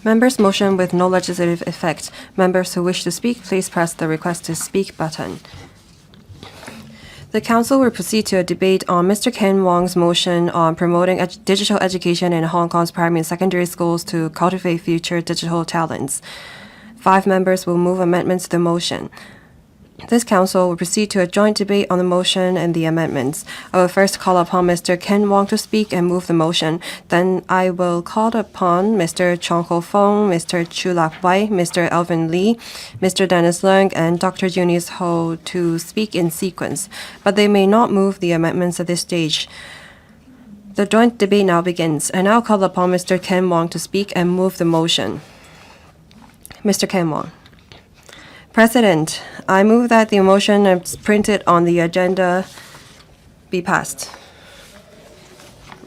Members' motion with no legislative effect. Members who wish to speak, please press the Request to Speak button. The Council will proceed to a debate on Mr. Ken Wong's motion on promoting digital education in Hong Kong's primary and secondary schools to cultivate future digital talents. 5 members will move amendments to the motion. This Council will proceed to a joint debate on the motion and the amendments. I will first call upon Mr. Ken Wong to speak and move the motion. Then I will call upon Mr. CHONG Ho-fung, Mr. CHU Lap-wai, Mr. Elvin LEE, Mr. Dennis LEUNG, and Dr. Junius Ho to speak in sequence, but they may not move the amendments at this stage. The joint debate now begins. I now call upon Mr. Ken Wong to speak and move the motion. Mr. Ken Wong. President, I move that the motion as printed on the agenda be passed.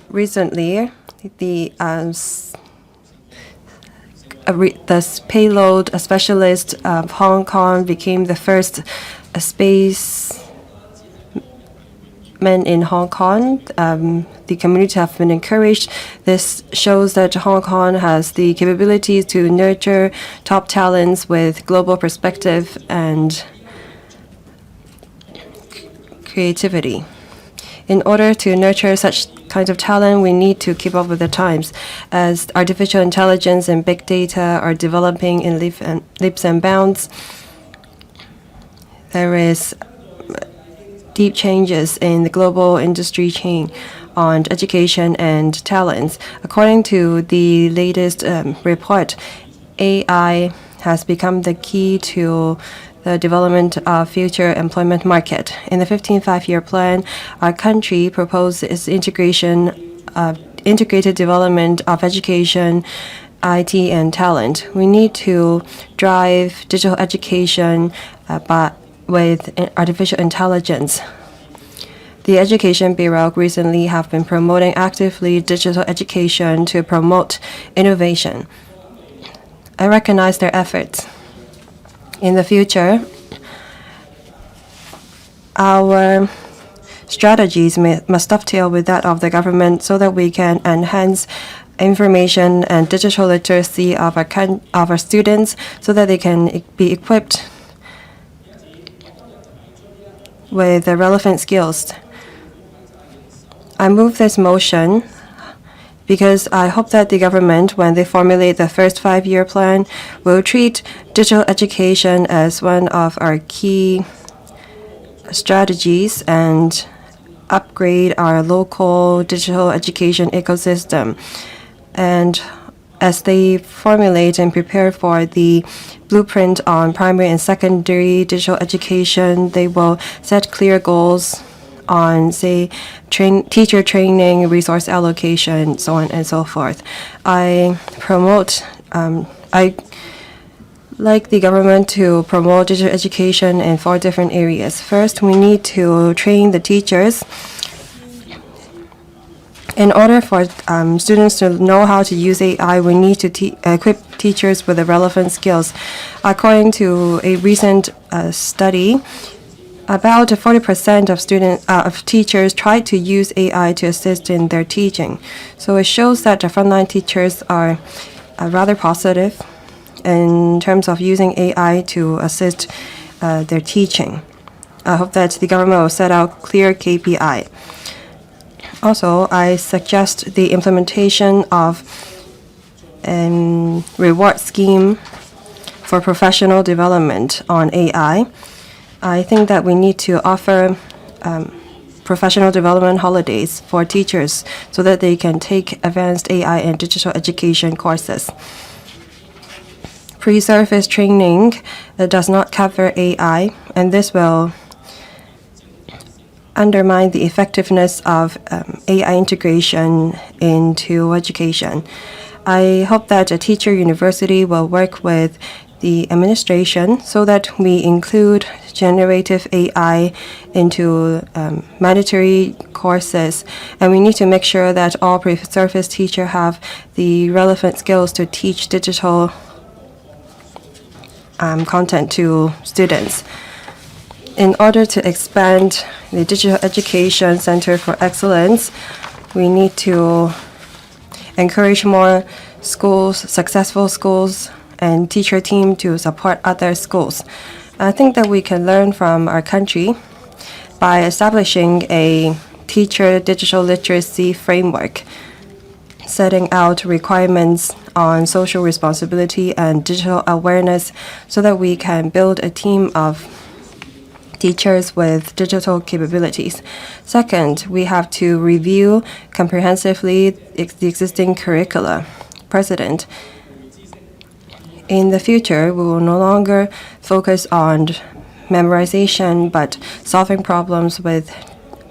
Recently, the payload specialist of Hong Kong became the first spaceman in Hong Kong. The community have been encouraged. This shows that Hong Kong has the capabilities to nurture top talents with global perspective and creativity. In order to nurture such kinds of talent, we need to keep up with the times. As artificial intelligence and big data are developing in leaps and bounds, there is deep changes in the global industry chain on education and talents. According to the latest report, AI has become the key to the development of future employment market. In the 15th five-year plan, our country proposes integrated development of education, IT, and talent. We need to drive digital education with artificial intelligence. The Education Bureau recently have been promoting actively digital education to promote innovation. I recognize their efforts. In the future, our strategies must dovetail with that of the government so that we can enhance information and digital literacy of our students so that they can be equipped with the relevant skills. I move this motion because I hope that the government, when they formulate the first five-year plan, will treat digital education as one of our key strategies and upgrade our local digital education ecosystem. And as they formulate and prepare for the blueprint on primary and secondary digital education, they will set clear goals on, say, teacher training, resource allocation, so on and so forth. I like the government to promote digital education in 4 different areas. First, we need to train the teachers. In order for students to know how to use AI, we need to equip teachers with the relevant skills. According to a recent study, about 40% of teachers try to use AI to assist in their teaching. So it shows that the frontline teachers are rather positive in terms of using AI to assist their teaching. I hope that the government will set out clear KPI. Also, I suggest the implementation of a reward scheme for professional development on AI. I think that we need to offer professional development holidays for teachers so that they can take advanced AI and digital education courses. Pre-service training does not cover AI, and this will undermine the effectiveness of AI integration into education. I hope that a teacher university will work with the administration so that we include generative AI into mandatory courses, and we need to make sure that all pre-service teachers have the relevant skills to teach digital content to students. In order to expand the Digital Education Center for Excellence, we need to encourage more schools, successful schools, and teacher team to support other schools. I think that we can learn from our country by establishing a teacher digital literacy framework, setting out requirements on social responsibility and digital awareness so that we can build a team of teachers with digital capabilities. Second, we have to review comprehensively the existing curricula. President, in the future, we will no longer focus on memorization but solving problems with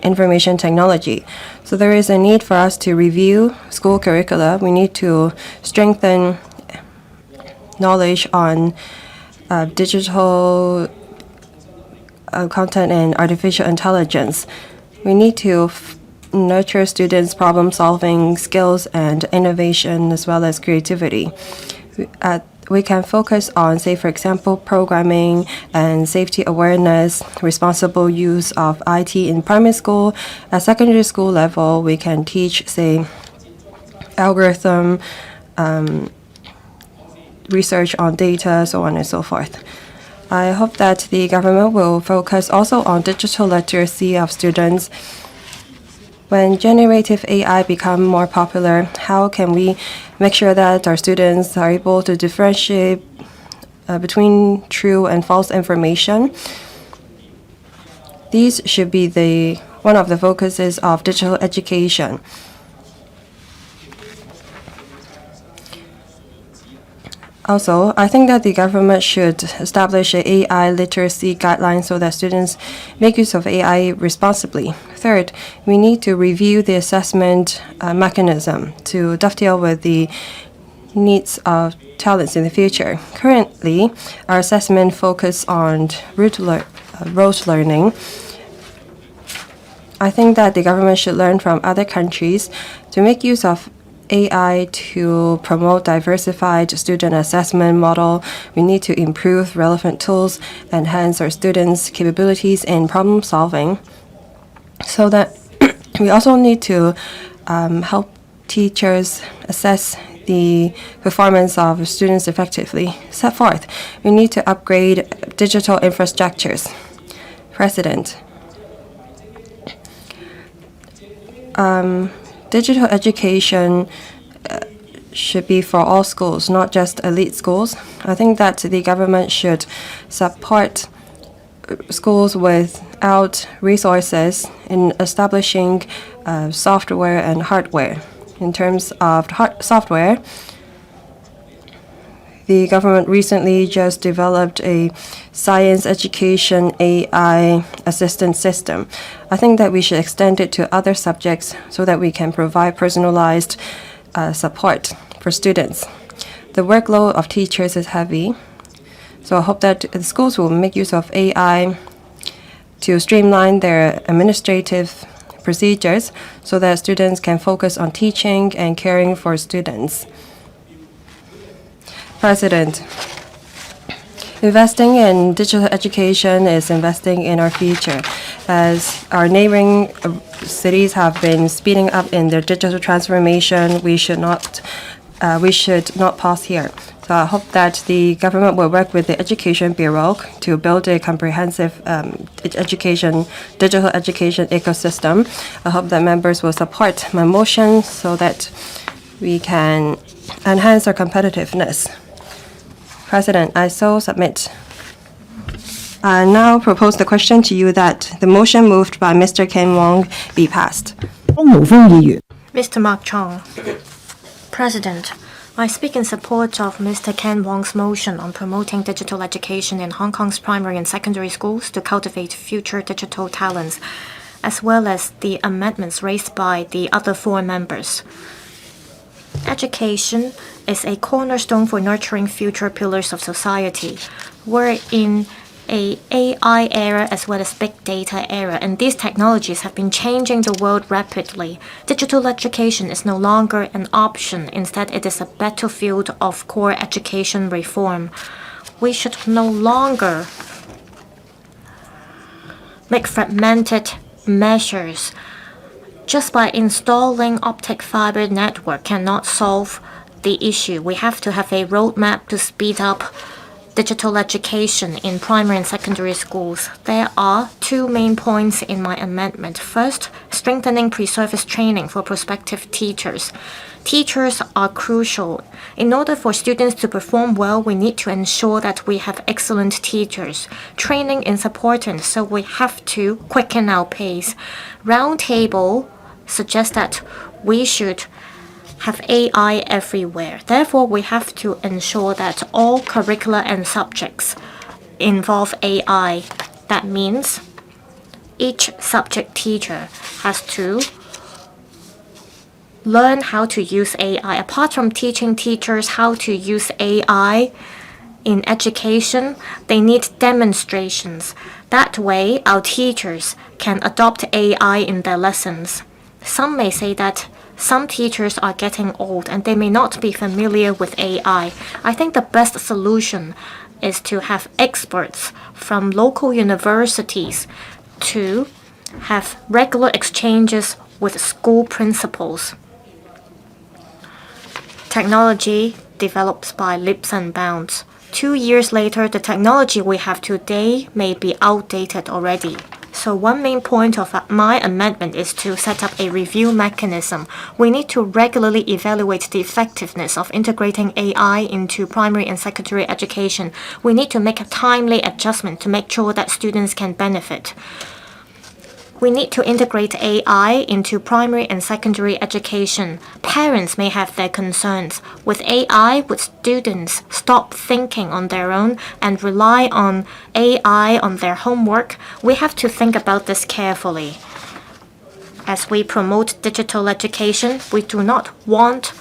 information technology. So there is a need for us to review school curricula. We need to strengthen knowledge on digital content and artificial intelligence. We need to nurture students' problem-solving skills and innovation as well as creativity. We can focus on, say, for example, programming and safety awareness, responsible use of IT in primary school. At secondary school level, we can teach, say, algorithm, research on data, so on and so forth. I hope that the government will focus also on digital literacy of students. When generative AI become more popular, how can we make sure that our students are able to differentiate between true and false information? These should be one of the focuses of digital education. Also, I think that the government should establish an AI literacy guideline so that students make use of AI responsibly. Third, we need to review the assessment mechanism to dovetail with the needs of talents in the future. Currently, our assessment focus on rote learning. I think that the government should learn from other countries to make use of AI to promote diversified student assessment model. We need to improve relevant tools, enhance our students' capabilities in problem solving, so that we also need to help teachers assess the performance of students effectively. Set forth, we need to upgrade digital infrastructures. President, digital education should be for all schools, not just elite schools. I think that the government should support schools without resources in establishing software and hardware. In terms of software, the government recently just developed a science education AI assistant system. I think that we should extend it to other subjects so that we can provide personalized support for students. The workload of teachers is heavy, so I hope that the schools will make use of AI to streamline their administrative procedures so that students can focus on teaching and caring for students. President, investing in digital education is investing in our future. As our neighboring cities have been speeding up in their digital transformation, we should not pause here. So I hope that the government will work with the Education Bureau to build a comprehensive digital education ecosystem. I hope that members will support my motion so that we can enhance our competitiveness. President, I so submit. I now propose the question to you that the motion moved by Mr. Ken Wong be passed. Mr. Mark Chong. President, I speak in support of Mr. Ken Wong's motion on promoting digital education in Hong Kong's primary and secondary schools to cultivate future digital talents, as well as the amendments raised by the other four members. Education is a cornerstone for nurturing future pillars of society. We're in an AI era as well as big data era, and these technologies have been changing the world rapidly. Digital education is no longer an option. Instead, it is a battlefield of core education reform. We should no longer make fragmented measures. Just by installing optic fiber network cannot solve the issue. We have to have a roadmap to speed up digital education in primary and secondary schools. There are two main points in my amendment. First, strengthening pre-service training for prospective teachers. Teachers are crucial. In order for students to perform well, we need to ensure that we have excellent teachers. Training is important, so we have to quicken our pace. Roundtable suggests that we should have AI everywhere. Therefore, we have to ensure that all curricula and subjects involve AI. That means each subject teacher has to learn how to use AI. Apart from teaching teachers how to use AI in education, they need demonstrations. That way, our teachers can adopt AI in their lessons. Some may say that some teachers are getting old and they may not be familiar with AI. I think the best solution is to have experts from local universities to have regular exchanges with school principals. Technology develops by leaps and bounds. 2 years later, the technology we have today may be outdated already. So one main point of my amendment is to set up a review mechanism. We need to regularly evaluate the effectiveness of integrating AI into primary and secondary education. We need to make a timely adjustment to make sure that students can benefit. We need to integrate AI into primary and secondary education. Parents may have their concerns. With AI, would students stop thinking on their own and rely on AI on their homework? We have to think about this carefully. As we promote digital education, we do not want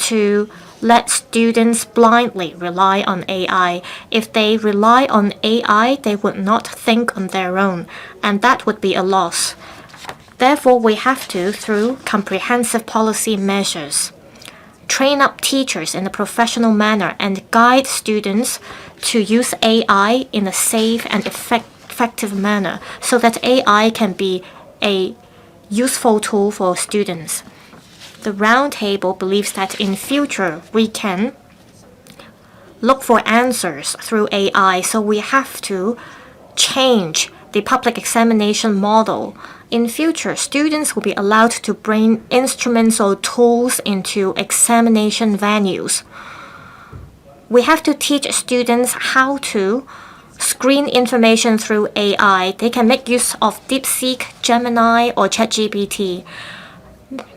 to let students blindly rely on AI. If they rely on AI, they would not think on their own, and that would be a loss. Therefore, we have to, through comprehensive policy measures, train up teachers in a professional manner and guide students to use AI in a safe and effective manner so that AI can be a useful tool for students. The Roundtable believes that in future we can look for answers through AI, so we have to change the public examination model. In future, students will be allowed to bring instruments or tools into examination venues. We have to teach students how to screen information through AI. They can make use of DeepSeek, Gemini, or ChatGPT.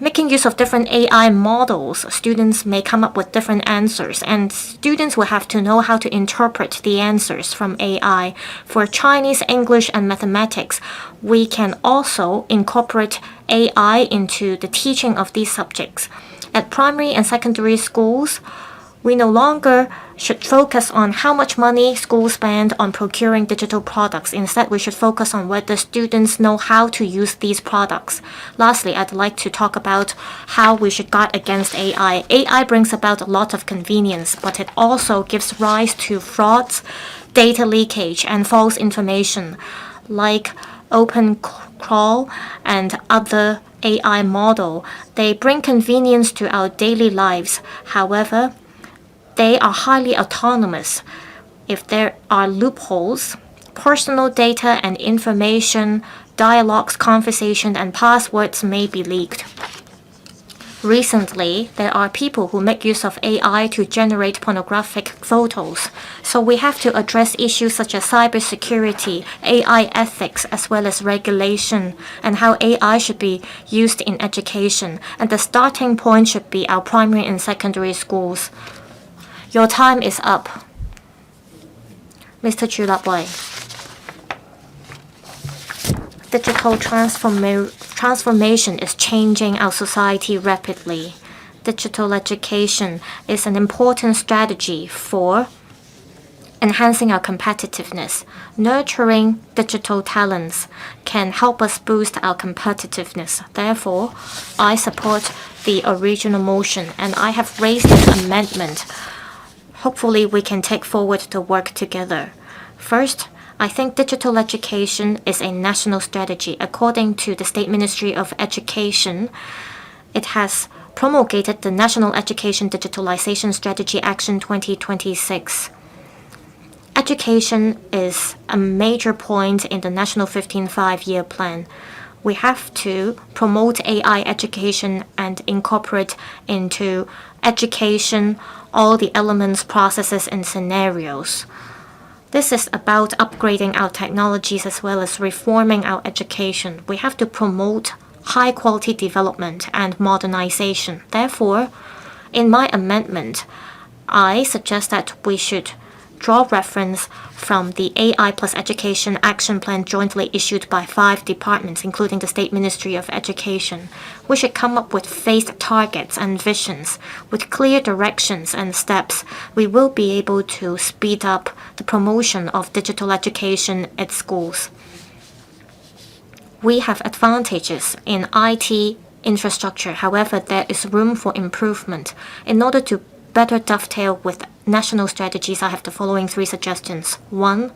Making use of different AI models, students may come up with different answers, and students will have to know how to interpret the answers from AI. For Chinese, English, and mathematics, we can also incorporate AI into the teaching of these subjects. At primary and secondary schools, we no longer should focus on how much money schools spend on procuring digital products. Instead, we should focus on whether students know how to use these products. Lastly, I'd like to talk about how we should guard against AI. AI brings about a lot of convenience, but it also gives rise to frauds, data leakage, and false information, like OpenCrawl and other AI model. They bring convenience to our daily lives. However, they are highly autonomous. If there are loopholes, personal data and information, dialogues, conversation, and passwords may be leaked. Recently, there are people who make use of AI to generate pornographic photos. So we have to address issues such as cybersecurity, AI ethics, as well as regulation, and how AI should be used in education. And the starting point should be our primary and secondary schools. Your time is up. Mr. CHU Lap-wai. Digital transformation is changing our society rapidly. Digital education is an important strategy for enhancing our competitiveness. Nurturing digital talents can help us boost our competitiveness. Therefore, I support the original motion, and I have raised an amendment. Hopefully, we can take forward the work together. First, I think digital education is a national strategy. According to the State Ministry of Education, it has promulgated the National Education Digitalization Strategy Action 2026. Education is a major point in the National 15th Five-Year Plan. We have to promote AI education and incorporate into education all the elements, processes, and scenarios. This is about upgrading our technologies as well as reforming our education. We have to promote high-quality development and modernization. Therefore, in my amendment, I suggest that we should draw reference from the AI plus Education Action Plan jointly issued by 5 departments, including the State Ministry of Education. We should come up with phased targets and visions. With clear directions and steps, we will be able to speed up the promotion of digital education at schools. We have advantages in IT infrastructure. However, there is room for improvement. In order to better dovetail with national strategies, I have the following 3 suggestions. 1,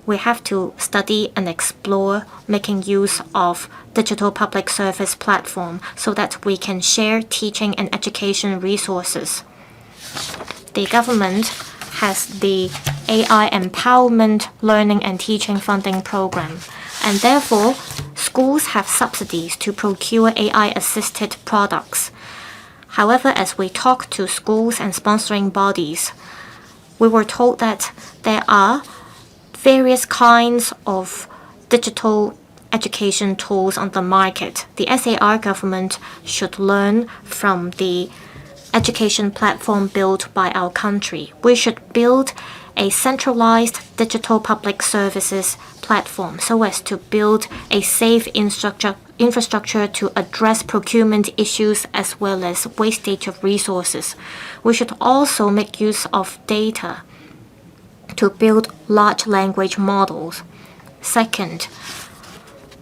we have to study and explore making use of digital public service platform so that we can share teaching and education resources. The government has the AI Empowerment Learning and Teaching Funding Program, and therefore schools have subsidies to procure AI-assisted products. However, as we talk to schools and sponsoring bodies, we were told that there are various kinds of digital education tools on the market. The SAR government should learn from the education platform built by our country. We should build a centralized digital public services platform so as to build a safe infrastructure to address procurement issues as well as wastage of resources. We should also make use of data to build large language models. Second,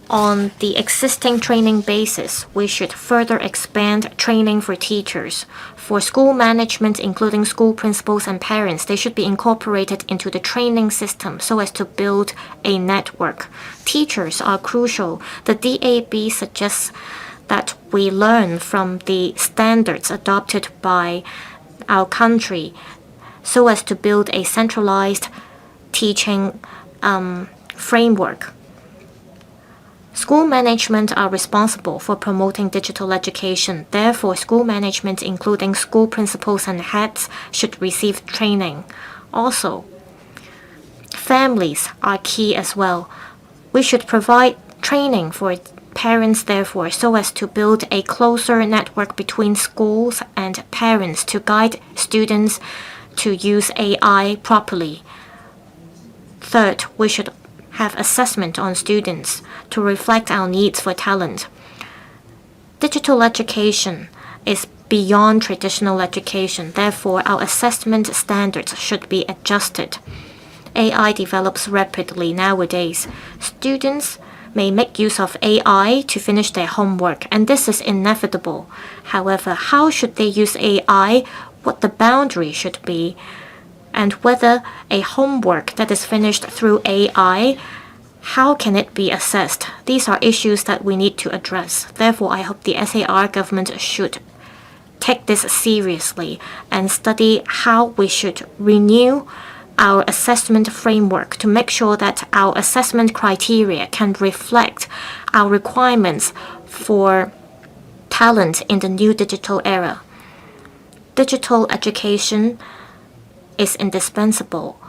on the existing training basis, we should further expand training for teachers. For school management, including school principals and parents, they should be incorporated into the training system so as to build a network. Teachers are crucial. The DAB suggests that we learn from the standards adopted by our country so as to build a centralized teaching framework. School management are responsible for promoting digital education. Therefore, school management, including school principals and heads, should receive training. Also, families are key as well. We should provide training for parents, therefore, so as to build a closer network between schools and parents to guide students to use AI properly. Third, we should have assessment on students to reflect our needs for talent. Digital education is beyond traditional education. Therefore, our assessment standards should be adjusted. AI develops rapidly nowadays. Students may make use of AI to finish their homework, and this is inevitable. However, how should they use AI, what the boundary should be, and whether a homework that is finished through AI, how can it be assessed? These are issues that we need to address. Therefore, I hope the SAR government should take this seriously and study how we should renew our assessment framework to make sure that our assessment criteria can reflect our requirements for talent in the new digital era. Digital education is indispensable.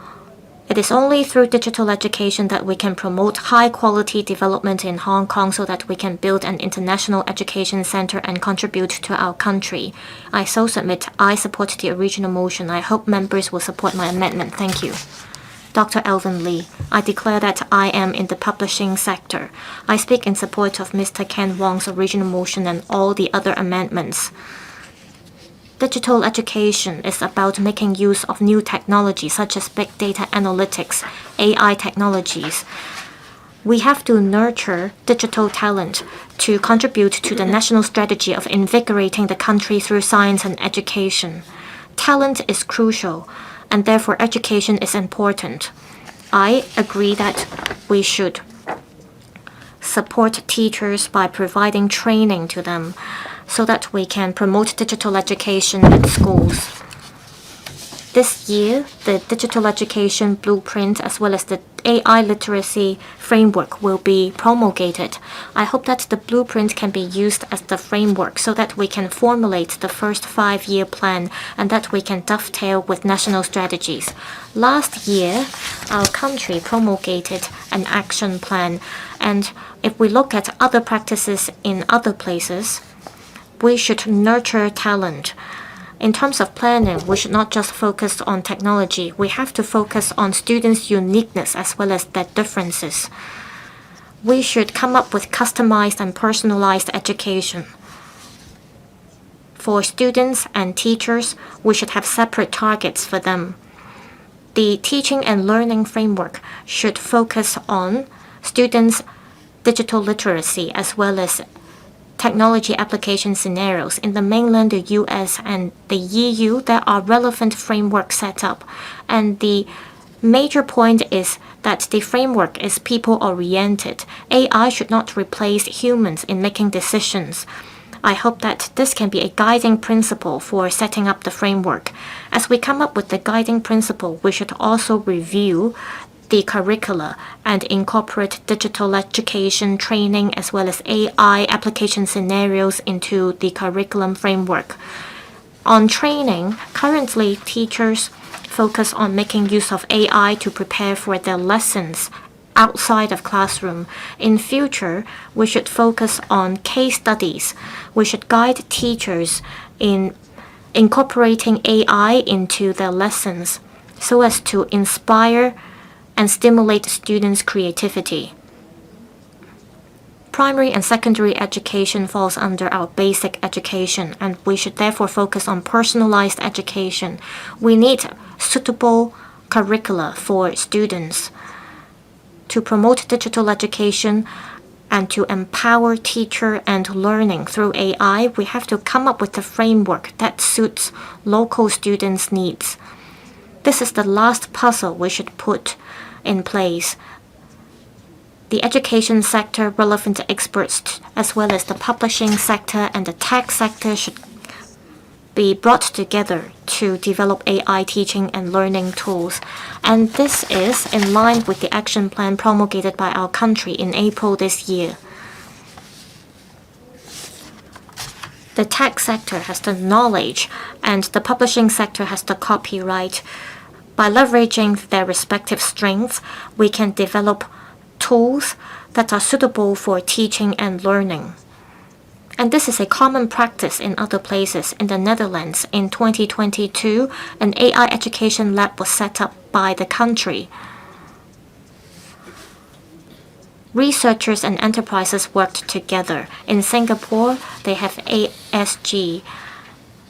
It is only through digital education that we can promote high-quality development in Hong Kong so that we can build an international education center and contribute to our country. I so submit I support the original motion. I hope members will support my amendment. Thank you. Dr. Elvin Lee, I declare that I am in the publishing sector. I speak in support of Mr. Ken Wong's original motion and all the other amendments. Digital education is about making use of new technologies such as big data analytics, AI technologies. We have to nurture digital talent to contribute to the national strategy of invigorating the country through science and education. Talent is crucial, and therefore education is important. I agree that we should support teachers by providing training to them. so that we can promote digital education in schools. This year, the digital education blueprint as well as the AI literacy framework will be promulgated. I hope that the blueprint can be used as the framework so that we can formulate the first 5-year plan and that we can dovetail with national strategies. Last year, our country promulgated an action plan, and if we look at other practices in other places, we should nurture talent. In terms of planning, we should not just focus on technology. We have to focus on students' uniqueness as well as their differences. We should come up with customized and personalized education. For students and teachers, we should have separate targets for them. The teaching and learning framework should focus on students' digital literacy as well as technology application scenarios. In the mainland, the US, and the EU, there are relevant frameworks set up. And the major point is that the framework is people-oriented. AI should not replace humans in making decisions. I hope that this can be a guiding principle for setting up the framework. As we come up with the guiding principle, we should also review the curricula and incorporate digital education training as well as AI application scenarios into the curriculum framework. On training, currently teachers focus on making use of AI to prepare for their lessons outside of classroom. In future, we should focus on case studies. We should guide teachers in incorporating AI into their lessons so as to inspire and stimulate students' creativity. Primary and secondary education falls under our basic education, and we should therefore focus on personalized education. We need suitable curricula for students. To promote digital education and to empower teacher and learning through AI, we have to come up with a framework that suits local students' needs. This is the last puzzle we should put in place. The education sector, relevant experts, as well as the publishing sector and the tech sector should be brought together to develop AI teaching and learning tools. And this is in line with the action plan promulgated by our country in April this year. The tech sector has the knowledge and the publishing sector has the copyright. By leveraging their respective strengths, we can develop tools that are suitable for teaching and learning. And this is a common practice in other places. In the Netherlands, in 2022, an AI education lab was set up by the country. Researchers and enterprises worked together. In Singapore, they have ASG.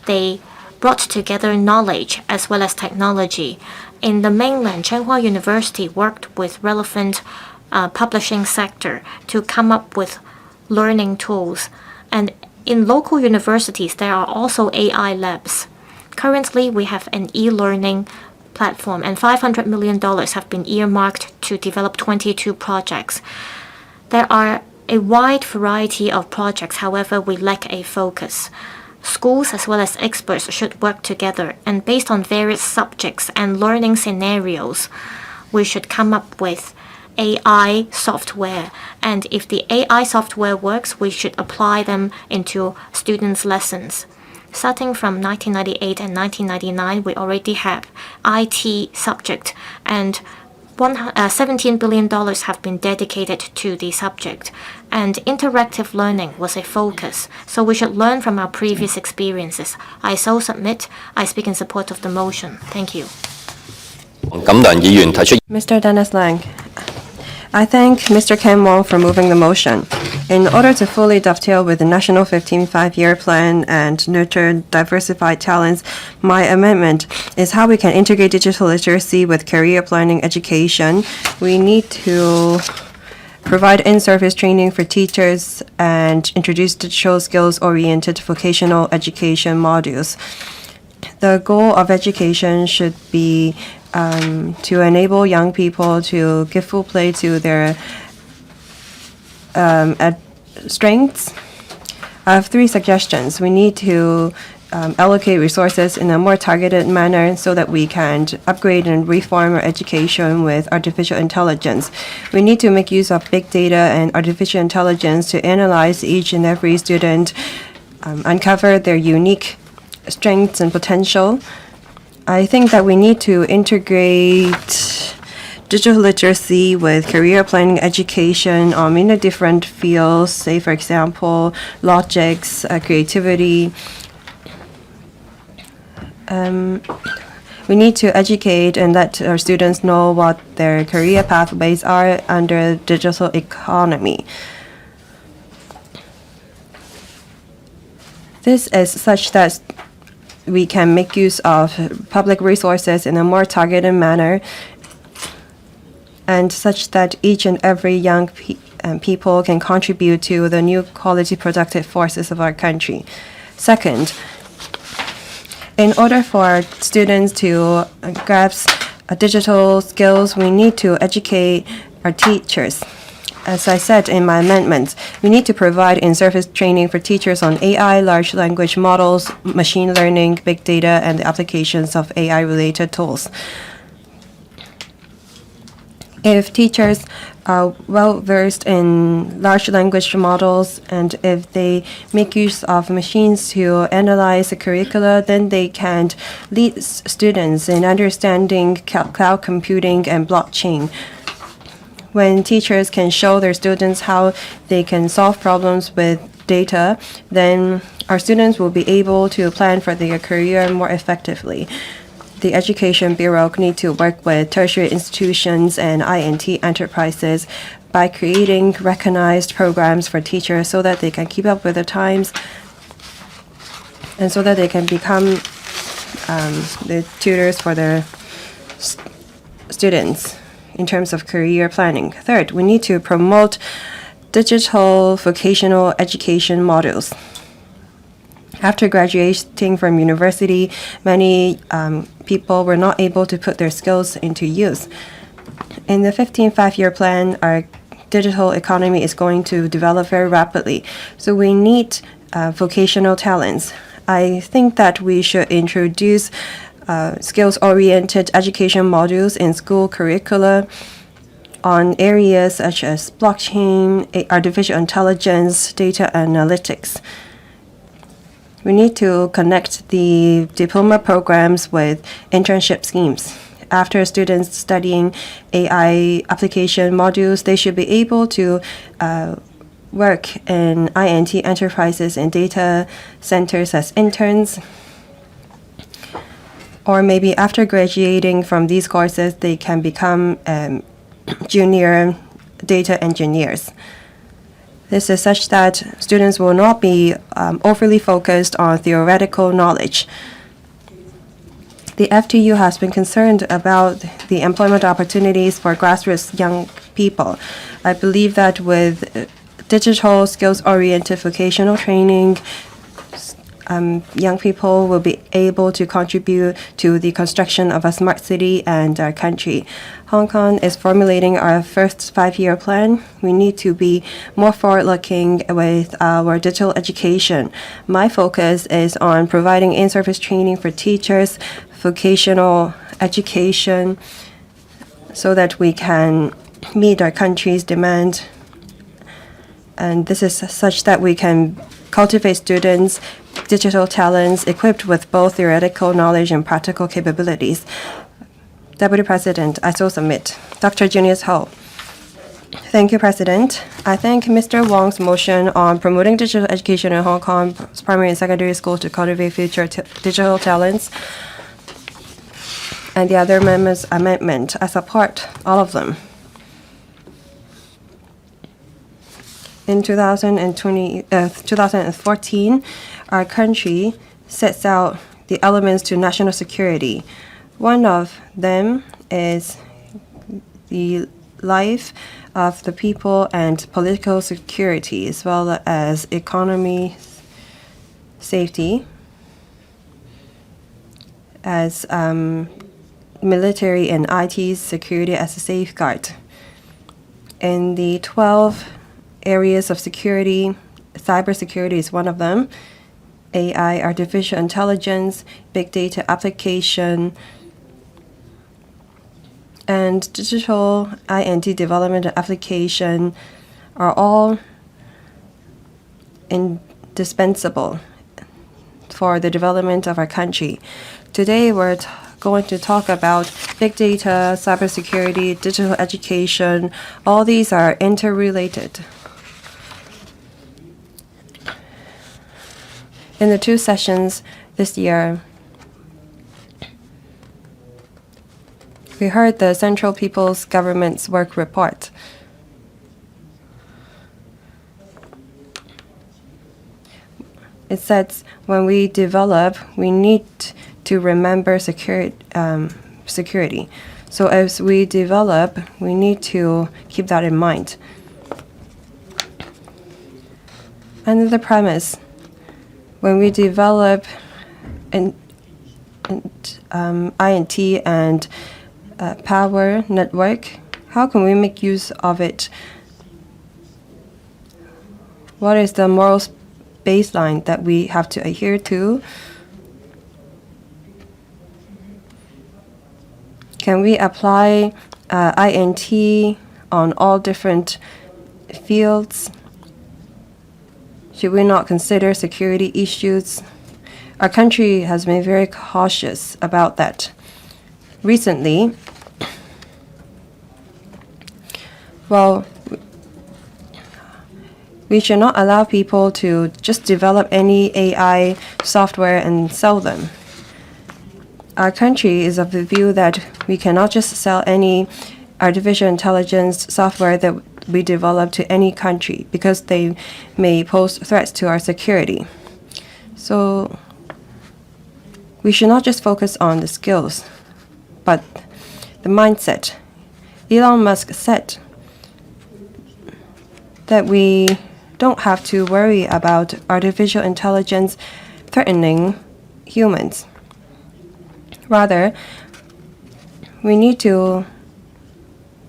They brought together knowledge as well as technology. In the mainland, Tsinghua University worked with relevant publishing sector to come up with learning tools. And in local universities, there are also AI labs. Currently, we have an e-learning platform, and $500 million have been earmarked to develop 22 projects. There are a wide variety of projects, however, we lack a focus. Schools as well as experts should work together, and based on various subjects and learning scenarios, we should come up with AI software. And if the AI software works, we should apply them into students' lessons. Starting from 1998 and 1999, we already have IT subject, and $17 billion have been dedicated to the subject, and interactive learning was a focus. So we should learn from our previous experiences. I so submit. I speak in support of the motion. Thank you. Mr. Dennis Lang. I thank Mr. Ken Wong for moving the motion. In order to fully dovetail with the National 15th Five-Year Plan and nurture diversified talents, my amendment is how we can integrate digital literacy with career planning education. We need to provide in-service training for teachers and introduce digital skills-oriented vocational education modules. The goal of education should be to enable young people to give full play to their strengths. I have 3 suggestions. We need to allocate resources in a more targeted manner so that we can upgrade and reform our education with artificial intelligence. We need to make use of big data and artificial intelligence to analyze each and every student, uncover their unique strengths and potential. I think that we need to integrate digital literacy with career planning education in the different fields, say for example, logics, creativity. We need to educate and let our students know what their career pathways are under digital economy. This is such that we can make use of public resources in a more targeted manner, and such that each and every young people can contribute to the new quality productive forces of our country. Second, in order for students to grasp digital skills, we need to educate our teachers. As I said in my amendments, we need to provide in-service training for teachers on AI, large language models, machine learning, big data, and the applications of AI-related tools. If teachers are well-versed in large language models and if they make use of machines to analyze the curricula, then they can lead students in understanding cloud computing and blockchain. When teachers can show their students how they can solve problems with data, then our students will be able to plan for their career more effectively. The Education Bureau need to work with tertiary institutions and INT enterprises by creating recognized programs for teachers so that they can keep up with the times and so that they can become the tutors for their students in terms of career planning. Third, we need to promote digital vocational education modules. After graduating from university, many people were not able to put their skills into use. In the 15th five-year plan, our digital economy is going to develop very rapidly. So we need vocational talents. I think that we should introduce skills-oriented education modules in school curricula on areas such as blockchain, artificial intelligence, data analytics. We need to connect the diploma programs with internship schemes. After students studying AI application modules, they should be able to work in INT enterprises and data centers as interns. Or maybe after graduating from these courses, they can become junior data engineers. This is such that students will not be overly focused on theoretical knowledge. The FTU has been concerned about the employment opportunities for grassroots young people. I believe that with digital skills-oriented vocational training, young people will be able to contribute to the construction of a smart city and our country. Hong Kong is formulating our first five-year plan. We need to be more forward-looking with our digital education. My focus is on providing in-service training for teachers, vocational education, so that we can meet our country's demand. And this is such that we can cultivate students, digital talents equipped with both theoretical knowledge and practical capabilities. Deputy President, I so submit. Dr. Junius Ho. Thank you, President. I thank Mr. Wong's motion on promoting digital education in Hong Kong's primary and secondary schools to cultivate future digital talents and the other members' amendment. I support all of them. In 2014, our country sets out the elements to national security. One of them is the life of the people and political security, as well as economy safety, as military and IT security as a safeguard. In the 12 areas of security, cybersecurity is one of them. AI, artificial intelligence, big data application, and digital INT development and application are all indispensable for the development of our country. Today, we're going to talk about big data, cybersecurity, digital education. All these are interrelated. In the 2 sessions this year, we heard the Central People's Government's work report. It says when we develop, we need to remember security. So as we develop, we need to keep that in mind. Under the premise, when we develop INT and power network, how can we make use of it? What is the moral baseline that we have to adhere to? Can we apply INT on all different fields? Should we not consider security issues? Our country has been very cautious about that. Recently, we should not allow people to just develop any AI software and sell them. Our country is of the view that we cannot just sell any artificial intelligence software that we develop to any country because they may pose threats to our security. So we should not just focus on the skills, but the mindset. Elon Musk said that we don't have to worry about artificial intelligence threatening humans. Rather, we need to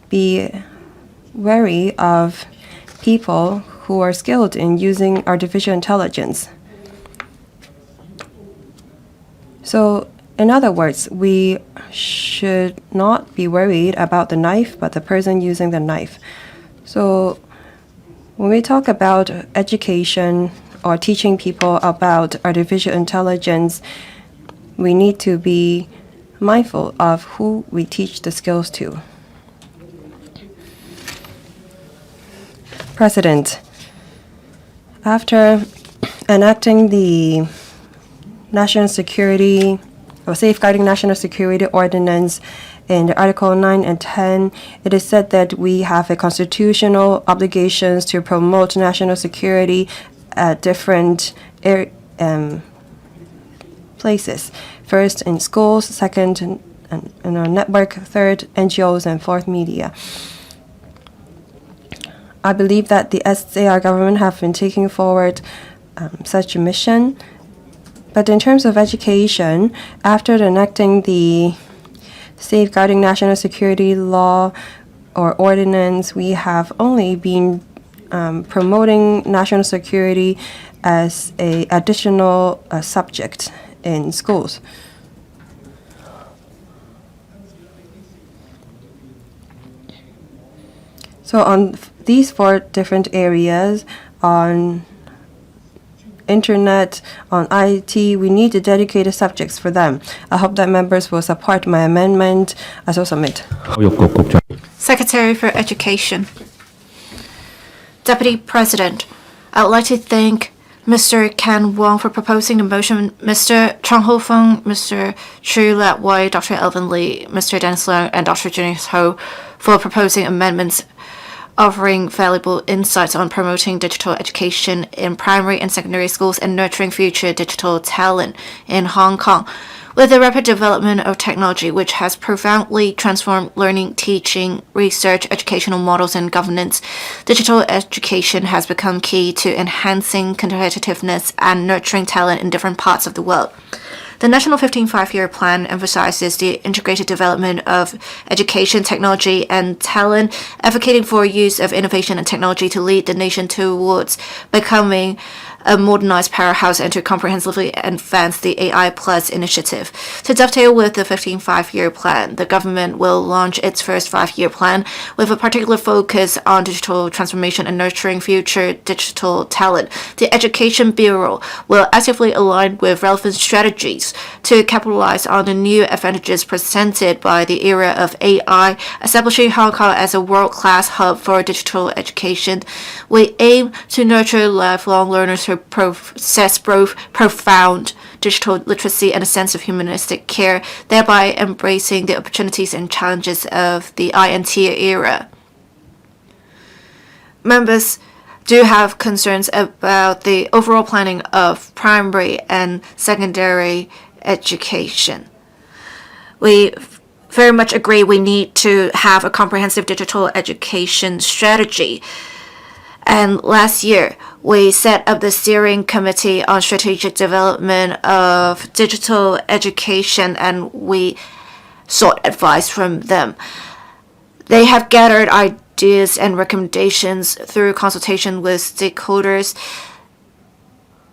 be wary of people who are skilled in using artificial intelligence. So, in other words, we should not be worried about the knife, but the person using the knife. So, when we talk about education or teaching people about artificial intelligence, we need to be mindful of who we teach the skills to. President, after enacting the National Security or Safeguarding National Security Ordinance in Article 9 and 10, it is said that we have a constitutional obligations to promote national security at different places. First, in schools, second, in our network, third, NGOs, and fourth, media. I believe that the SAR government have been taking forward such a mission. But in terms of education, after enacting the Safeguarding National Security Law or Ordinance, we have only been promoting national security as an additional subject in schools. So on these 4 different areas, on internet, on IT, we need to dedicate subjects for them. I hope that members will support my amendment as I submit. Secretary for Education. Deputy President, I would like to thank Mr. Ken Wong for proposing the motion, Mr. Chong Ho-fung, Mr. CHU Lap-wai, Dr. Elvin LEE, Mr. Dennis LEUNG, and Dr. Junius for proposing amendments offering valuable insights on promoting digital education in primary and secondary schools and nurturing future digital talent in Hong Kong. With the rapid development of technology, which has profoundly transformed learning, teaching, research, educational models, and governance, digital education has become key to enhancing competitiveness and nurturing talent in different parts of the world. The National 15th Five-Year Plan emphasizes the integrated development of education, technology, and talent, advocating for use of innovation and technology to lead the nation towards becoming a modernized powerhouse and to comprehensively advance the AI Plus initiative. To dovetail with the 15th Five-Year Plan, the government will launch its first five-year plan with a particular focus on digital transformation and nurturing future digital talent. The Education Bureau will actively align with relevant strategies to capitalize on the new advantages presented by the era of AI, establishing Hong Kong as a world-class hub for digital education. We aim to nurture lifelong learners who possess both profound digital literacy and a sense of humanistic care, thereby embracing the opportunities and challenges of the INT era. Members do have concerns about the overall planning of primary and secondary education. We very much agree we need to have a comprehensive digital education strategy. And last year, we set up the Steering Committee on Strategic Development of Digital Education, and we sought advice from them. They have gathered ideas and recommendations through consultation with stakeholders.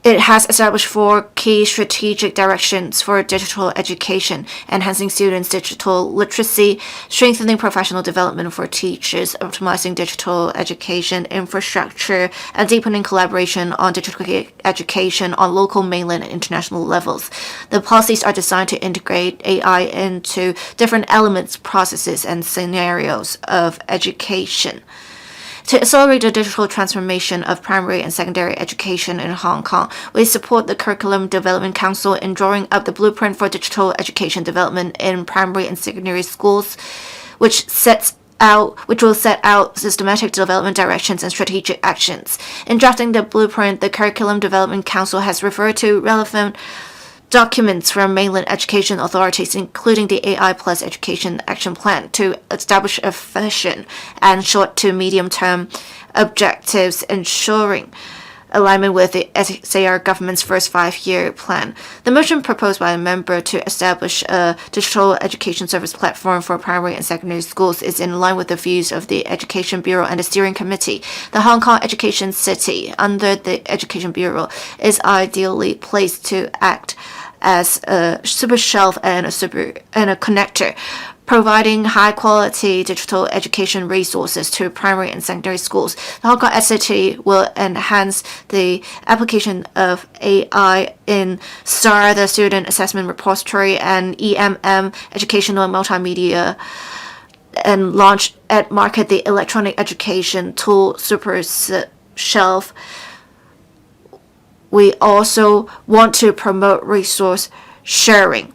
It has established 4 key strategic directions for digital education: enhancing students' digital literacy, strengthening professional development for teachers, optimizing digital education infrastructure, and deepening collaboration on digital education on local, mainland, and international levels. The policies are designed to integrate AI into different elements, processes, and scenarios of education. To accelerate the digital transformation of primary and secondary education in Hong Kong, we support the Curriculum Development Council in drawing up the blueprint for digital education development in primary and secondary schools, which will set out systematic development directions and strategic actions. In drafting the blueprint, the Curriculum Development Council has referred to relevant documents from mainland education authorities, including the AI Plus Education Action Plan, to establish a vision and short to medium-term objectives, ensuring alignment with the SAR government's first five-year plan. The motion proposed by a member to establish a digital education service platform for primary and secondary schools is in line with the views of the Education Bureau and the Steering Committee. The Hong Kong Education City, under the Education Bureau, is ideally placed to act as a super shelf and a connector, providing high-quality digital education resources to primary and secondary schools. The Hong Kong SCT will enhance the application of AI in STAR, the Student Assessment Repository, and EMM, Educational and Multimedia, and launch and market the electronic education tool super shelf. We also want to promote resource sharing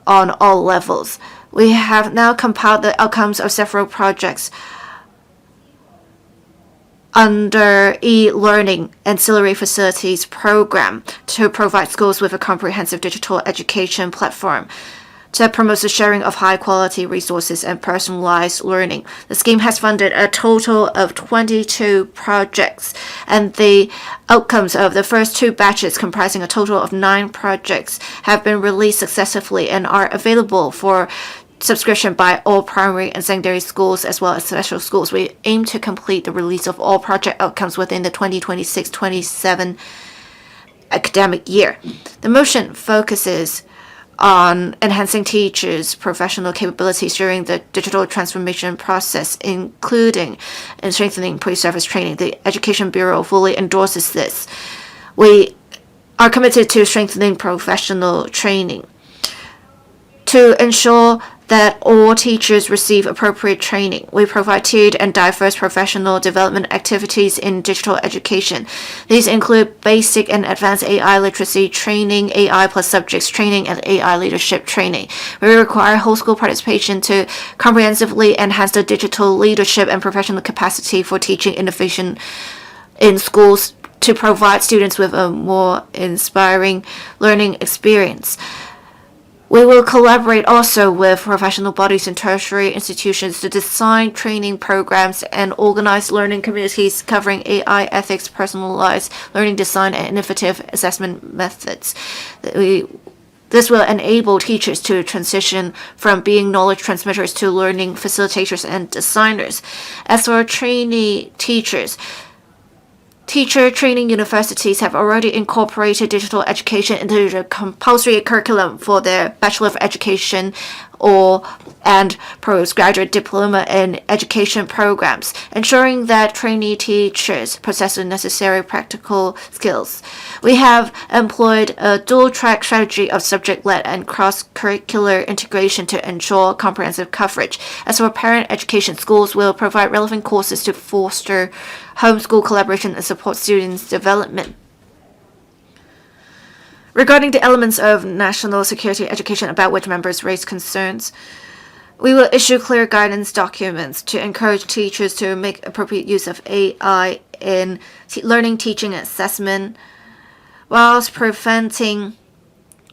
on all levels. We have now compiled the outcomes of several projects under e-learning ancillary facilities program to provide schools with a comprehensive digital education platform that promotes the sharing of high-quality resources and personalized learning. The scheme has funded a total of 22 projects, and the outcomes of the first 2 batches, comprising a total of 9 projects, have been released successively and are available for subscription by all primary and secondary schools as well as special schools. We aim to complete the release of all project outcomes within the 2026-27 academic year. The motion focuses on enhancing teachers' professional capabilities during the digital transformation process, including and strengthening pre-service training. The Education Bureau fully endorses this. We are committed to strengthening professional training to ensure that all teachers receive appropriate training. We provide tiered and diverse professional development activities in digital education. These include basic and advanced AI literacy training, AI plus subjects training, and AI leadership training. We require whole school participation to comprehensively enhance the digital leadership and professional capacity for teaching innovation in schools to provide students with a more inspiring learning experience. We will collaborate also with professional bodies and tertiary institutions to design training programs and organize learning communities covering AI ethics, personalized learning design, and innovative assessment methods. This will enable teachers to transition from being knowledge transmitters to learning facilitators and designers. As for trainee teachers, teacher training universities have already incorporated digital education into the compulsory curriculum for their Bachelor of Education and postgraduate diploma in education programs, ensuring that trainee teachers possess the necessary practical skills. We have employed a dual-track strategy of subject-led and cross-curricular integration to ensure comprehensive coverage. As for parent education, schools will provide relevant courses to foster homeschool collaboration and support students' development. Regarding the elements of national security education about which members raised concerns, we will issue clear guidance documents to encourage teachers to make appropriate use of AI in learning, teaching, and assessment, whilst preventing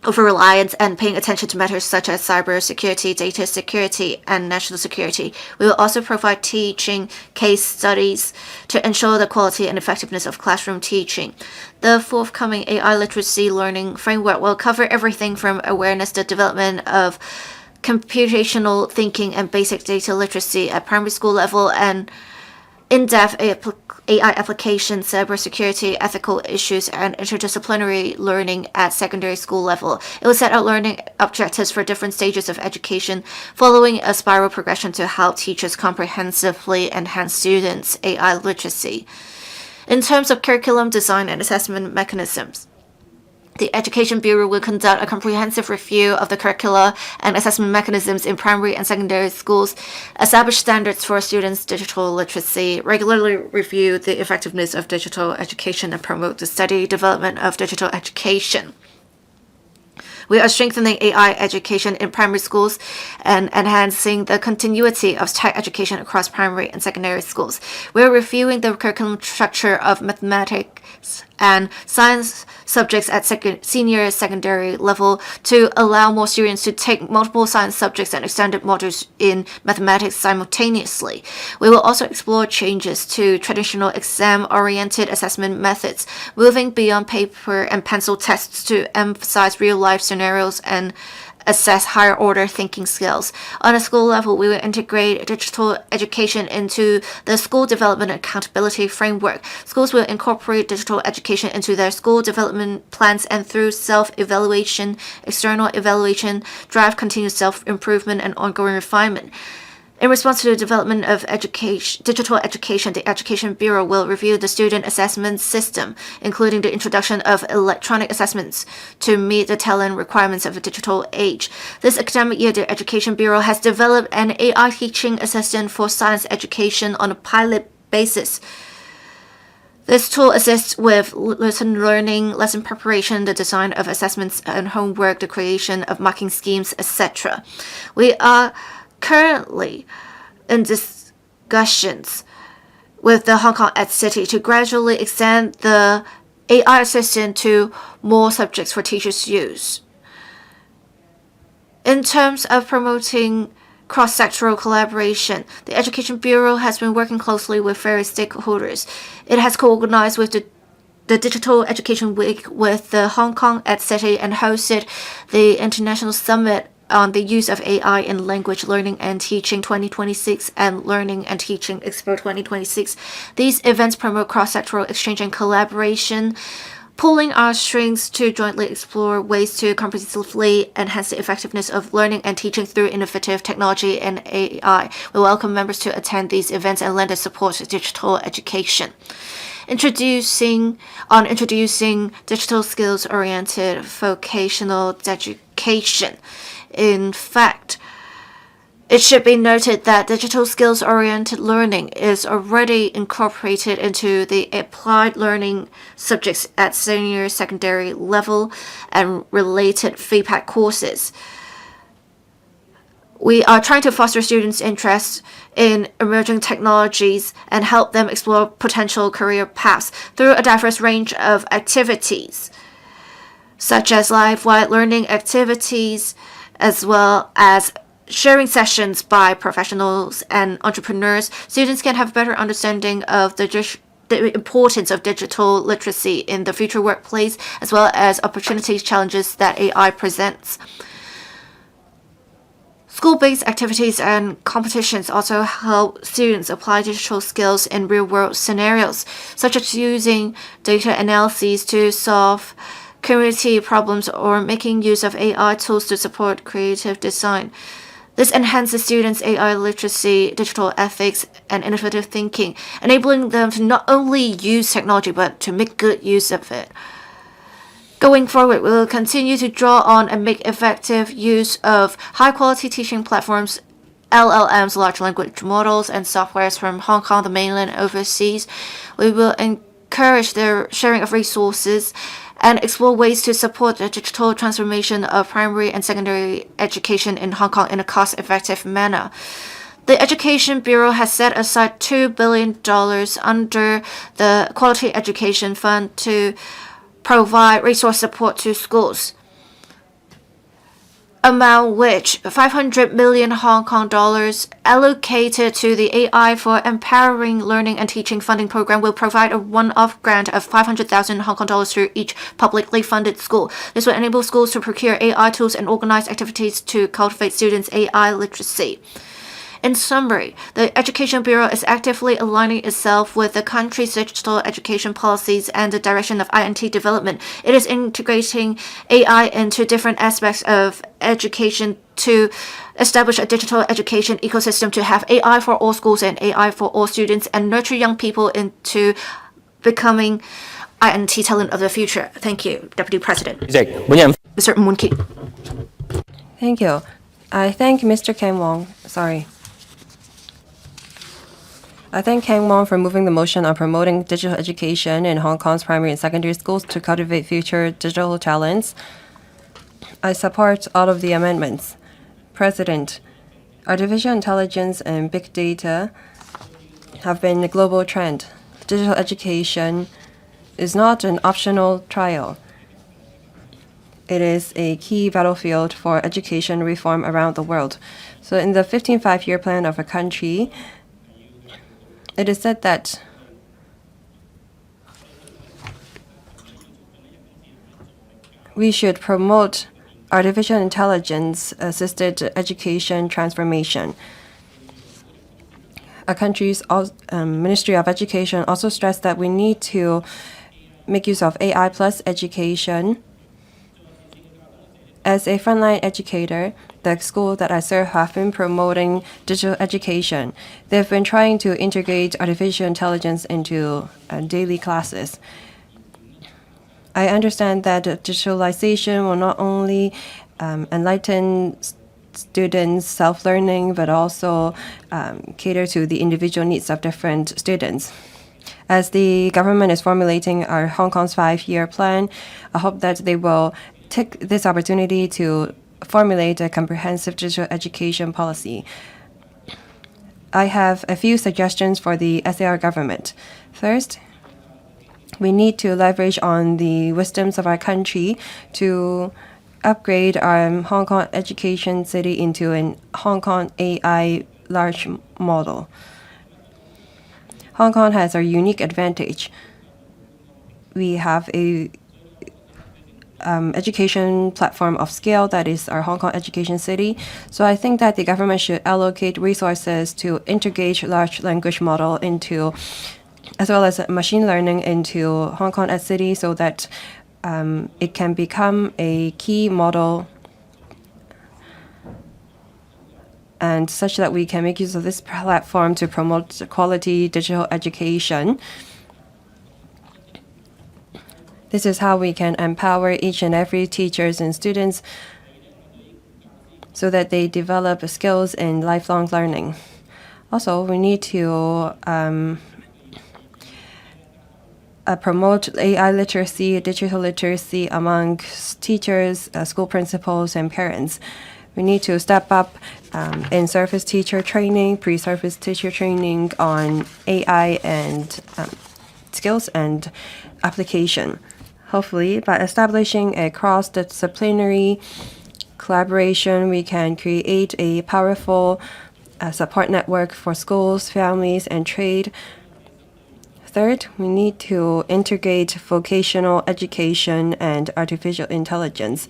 over-reliance and paying attention to matters such as cybersecurity, data security, and national security. We will also provide teaching case studies to ensure the quality and effectiveness of classroom teaching. The forthcoming AI literacy learning framework will cover everything from awareness to development of computational thinking and basic data literacy at primary school level, and in-depth AI application, cybersecurity, ethical issues, and interdisciplinary learning at secondary school level. It will set out learning objectives for different stages of education, following a spiral progression to help teachers comprehensively enhance students' AI literacy. In terms of curriculum design and assessment mechanisms, the Education Bureau will conduct a comprehensive review of the curricula and assessment mechanisms in primary and secondary schools, establish standards for students' digital literacy, regularly review the effectiveness of digital education, and promote the steady development of digital education. We are strengthening AI education in primary schools and enhancing the continuity of tech education across primary and secondary schools. We are reviewing the curriculum structure of mathematics and science subjects at senior secondary level to allow more students to take multiple science subjects and extended modules in mathematics simultaneously. We will also explore changes to traditional exam-oriented assessment methods, moving beyond paper and pencil tests to emphasize real-life scenarios and assess higher-order thinking skills. On a school level, we will integrate digital education into the school development accountability framework. Schools will incorporate digital education into their school development plans and through self-evaluation, external evaluation, drive continuous self-improvement and ongoing refinement. In response to the development of digital education, the Education Bureau will review the student assessment system, including the introduction of electronic assessments to meet the talent requirements of a digital age. This academic year, the Education Bureau has developed an AI teaching assistant for science education on a pilot basis. This tool assists with lesson learning, lesson preparation, the design of assessments and homework, the creation of marking schemes, etc. We are currently in discussions with the Hong Kong Ed City to gradually extend the AI assistant to more subjects for teachers' use. In terms of promoting cross-sectoral collaboration, the Education Bureau has been working closely with various stakeholders. It has co-organized with the Digital Education Week with the Hong Kong Ed City and hosted the International Summit on the use of AI in language learning and teaching 2026 and Learning and Teaching Expo 2026. These events promote cross-sectoral exchange and collaboration, pulling our strengths to jointly explore ways to comprehensively enhance the effectiveness of learning and teaching through innovative technology and AI. We welcome members to attend these events and lend their support to digital education. Introducing digital skills-oriented vocational education. In fact, it should be noted that digital skills-oriented learning is already incorporated into the applied learning subjects at senior secondary level and related feedback courses. We are trying to foster students' interest in emerging technologies and help them explore potential career paths through a diverse range of activities, such as live-wide learning activities, as well as sharing sessions by professionals and entrepreneurs. Students can have better understanding of the the importance of digital literacy in the future workplace, as well as opportunities, challenges that AI presents. School-based activities and competitions also help students apply digital skills in real-world scenarios, such as using data analyses to solve community problems or making use of AI tools to support creative design. This enhances students' AI literacy, digital ethics, and innovative thinking, enabling them to not only use technology but to make good use of it. Going forward, we will continue to draw on and make effective use of high-quality teaching platforms, LLMs, large language models, and softwares from Hong Kong, the mainland, and overseas. We will encourage the sharing of resources and explore ways to support the digital transformation of primary and secondary education in Hong Kong in a cost-effective manner. The Education Bureau has set aside $2 billion under the Quality Education Fund to provide resource support to schools, among which 500 million Hong Kong dollars allocated to the AI for Empowering Learning and Teaching Funding Program will provide a one-off grant of 500,000 Hong Kong dollars to each publicly funded school. This will enable schools to procure AI tools and organize activities to cultivate students' AI literacy. In summary, the Education Bureau is actively aligning itself with the country's digital education policies and the direction of INT development. It is integrating AI into different aspects of education to establish a digital education ecosystem to have AI for all schools and AI for all students and nurture young people into becoming INT talent of the future. Thank you, Deputy President. Mr. Moon Ki. Thank you. I thank Mr. Ken Wong. I thank Ken Wong for moving the motion on promoting digital education in Hong Kong's primary and secondary schools to cultivate future digital talents. I support all of the amendments. President, artificial intelligence and big data have been a global trend. Digital education is not an optional trial. It is a key battlefield for education reform around the world. So in the 15th five-year plan of a country, it is said that we should promote artificial intelligence-assisted education transformation. Our country's Ministry of Education also stressed that we need to make use of AI plus education. As a frontline educator, the school that I serve have been promoting digital education. They've been trying to integrate artificial intelligence into daily classes. I understand that digitalization will not only enlighten students' self-learning, but also cater to the individual needs of different students. As the government is formulating our Hong Kong's 5-year plan, I hope that they will take this opportunity to formulate a comprehensive digital education policy. I have a few suggestions for the SAR government. First, we need to leverage on the wisdoms of our country to upgrade our Hong Kong education city into an Hong Kong AI large model. Hong Kong has a unique advantage. We have a education platform of scale that is our Hong Kong education city. So I think that the government should allocate resources to integrate large language model into, as well as machine learning into Hong Kong as city so that it can become a key model and such that we can make use of this platform to promote quality digital education. This is how we can empower each and every teachers and students so that they develop skills in lifelong learning. Also, we need to promote AI literacy, digital literacy among teachers, school principals, and parents. We need to step up in service teacher training, pre-service teacher training on AI and skills and application. Hopefully, by establishing a cross-disciplinary collaboration, we can create a powerful support network for schools, families, and trade Third, we need to integrate vocational education and artificial intelligence.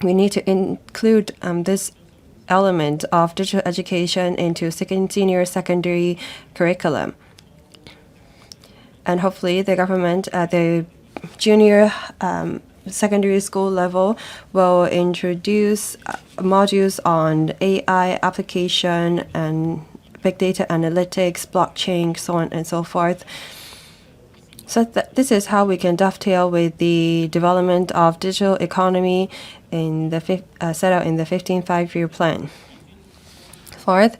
We need to include this element of digital education into senior secondary curriculum. And hopefully the government at the junior secondary school level will introduce modules on AI application and big data analytics, blockchain, so on and so forth. So this is how we can dovetail with the development of digital economy in the set out in the 15th five-year plan. Fourth,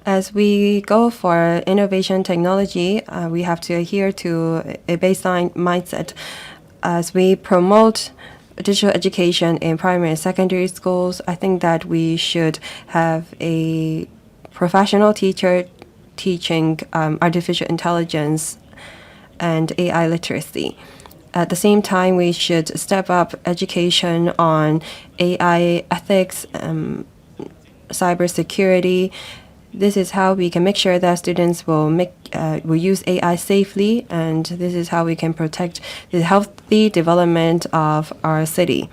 as we go for innovation technology, we have to adhere to a baseline mindset. As we promote digital education in primary and secondary schools, I think that we should have a professional teacher teaching artificial intelligence and AI literacy. At the same time, we should step up education on AI ethics, cybersecurity. This is how we can make sure that students will use AI safely, and this is how we can protect the healthy development of our city.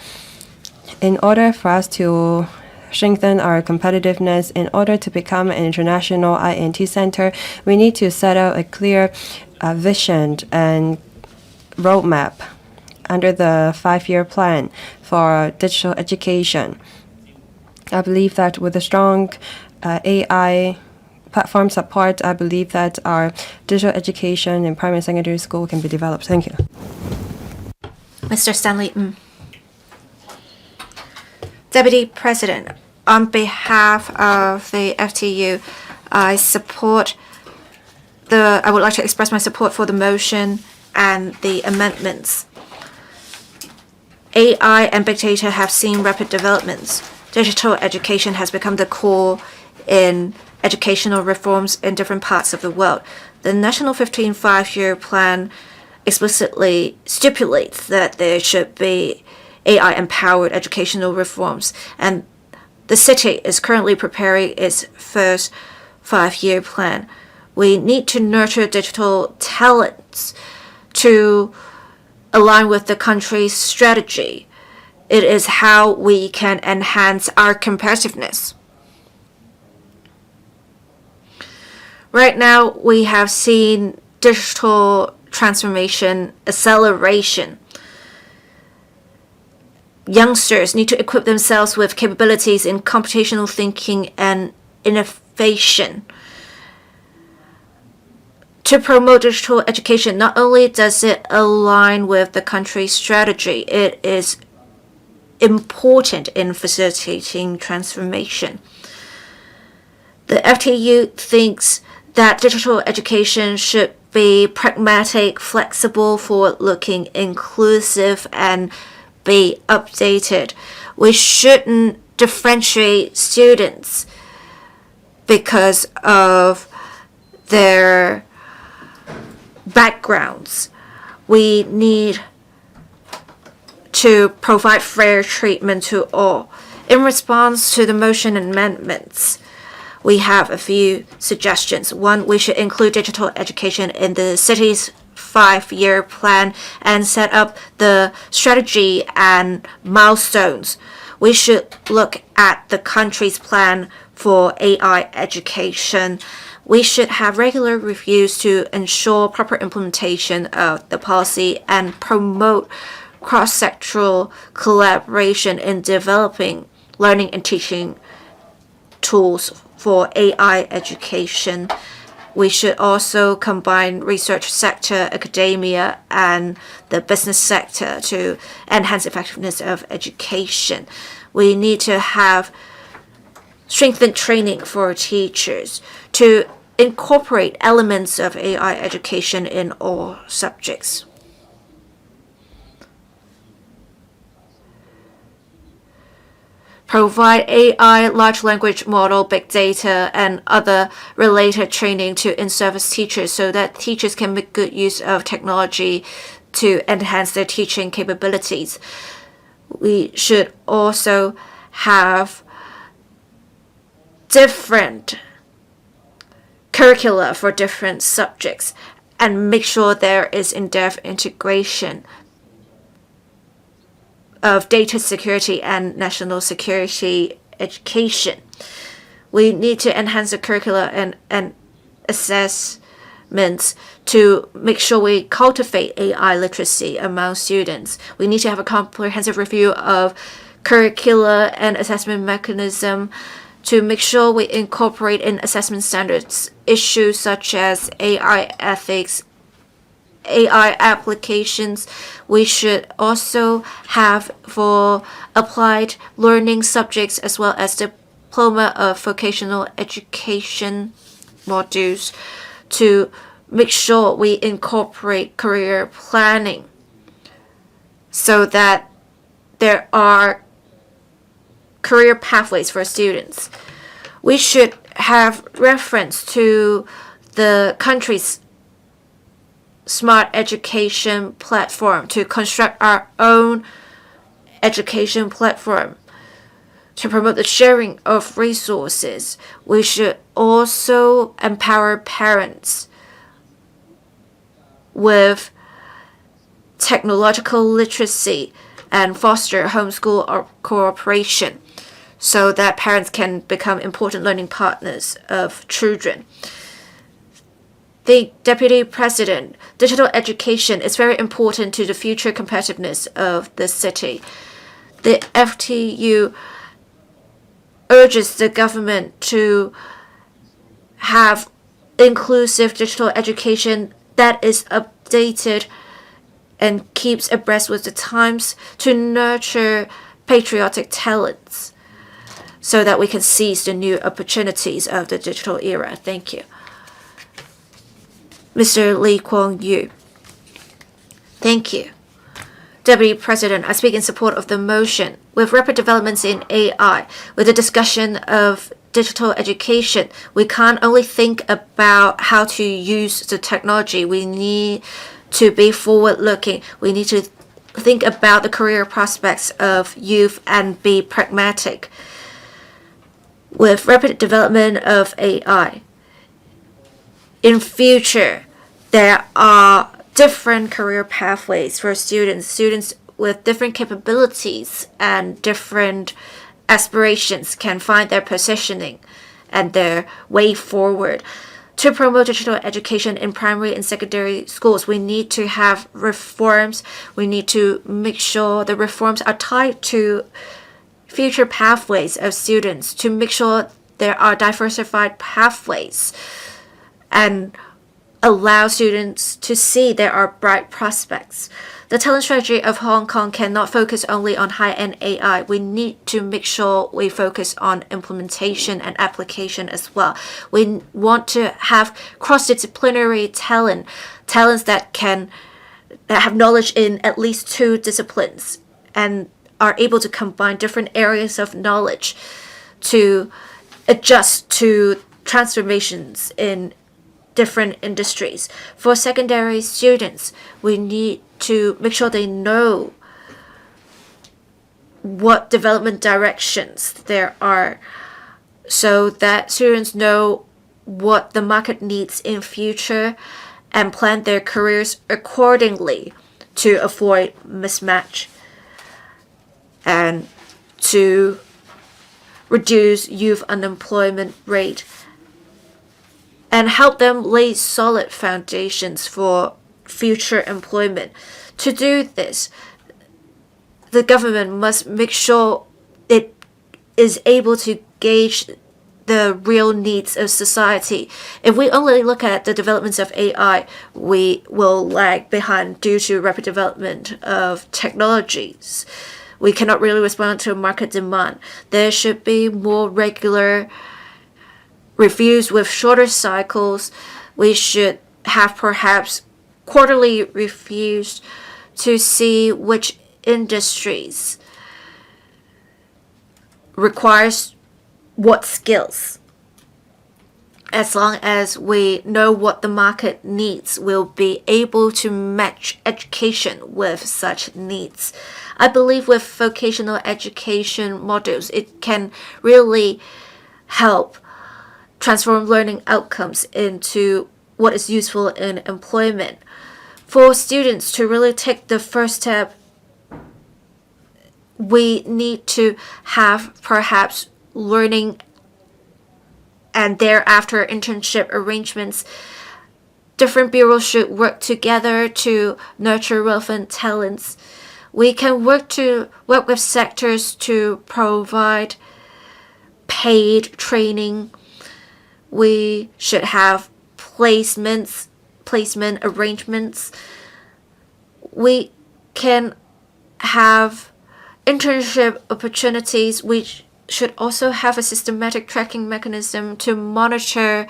In order for us to strengthen our competitiveness, in order to become an international INT center, we need to set out a clear vision and roadmap under the 5-year plan for digital education. I believe that with a strong AI platform support, I believe that our digital education in primary and secondary school can be developed. Thank you. Mr. Stanley Deputy President, on behalf of the FTU, I would like to express my support for the motion and the amendments. AI and big data have seen rapid developments. Digital education has become the core in educational reforms in different parts of the world. The National 15th Five-Year Plan explicitly stipulates that there should be AI-empowered educational reforms, and the city is currently preparing its first 5-year plan. We need to nurture digital talents to align with the country's strategy. It is how we can enhance our competitiveness. Right now, we have seen digital transformation acceleration. Youngsters need to equip themselves with capabilities in computational thinking and innovation. To promote digital education, not only does it align with the country's strategy, it is important in facilitating transformation. The FTU thinks that digital education should be pragmatic, flexible, forward-looking, inclusive, and be updated. We shouldn't differentiate students because of their backgrounds. We need to provide fair treatment to all. In response to the motion amendments, we have a few suggestions. One, we should include digital education in the city's 5-year plan and set up the strategy and milestones. We should look at the country's plan for AI education. We should have regular reviews to ensure proper implementation of the policy and promote cross-sectoral collaboration in developing learning and teaching tools for AI education. We should also combine research sector, academia, and the business sector to enhance effectiveness of education. We need to have strengthened training for teachers to incorporate elements of AI education in all subjects. Provide AI, large language model, big data, and other related training to in-service teachers so that teachers can make good use of technology to enhance their teaching capabilities. We should also have different curricula for different subjects and make sure there is in-depth integration of data security and national security education. We need to enhance the curricula and assessments to make sure we cultivate AI literacy among students. We need to have a comprehensive review of curricula and assessment mechanism to make sure we incorporate in assessment standards issues such as AI ethics, AI applications. We should also have for applied learning subjects as well as diploma of vocational education modules to make sure we incorporate career planning so that there are career pathways for students. We should have reference to the country's smart education platform to construct our own education platform to promote the sharing of resources. We should also empower parents with technological literacy and foster homeschool cooperation so that parents can become important learning partners of children. The Deputy President, digital education is very important to the future competitiveness of the city. The FTU urges the government to have inclusive digital education that is updated and keeps abreast with the times to nurture patriotic talents so that we can seize the new opportunities of the digital era. Thank you. Mr. Lee Kuan-yew. Thank you. Deputy President, I speak in support of the motion. With rapid developments in AI, with the discussion of digital education, we can't only think about how to use the technology. We need to be forward-looking. We need to think about the career prospects of youth and be pragmatic. With rapid development of AI, in future, there are different career pathways for students with different capabilities and different aspirations can find their positioning and their way forward. To promote digital education in primary and secondary schools, we need to have reforms. We need to make sure the reforms are tied to future pathways of students to make sure there are diversified pathways and allow students to see there are bright prospects. The talent strategy of Hong Kong cannot focus only on high-end AI. We need to make sure we focus on implementation and application as well. We want to have cross-disciplinary talents that have knowledge in at least 2 disciplines and are able to combine different areas of knowledge to adjust to transformations in different industries. For secondary students, we need to make sure they know what development directions there are so that students know what the market needs in future and plan their careers accordingly to avoid mismatch and to reduce youth unemployment rate and help them lay solid foundations for future employment. To do this, the government must make sure it is able to gauge the real needs of society. If we only look at the developments of AI, we will lag behind due to rapid development of technologies. We cannot really respond to market demand. There should be more regular reviews with shorter cycles. We should have perhaps quarterly reviews to see which industries requires what skills. As long as we know what the market needs, we'll be able to match education with such needs. I believe with vocational education modules, it can really help transform learning outcomes into what is useful in employment. For students to really take the first step, we need to have perhaps learning and thereafter internship arrangements. Different bureaus should work together to nurture relevant talents. We can work with sectors to provide paid training. We should have placement arrangements. We can have internship opportunities. We should also have a systematic tracking mechanism to monitor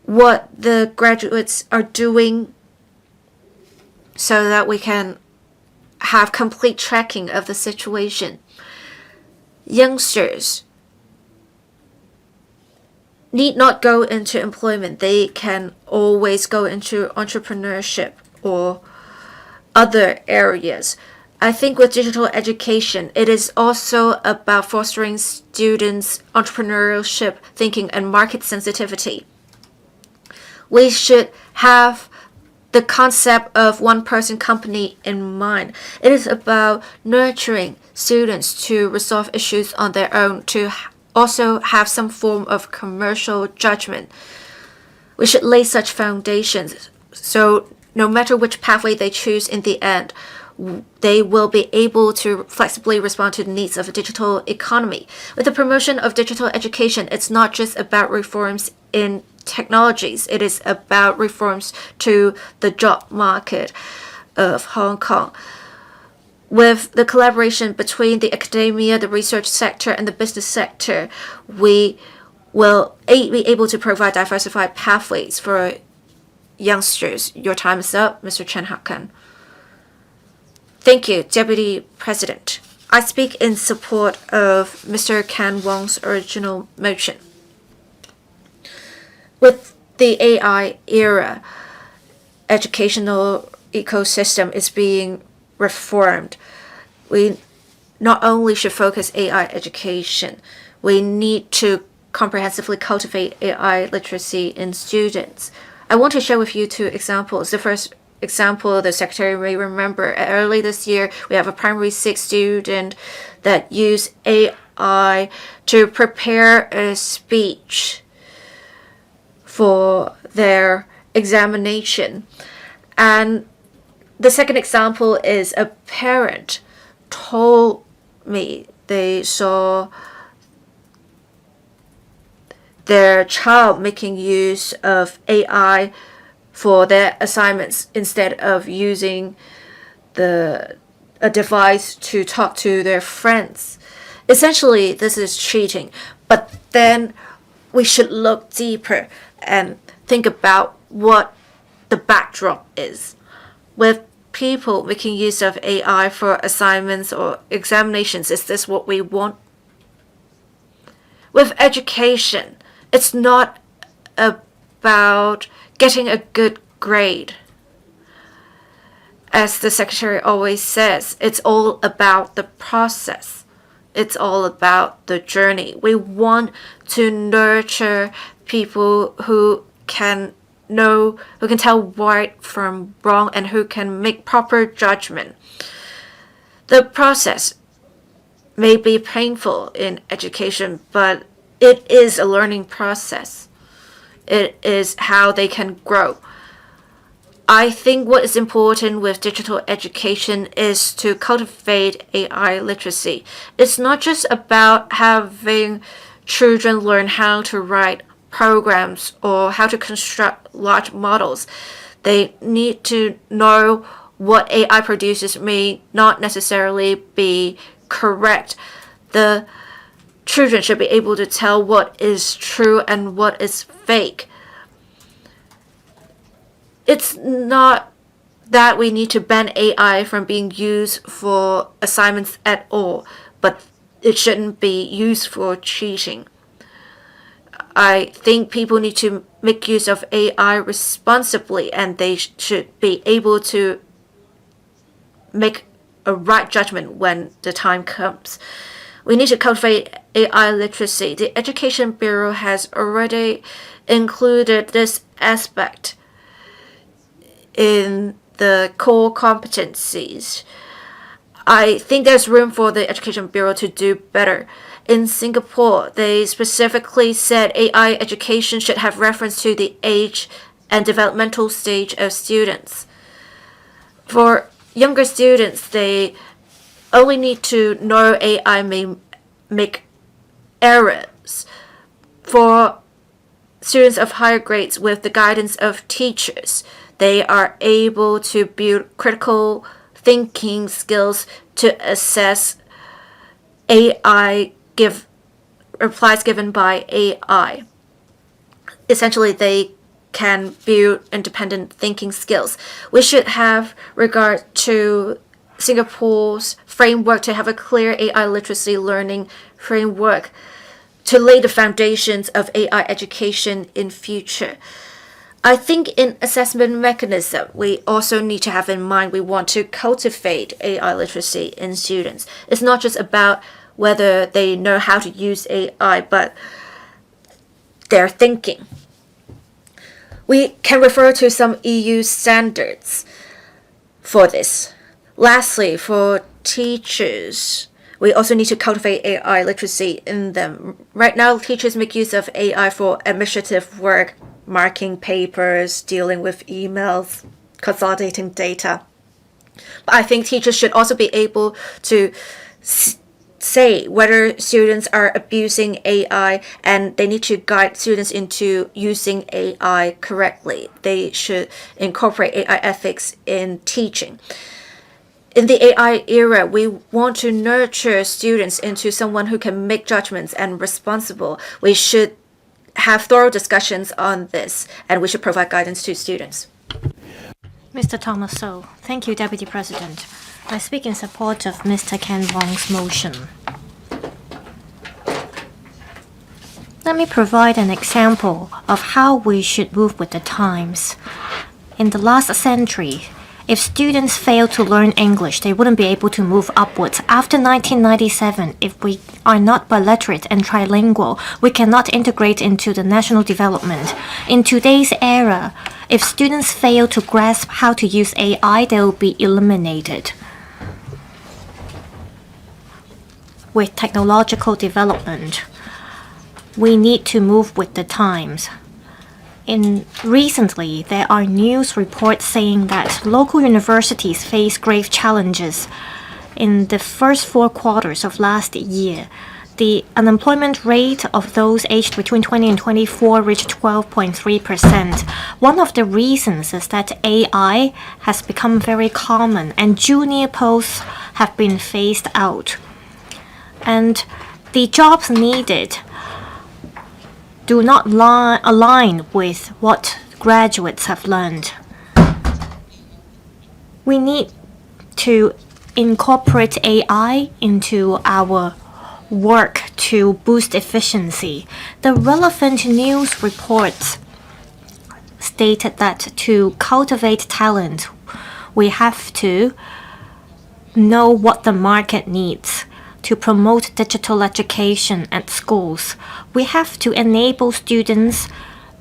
what the graduates are doing so that we can have complete tracking of the situation. Youngsters need not go into employment. They can always go into entrepreneurship or other areas. I think with digital education, it is also about fostering students' entrepreneurship thinking and market sensitivity. We should have the concept of one-person company in mind. It is about nurturing students to resolve issues on their own, to also have some form of commercial judgment. We should lay such foundations so no matter which pathway they choose in the end, they will be able to flexibly respond to the needs of a digital economy. With the promotion of digital education, it's not just about reforms in technologies. It is about reforms to the job market of Hong Kong. With the collaboration between the academia, the research sector, and the business sector, we will be able to provide diversified pathways for youngsters. Your time is up, Mr. Chen Hak-kan. Thank you, Deputy President. I speak in support of Mr. Ken Wong's original motion. With the AI era, educational ecosystem is being reformed. We not only should focus AI education, we need to comprehensively cultivate AI literacy in students. I want to share with you two examples. The first example, the secretary may remember, early this year, we have a primary 6 student that used AI to prepare a speech for their examination. And the second example is a parent told me they saw their child making use of AI for their assignments instead of using a device to talk to their friends. Essentially, this is cheating. But then we should look deeper and think about what the backdrop is. With people making use of AI for assignments or examinations, is this what we want? With education, it's not about getting a good grade. As the secretary always says, it's all about the process. It's all about the journey. We want to nurture people who can tell right from wrong and who can make proper judgment. The process may be painful in education, but it is a learning process. It is how they can grow. I think what is important with digital education is to cultivate AI literacy. It's not just about having children learn how to write programs or how to construct large models. They need to know what AI produces may not necessarily be correct. The children should be able to tell what is true and what is fake. It's not that we need to ban AI from being used for assignments at all, but it shouldn't be used for cheating. I think people need to make use of AI responsibly, and they should be able to make a right judgment when the time comes. We need to cultivate AI literacy. The Education Bureau has already included this aspect in the core competencies. I think there's room for the Education Bureau to do better. In Singapore, they specifically said AI education should have reference to the age and developmental stage of students. For younger students, they only need to know AI may make errors. For students of higher grades, with the guidance of teachers, they are able to build critical thinking skills to assess replies given by AI. Essentially, they can build independent thinking skills. We should have regard to Singapore's framework to have a clear AI literacy learning framework to lay the foundations of AI education in future. I think in assessment mechanism, we also need to have in mind we want to cultivate AI literacy in students. It's not just about whether they know how to use AI, but their thinking. We can refer to some EU standards for this. Lastly, for teachers, we also need to cultivate AI literacy in them. Right now, teachers make use of AI for administrative work, marking papers, dealing with emails, consolidating data. But I think teachers should also be able to say whether students are abusing AI, and they need to guide students into using AI correctly. They should incorporate AI ethics in teaching. In the AI era, we want to nurture students into someone who can make judgments and responsible. We should have thorough discussions on this, and we should provide guidance to students. Mr. Thomas So, thank you, Deputy President. I speak in support of Mr. Ken Wong's motion. Let me provide an example of how we should move with the times. In the last century, if students fail to learn English, they wouldn't be able to move upwards. After 1997, if we are not biliterate and trilingual, we cannot integrate into the national development. In today's era, if students fail to grasp how to use AI, they will be eliminated. With technological development, we need to move with the times. Recently, there are news reports saying that local universities face grave challenges. In the first 4 quarters of last year, the unemployment rate of those aged between 20 and 24 reached 12.3%. One of the reasons is that AI has become very common and junior posts have been phased out. And the jobs needed do not align with what graduates have learned. We need to incorporate AI into our work to boost efficiency. The relevant news reports stated that to cultivate talent, we have to know what the market needs. To promote digital education at schools, we have to enable students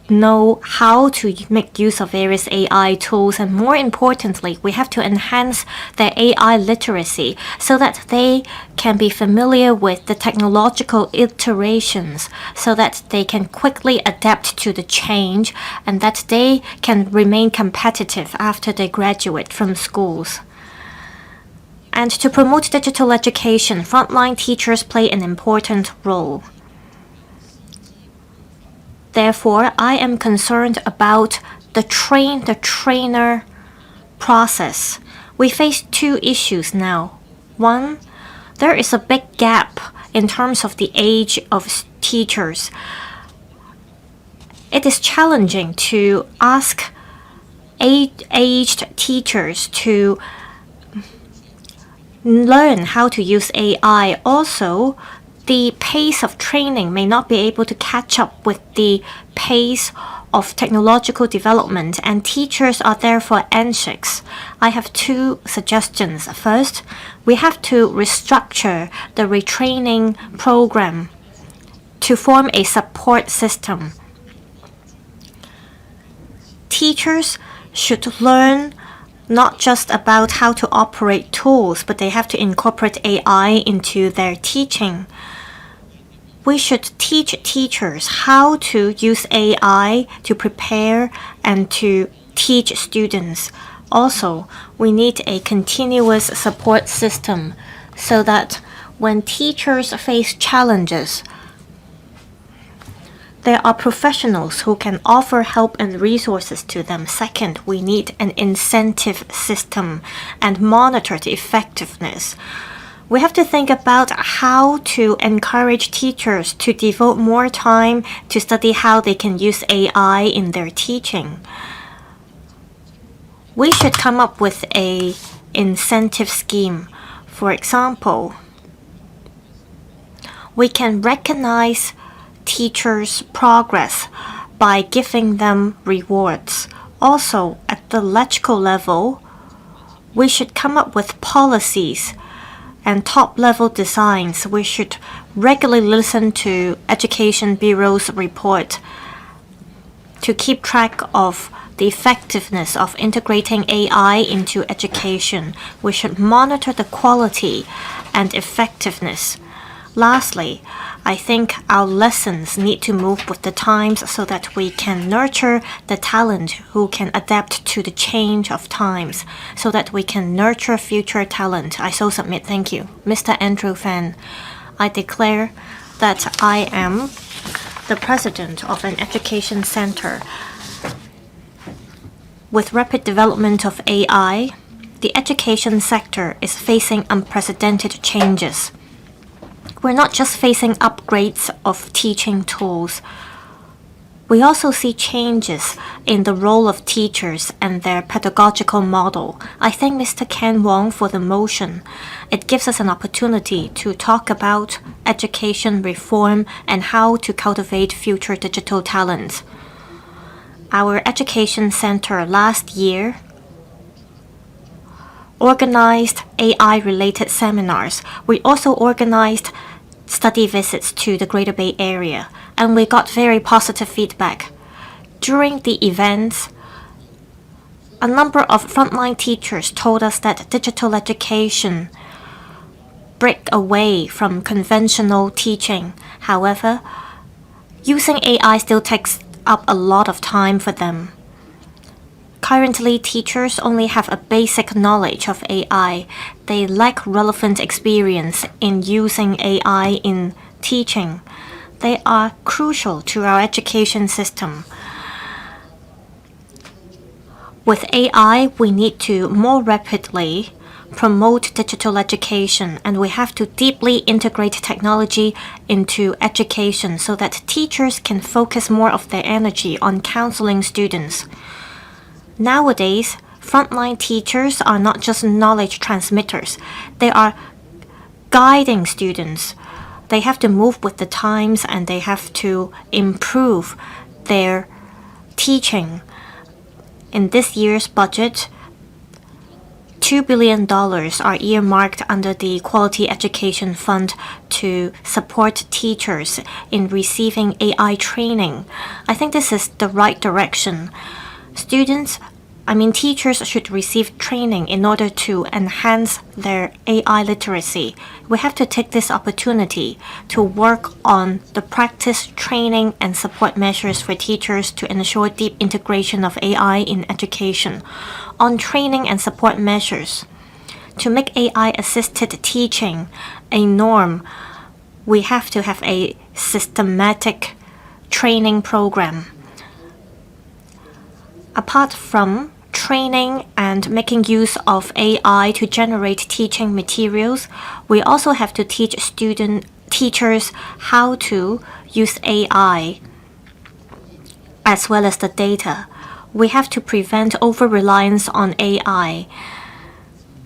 know how to make use of various AI tools, and more importantly, we have to enhance their AI literacy so that they can be familiar with the technological iterations, so that they can quickly adapt to the change and that they can remain competitive after they graduate from schools. And to promote digital education, frontline teachers play an important role. Therefore, I am concerned about the train-the-trainer process. We face 2 issues now. One, there is a big gap in terms of the age of teachers. It is challenging to ask aged teachers to learn how to use AI. Also, the pace of training may not be able to catch up with the pace of technological development, and teachers are therefore anxious. I have two suggestions. First, we have to restructure the retraining program to form a support system. Teachers should learn not just about how to operate tools, but they have to incorporate AI into their teaching. We should teach teachers how to use AI to prepare and to teach students. Also, we need a continuous support system so that when teachers face challenges, there are professionals who can offer help and resources to them. Second, we need an incentive system and monitor the effectiveness. We have to think about how to encourage teachers to devote more time to study how they can use AI in their teaching. We should come up with an incentive scheme. For example, we can recognize teachers' progress by giving them rewards. Also, at the LegCo level, we should come up with policies and top-level designs. We should regularly listen to Education Bureau's report to keep track of the effectiveness of integrating AI into education. We should monitor the quality and effectiveness. Lastly, I think our lessons need to move with the times so that we can nurture the talent who can adapt to the change of times, so that we can nurture future talent. I so submit. Thank you. Mr. Andrew Fan, I declare that I am the president of an education center. With rapid development of AI, the education sector is facing unprecedented changes. We're not just facing upgrades of teaching tools. We also see changes in the role of teachers and their pedagogical model. I thank Mr. Ken Wong for the motion. It gives us an opportunity to talk about education reform and how to cultivate future digital talents. Our education center last year organized AI-related seminars. We also organized study visits to the Greater Bay Area, and we got very positive feedback. During the events, a number of frontline teachers told us that digital education break away from conventional teaching. However, using AI still takes up a lot of time for them. Currently, teachers only have a basic knowledge of AI. They lack relevant experience in using AI in teaching. They are crucial to our education system. With AI, we need to more rapidly promote digital education, and we have to deeply integrate technology into education so that teachers can focus more of their energy on counseling students. Nowadays, frontline teachers are not just knowledge transmitters. They are guiding students. They have to move with the times and they have to improve their teaching. In this year's budget, $2 billion are earmarked under the Quality Education Fund to support teachers in receiving AI training. I think this is the right direction. Teachers should receive training in order to enhance their AI literacy. We have to take this opportunity to work on the practice, training, and support measures for teachers to ensure deep integration of AI in education. On training and support measures, to make AI-assisted teaching a norm, we have to have a systematic training program. Apart from training and making use of AI to generate teaching materials, we also have to teach teachers how to use AI as well as the data. We have to prevent over-reliance on AI.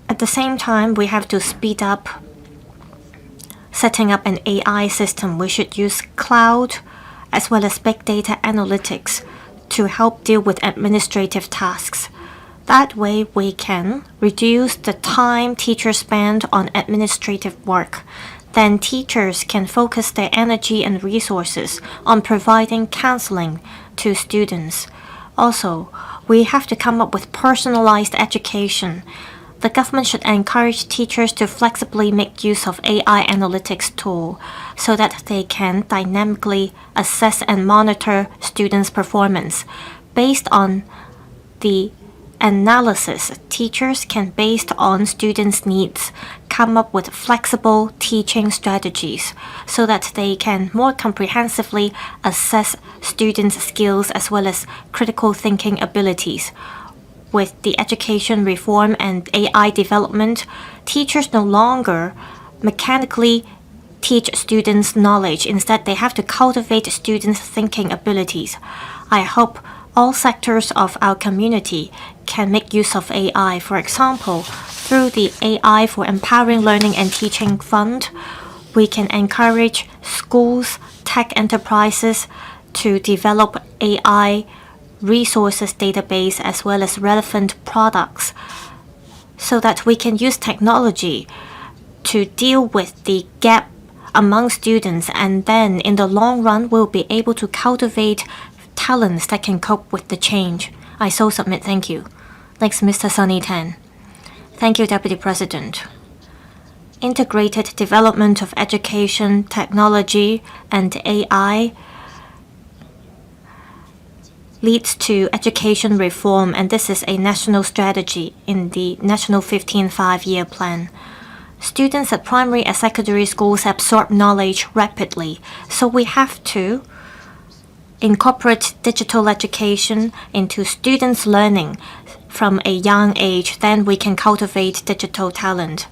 At the same time, we have to speed up setting up an AI system. We should use cloud as well as big data analytics to help deal with administrative tasks. That way, we can reduce the time teachers spend on administrative work. Then teachers can focus their energy and resources on providing counseling to students. Also, we have to come up with personalized education. The government should encourage teachers to flexibly make use of AI analytics tool so that they can dynamically assess and monitor students' performance. Based on the analysis, teachers can, based on students' needs, come up with flexible teaching strategies so that they can more comprehensively assess students' skills as well as critical thinking abilities. With the education reform and AI development, teachers no longer mechanically teach students knowledge. Instead, they have to cultivate students' thinking abilities. I hope all sectors of our community can make use of AI. For example, through the AI for Empowering Learning and Teaching Fund, we can encourage schools, tech enterprises to develop AI resources database as well as relevant products so that we can use technology to deal with the gap among students, and then in the long run we'll be able to cultivate talents that can cope with the change. I so submit. Thank you. Next, Mr. Sunny Tan. Thank you, Deputy President. Integrated development of education, technology, and AI leads to education reform, and this is a national strategy in the National 15 Five-Year Plan. Students at primary and secondary schools absorb knowledge rapidly, so we have to incorporate digital education into students' learning from a young age. Then we can cultivate digital talent.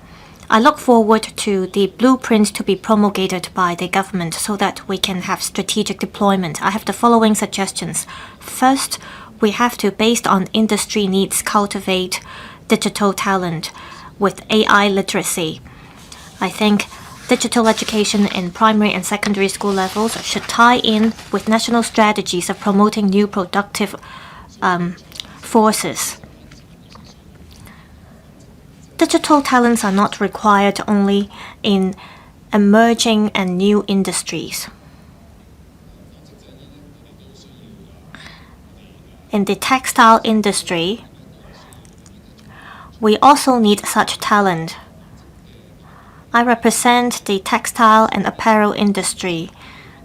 I look forward to the blueprint to be promulgated by the government so that we can have strategic deployment. I have the following suggestions. First, we have to, based on industry needs, cultivate digital talent with AI literacy. I think digital education in primary and secondary school levels should tie in with national strategies of promoting new productive forces. Digital talents are not required only in emerging and new industries. In the textile industry, we also need such talent. I represent the textile and apparel industry.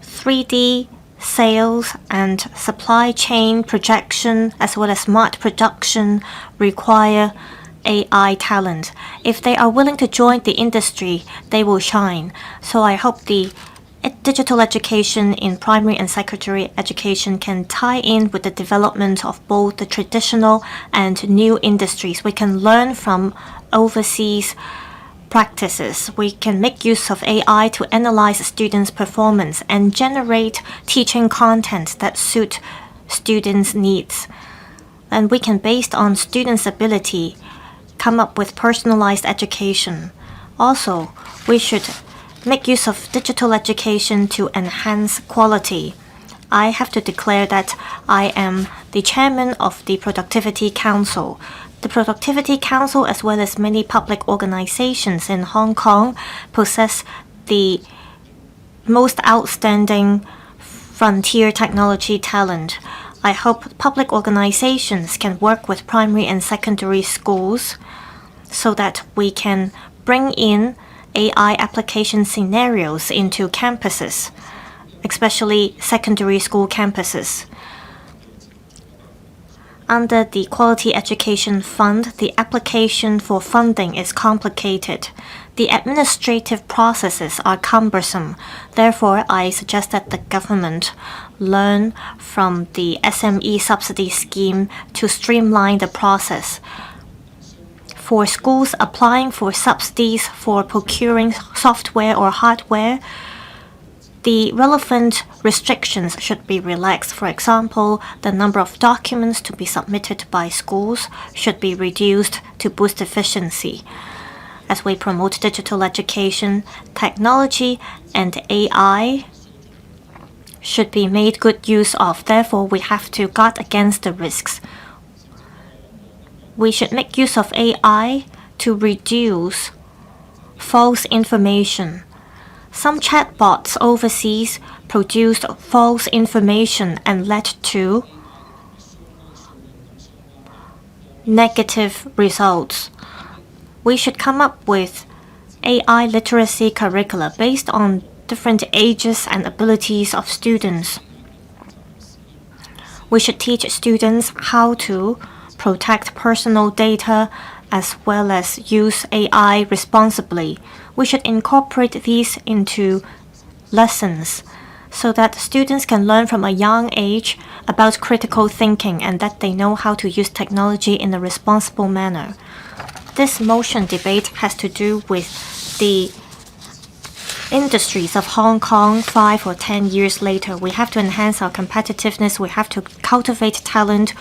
3D sales and supply chain projection as well as smart production require AI talent. If they are willing to join the industry, they will shine. So I hope the digital education in primary and secondary education can tie in with the development of both the traditional and new industries. We can learn from overseas practices. We can make use of AI to analyze students' performance and generate teaching content that suit students' needs. And we can, based on students' ability, come up with personalized education. Also, we should make use of digital education to enhance quality. I have to declare that I am the chairman of the Productivity Council. The Productivity Council, as well as many public organizations in Hong Kong, possess the most outstanding frontier technology talent. I hope public organizations can work with primary and secondary schools so that we can bring in AI application scenarios into campuses, especially secondary school campuses. Under the Quality Education Fund, the application for funding is complicated. The administrative processes are cumbersome. Therefore, I suggest that the government learn from the SME subsidy scheme to streamline the process. For schools applying for subsidies for procuring software or hardware, the relevant restrictions should be relaxed. For example, the number of documents to be submitted by schools should be reduced to boost efficiency. As we promote digital education, technology, and AI should be made good use of. Therefore, we have to guard against the risks. We should make use of AI to reduce false information. Some chatbots overseas produced false information and led to negative results. We should come up with AI literacy curricula based on different ages and abilities of students. We should teach students how to protect personal data as well as use AI responsibly. We should incorporate these into lessons so that students can learn from a young age about critical thinking and that they know how to use technology in a responsible manner. This motion debate has to do with the industries of Hong Kong 5 or 10 years later. We have to enhance our competitiveness. We have to cultivate talent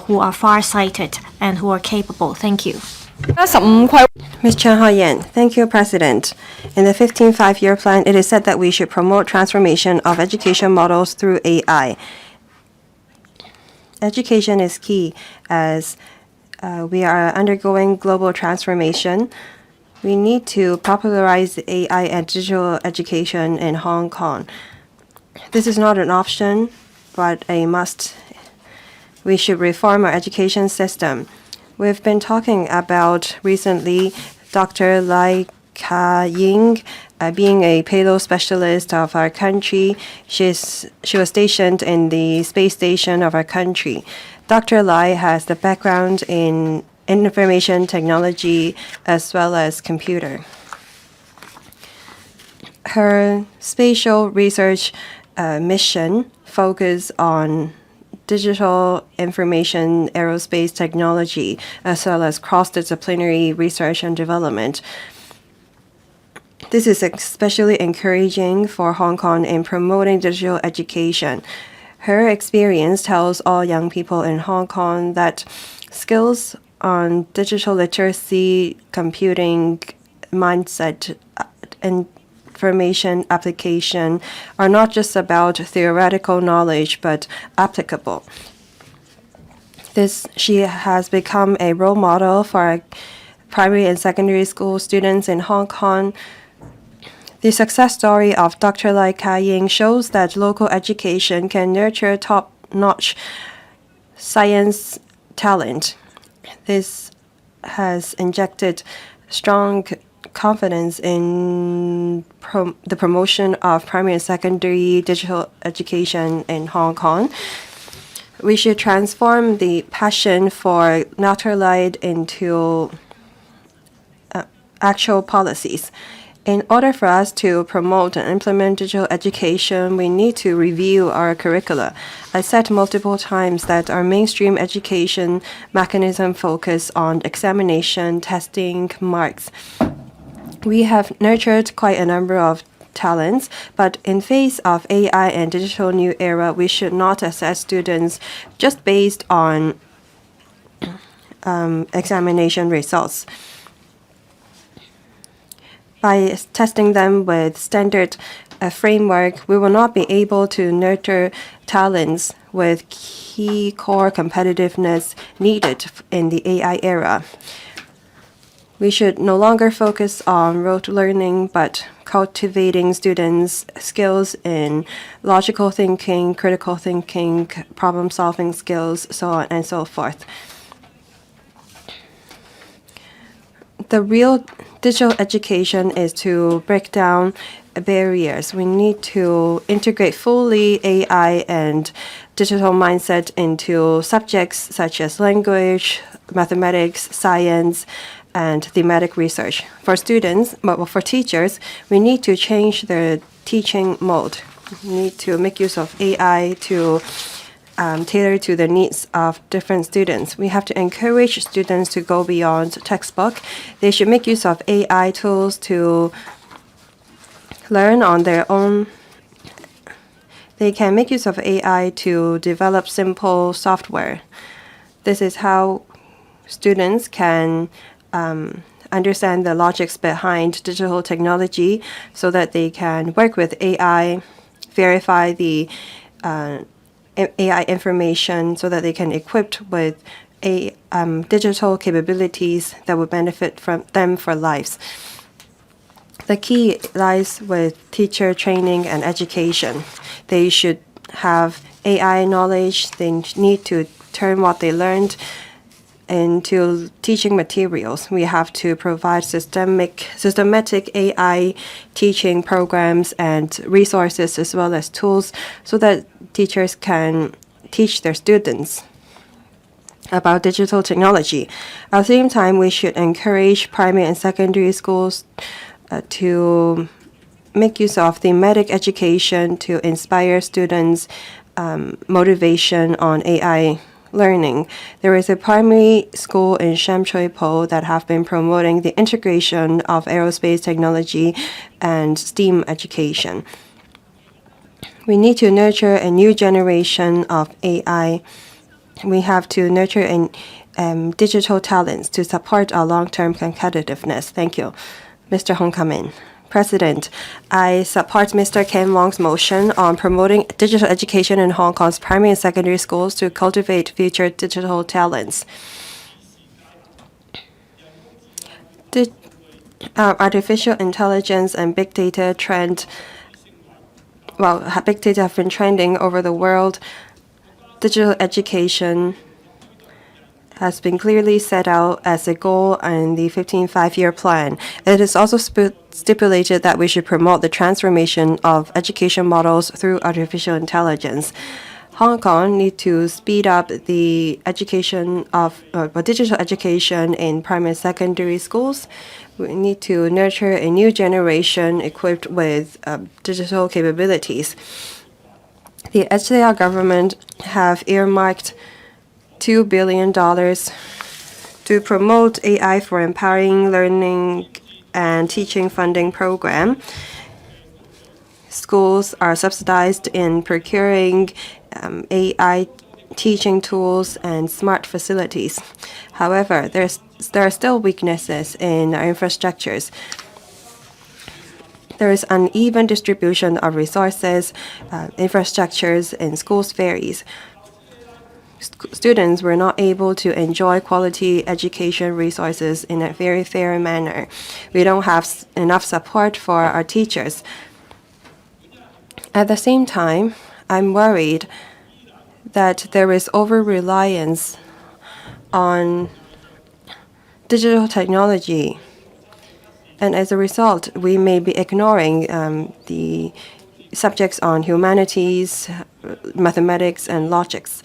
who are far-sighted and who are capable. Thank you. Ms. Chen Hao-yan, thank you, President. In the 15th Five-Year Plan, it is said that we should promote transformation of education models through AI. Education is key as we are undergoing global transformation. We need to popularize AI and digital education in Hong Kong. This is not an option, but a must. We should reform our education system. We've been talking about recently Dr. Lai Ka-ying being a payload specialist of our country. She was stationed in the space station of our country. Dr. Lai has the background in information technology as well as computer. Her spatial research mission focuses on digital information aerospace technology as well as cross-disciplinary research and development. This is especially encouraging for Hong Kong in promoting digital education. Her experience tells all young people in Hong Kong that skills on digital literacy, computing, mindset, and information application are not just about theoretical knowledge, but applicable. She has become a role model for primary and secondary school students in Hong Kong. The success story of Dr. Lai Ka-ying shows that local education can nurture top-notch science talent. This has injected strong confidence in the promotion of primary and secondary digital education in Hong Kong. We should transform the passion for natural light into actual policies. In order for us to promote and implement digital education, we need to review our curricula. I said multiple times that our mainstream education mechanism focus on examination, testing, marks. We have nurtured quite a number of talents, but in face of AI and digital new era, we should not assess students just based on examination results. By testing them with standard framework, we will not be able to nurture talents with key core competitiveness needed in the AI era. We should no longer focus on rote learning, but cultivating students' skills in logical thinking, critical thinking, problem-solving skills, so on and so forth. The real digital education is to break down barriers. We need to integrate fully AI and digital mindset into subjects such as language, mathematics, science, and thematic research. For students, but for teachers, we need to change their teaching mode. We need to make use of AI to tailor to the needs of different students. We have to encourage students to go beyond textbook. They should make use of AI tools to learn on their own. They can make use of AI to develop simple software. This is how students can understand the logics behind digital technology so that they can work with AI verify the AI information so that they can equipped with digital capabilities that would benefit from them for lives. The key lies with teacher training and education. They should have AI knowledge. They need to turn what they learned into teaching materials. We have to provide systematic AI teaching programs and resources as well as tools so that teachers can teach their students about digital technology. At the same time, we should encourage primary and secondary schools to make use of thematic education to inspire students' motivation on AI learning. There is a primary school in Shamshui-po that have been promoting the integration of aerospace technology and STEAM education. We need to nurture a new generation of AI. We have to nurture digital talents to support our long-term competitiveness. Thank you. Mr. Hong Kam-in. President, I support Mr. Ken Wong's motion on promoting digital education in Hong Kong's primary and secondary schools to cultivate future digital talents. Artificial intelligence and big data big data have been trending over the world. Digital education has been clearly set out as a goal in the 15th Five-Year Plan. It is also stipulated that we should promote the transformation of education models through artificial intelligence. Hong Kong needs to speed up the education of digital education in primary and secondary schools. We need to nurture a new generation equipped with digital capabilities. The SAR government have earmarked $2 billion to promote AI for empowering learning and teaching funding program. Schools are subsidized in procuring AI teaching tools and smart facilities. However, there are still weaknesses in our infrastructures. There is uneven distribution of resources, infrastructures in schools varies. Students were not able to enjoy quality education resources in a very fair manner. We don't have enough support for our teachers. At the same time, I'm worried that there is over-reliance on digital technology. And as a result, we may be ignoring the subjects on humanities, mathematics, and logics.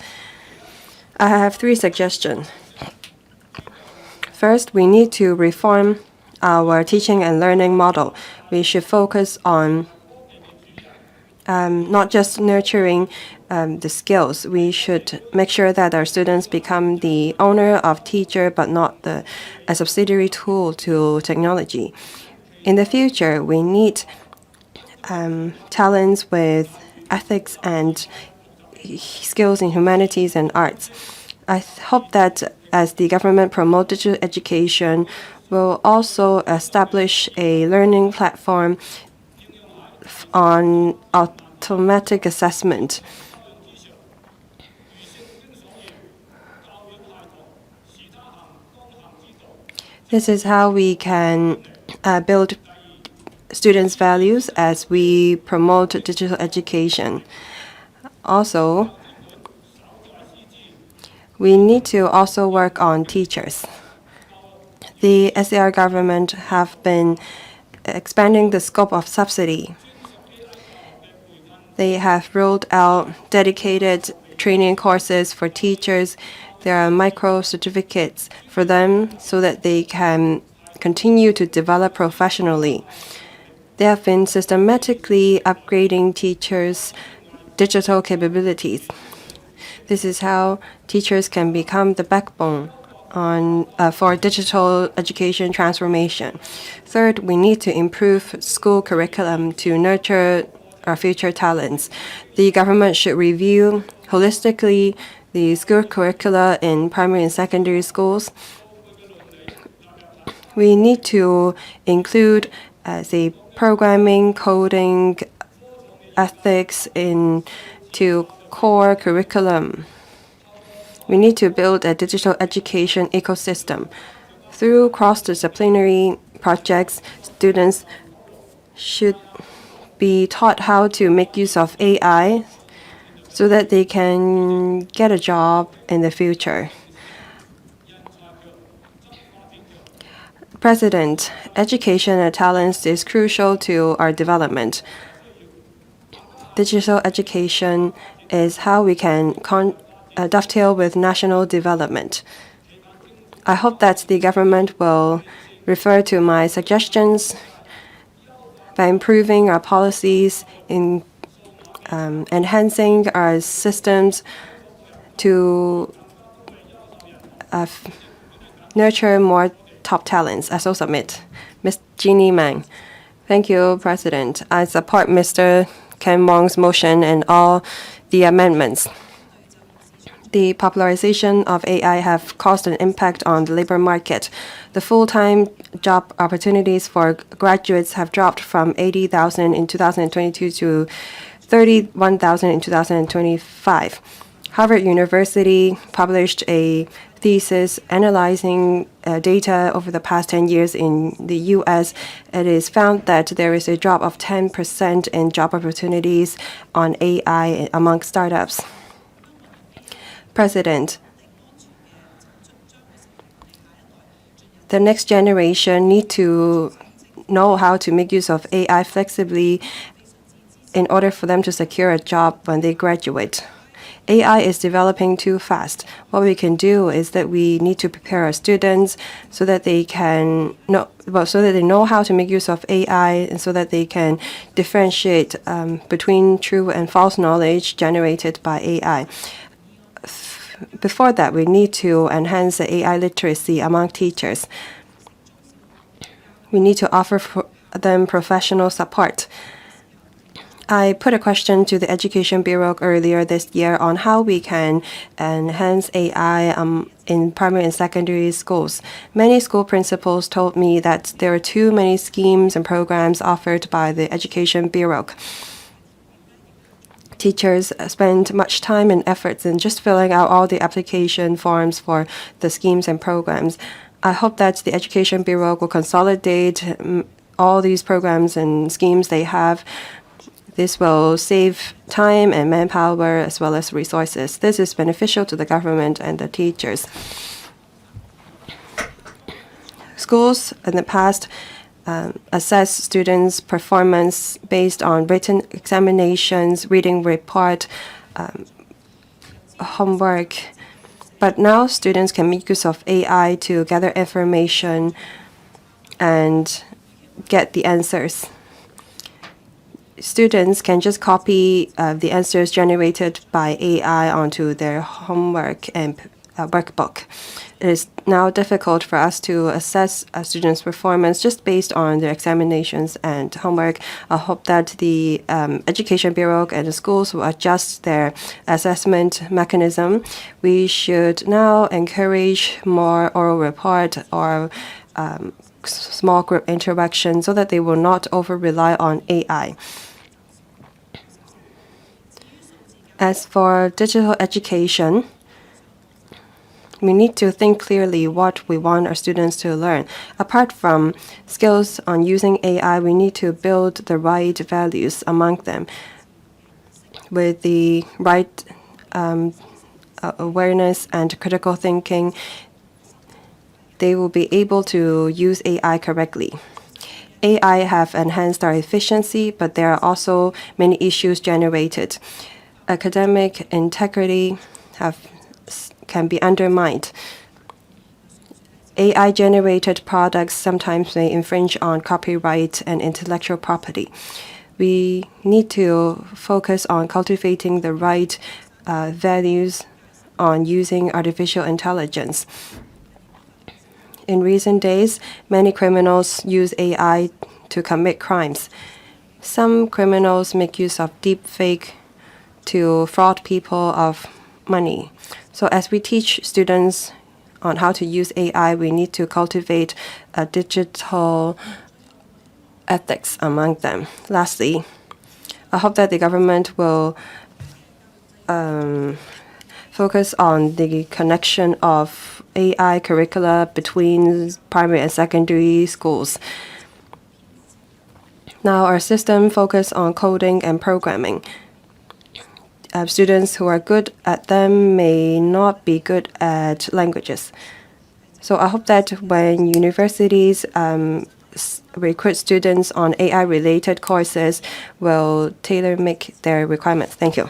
I have 3 suggestions. First, we need to reform our teaching and learning model. We should focus on not just nurturing the skills. We should make sure that our students become the owner of teacher, but not a subsidiary tool to technology. In the future, we need talents with ethics and skills in humanities and arts. I hope that as the government promotes digital education, we'll also establish a learning platform on automatic assessment. This is how we can build students' values as we promote digital education. Also, we need to also work on teachers. The SAR government have been expanding the scope of subsidy. They have rolled out dedicated training courses for teachers. There are micro certificates for them so that they can continue to develop professionally. They have been systematically upgrading teachers' digital capabilities. This is how teachers can become the backbone for digital education transformation. Third, we need to improve school curriculum to nurture our future talents. The government should review holistically the school curricula in primary and secondary schools. We need to include the programming, coding, ethics into core curriculum. We need to build a digital education ecosystem. Through cross-disciplinary projects, students should be taught how to make use of AI so that they can get a job in the future. President, education and talents is crucial to our development. Digital education is how we can dovetail with national development. I hope that the government will refer to my suggestions by improving our policies, in enhancing our systems to nurture more top talents. I so submit. Ms. Jeannie Mang. Thank you, President. I support Mr. Ken Wong's motion and all the amendments. The popularization of AI have caused an impact on the labor market. The full-time job opportunities for graduates have dropped from 80,000 in 2022 to 31,000 in 2025. Harvard University published a thesis analyzing data over the past 10 years in the U.S. It is found that there is a drop of 10% in job opportunities on AI among startups. President, the next generation need to know how to make use of AI flexibly in order for them to secure a job when they graduate. AI is developing too fast. What we can do is that we need to prepare our students so that they know how to make use of AI and so that they can differentiate between true and false knowledge generated by AI. Before that, we need to enhance the AI literacy among teachers. We need to offer them professional support. I put a question to the Education Bureau earlier this year on how we can enhance AI in primary and secondary schools. Many school principals told me that there are too many schemes and programs offered by the Education Bureau. Teachers spend much time and efforts in just filling out all the application forms for the schemes and programs. I hope that the Education Bureau will consolidate all these programs and schemes they have. This will save time and manpower as well as resources. This is beneficial to the government and the teachers. Schools in the past assess students' performance based on written examinations, reading report, homework. But now students can make use of AI to gather information and get the answers. Students can just copy the answers generated by AI onto their homework and workbook. It is now difficult for us to assess a student's performance just based on their examinations and homework. I hope that the Education Bureau and the schools will adjust their assessment mechanism. We should now encourage more oral report or small group interaction so that they will not over-rely on AI. As for digital education, we need to think clearly what we want our students to learn. Apart from skills on using AI, we need to build the right values among them. With the right awareness and critical thinking, they will be able to use AI correctly. AI have enhanced our efficiency, but there are also many issues generated. Academic integrity can be undermined. AI-generated products sometimes may infringe on copyright and intellectual property. We need to focus on cultivating the right values on using artificial intelligence. In recent days, many criminals use AI to commit crimes. Some criminals make use of deepfake to fraud people of money. So as we teach students on how to use AI, we need to cultivate a digital ethics among them. Lastly, I hope that the government will focus on the connection of AI curricula between primary and secondary schools. Now, our system focuses on coding and programming. Students who are good at them may not be good at languages. So I hope that when universities recruit students on AI-related courses, will tailor-make their requirements. Thank you.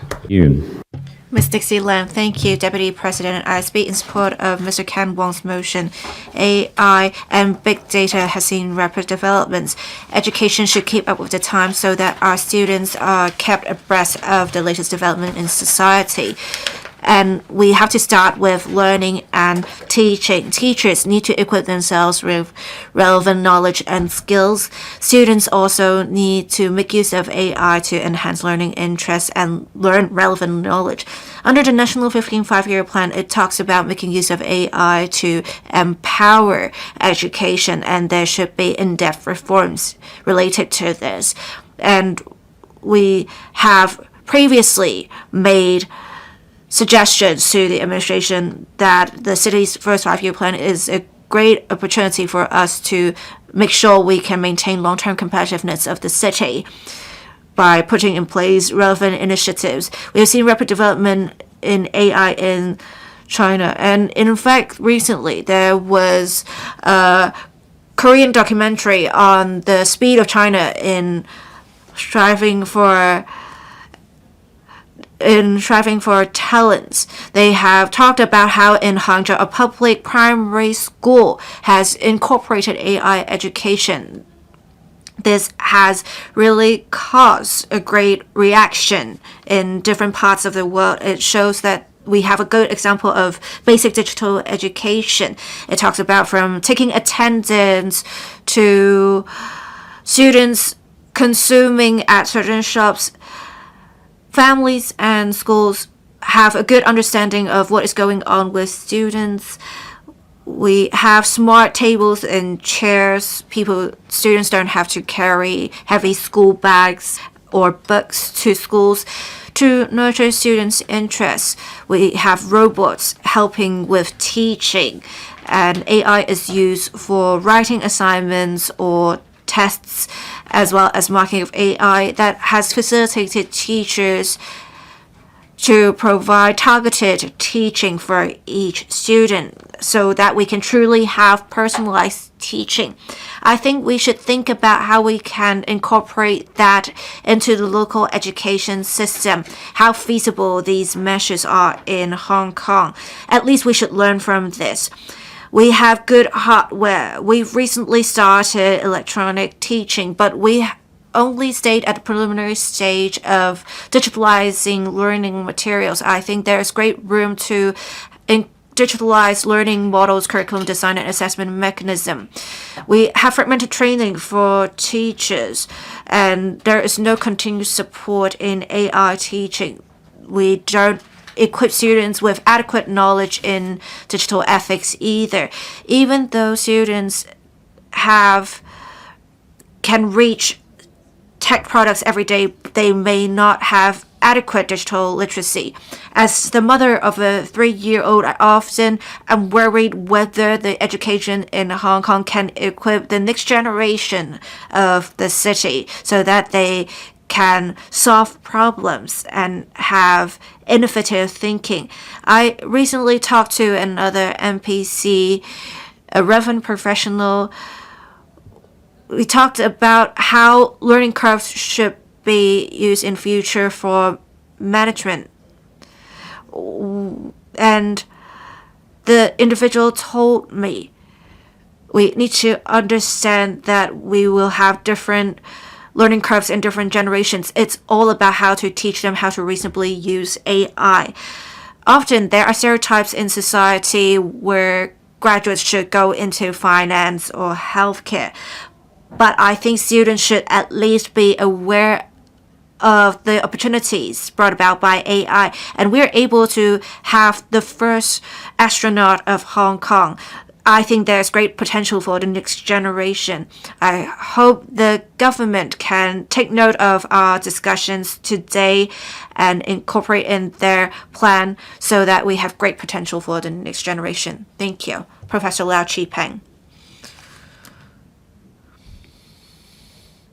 Ms. Dixie Lam, thank you, Deputy President. I speak in support of Mr. Ken Wong's motion. AI and big data has seen rapid developments. Education should keep up with the times so that our students are kept abreast of the latest development in society. And we have to start with learning and teaching. Teachers need to equip themselves with relevant knowledge and skills. Students also need to make use of AI to enhance learning interests and learn relevant knowledge. Under the National 15th Five-Year Plan, it talks about making use of AI to empower education, and there should be in-depth reforms related to this. And we have previously made suggestions to the administration that the city's first 5-year plan is a great opportunity for us to make sure we can maintain long-term competitiveness of the city by putting in place relevant initiatives. We have seen rapid development in AI in China, and in fact, recently there was a Korean documentary on the speed of China in striving for talents. They have talked about how in Hangzhou, a public primary school has incorporated AI education. This has really caused a great reaction in different parts of the world. It shows that we have a good example of basic digital education. It talks about from taking attendance to students consuming at certain shops. Families and schools have a good understanding of what is going on with students. We have smart tables and chairs. Students don't have to carry heavy school bags or books to schools. To nurture students' interests, we have robots helping with teaching, and AI is used for writing assignments or tests, as well as marking of AI that has facilitated teachers to provide targeted teaching for each student so that we can truly have personalized teaching. I think we should think about how we can incorporate that into the local education system, how feasible these measures are in Hong Kong. At least we should learn from this. We have good hardware. We've recently started electronic teaching, but we only stayed at the preliminary stage of digitalizing learning materials. I think there is great room to digitalize learning models, curriculum design, and assessment mechanism. We have fragmented training for teachers, and there is no continuous support in AI teaching. We don't equip students with adequate knowledge in digital ethics either. Even though students can reach tech products every day, they may not have adequate digital literacy. As the mother of a 3-year-old, I often am worried whether the education in Hong Kong can equip the next generation of the city so that they can solve problems and have innovative thinking. I recently talked to another NPC, a relevant professional. We talked about how learning curves should be used in future for management. And the individual told me we need to understand that we will have different learning curves in different generations. It's all about how to teach them how to reasonably use AI. Often there are stereotypes in society where graduates should go into finance or healthcare. But I think students should at least be aware of the opportunities brought about by AI. And we're able to have the first astronaut of Hong Kong. I think there's great potential for the next generation. I hope the government can take note of our discussions today and incorporate in their plan so that we have great potential for the next generation. Thank you. Professor Lau Chi-Peng.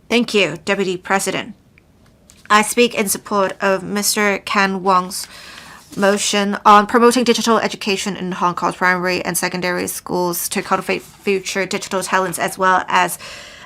Thank you, Deputy President. I speak in support of Mr. Ken Wong's motion on promoting digital education in Hong Kong's primary and secondary schools to cultivate future digital talents, as well as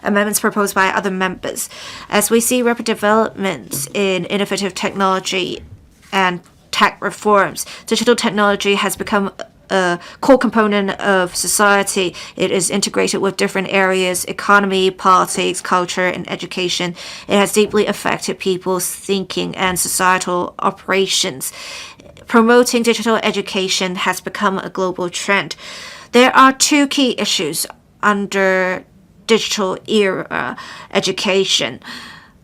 amendments proposed by other members. As we see rapid developments in innovative technology and tech reforms, digital technology has become a core component of society. It is integrated with different areas: economy, politics, culture, and education. It has deeply affected people's thinking and societal operations. Promoting digital education has become a global trend. There are two key issues under digital era education.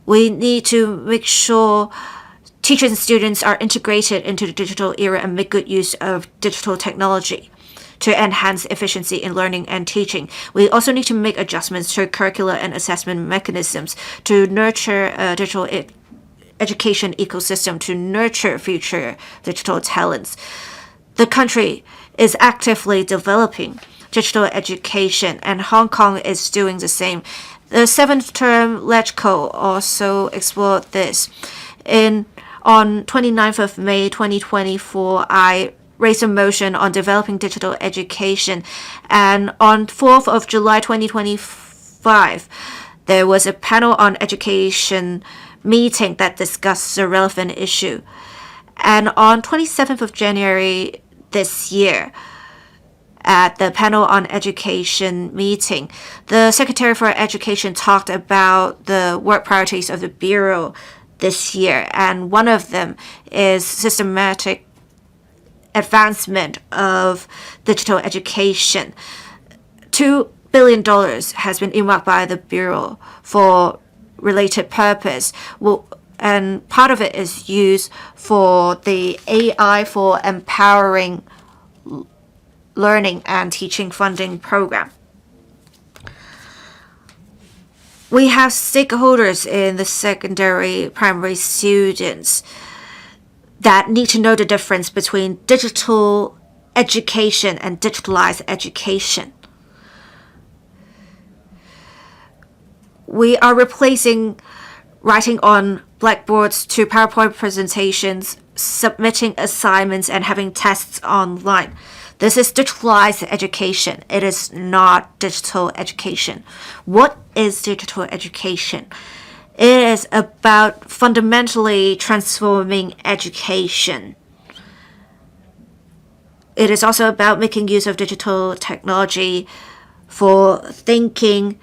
We need to make sure teachers and students are integrated into the digital era and make good use of digital technology to enhance efficiency in learning and teaching. We also need to make adjustments to curricula and assessment mechanisms to nurture digital education ecosystem to nurture future digital talents. The country is actively developing digital education, and Hong Kong is doing the same. The seventh term LegCo also explored this. On 29th of May 2024, I raised a motion on developing digital education, and on 4th of July 2025, there was a panel on education meeting that discussed the relevant issue. And on 27th of January this year, at the panel on education meeting, the Secretary for Education talked about the work priorities of the Bureau this year, and one of them is systematic advancement of digital education. $2 billion has been earmarked by the Bureau for related purpose, and part of it is used for the AI for empowering learning and teaching funding program. We have stakeholders in the secondary primary students that need to know the difference between digital education and digitalized education. We are replacing writing on blackboards to PowerPoint presentations, submitting assignments, and having tests online. This is digitalized education. It is not digital education. What is digital education? It is about fundamentally transforming education. It is also about making use of digital technology for thinking,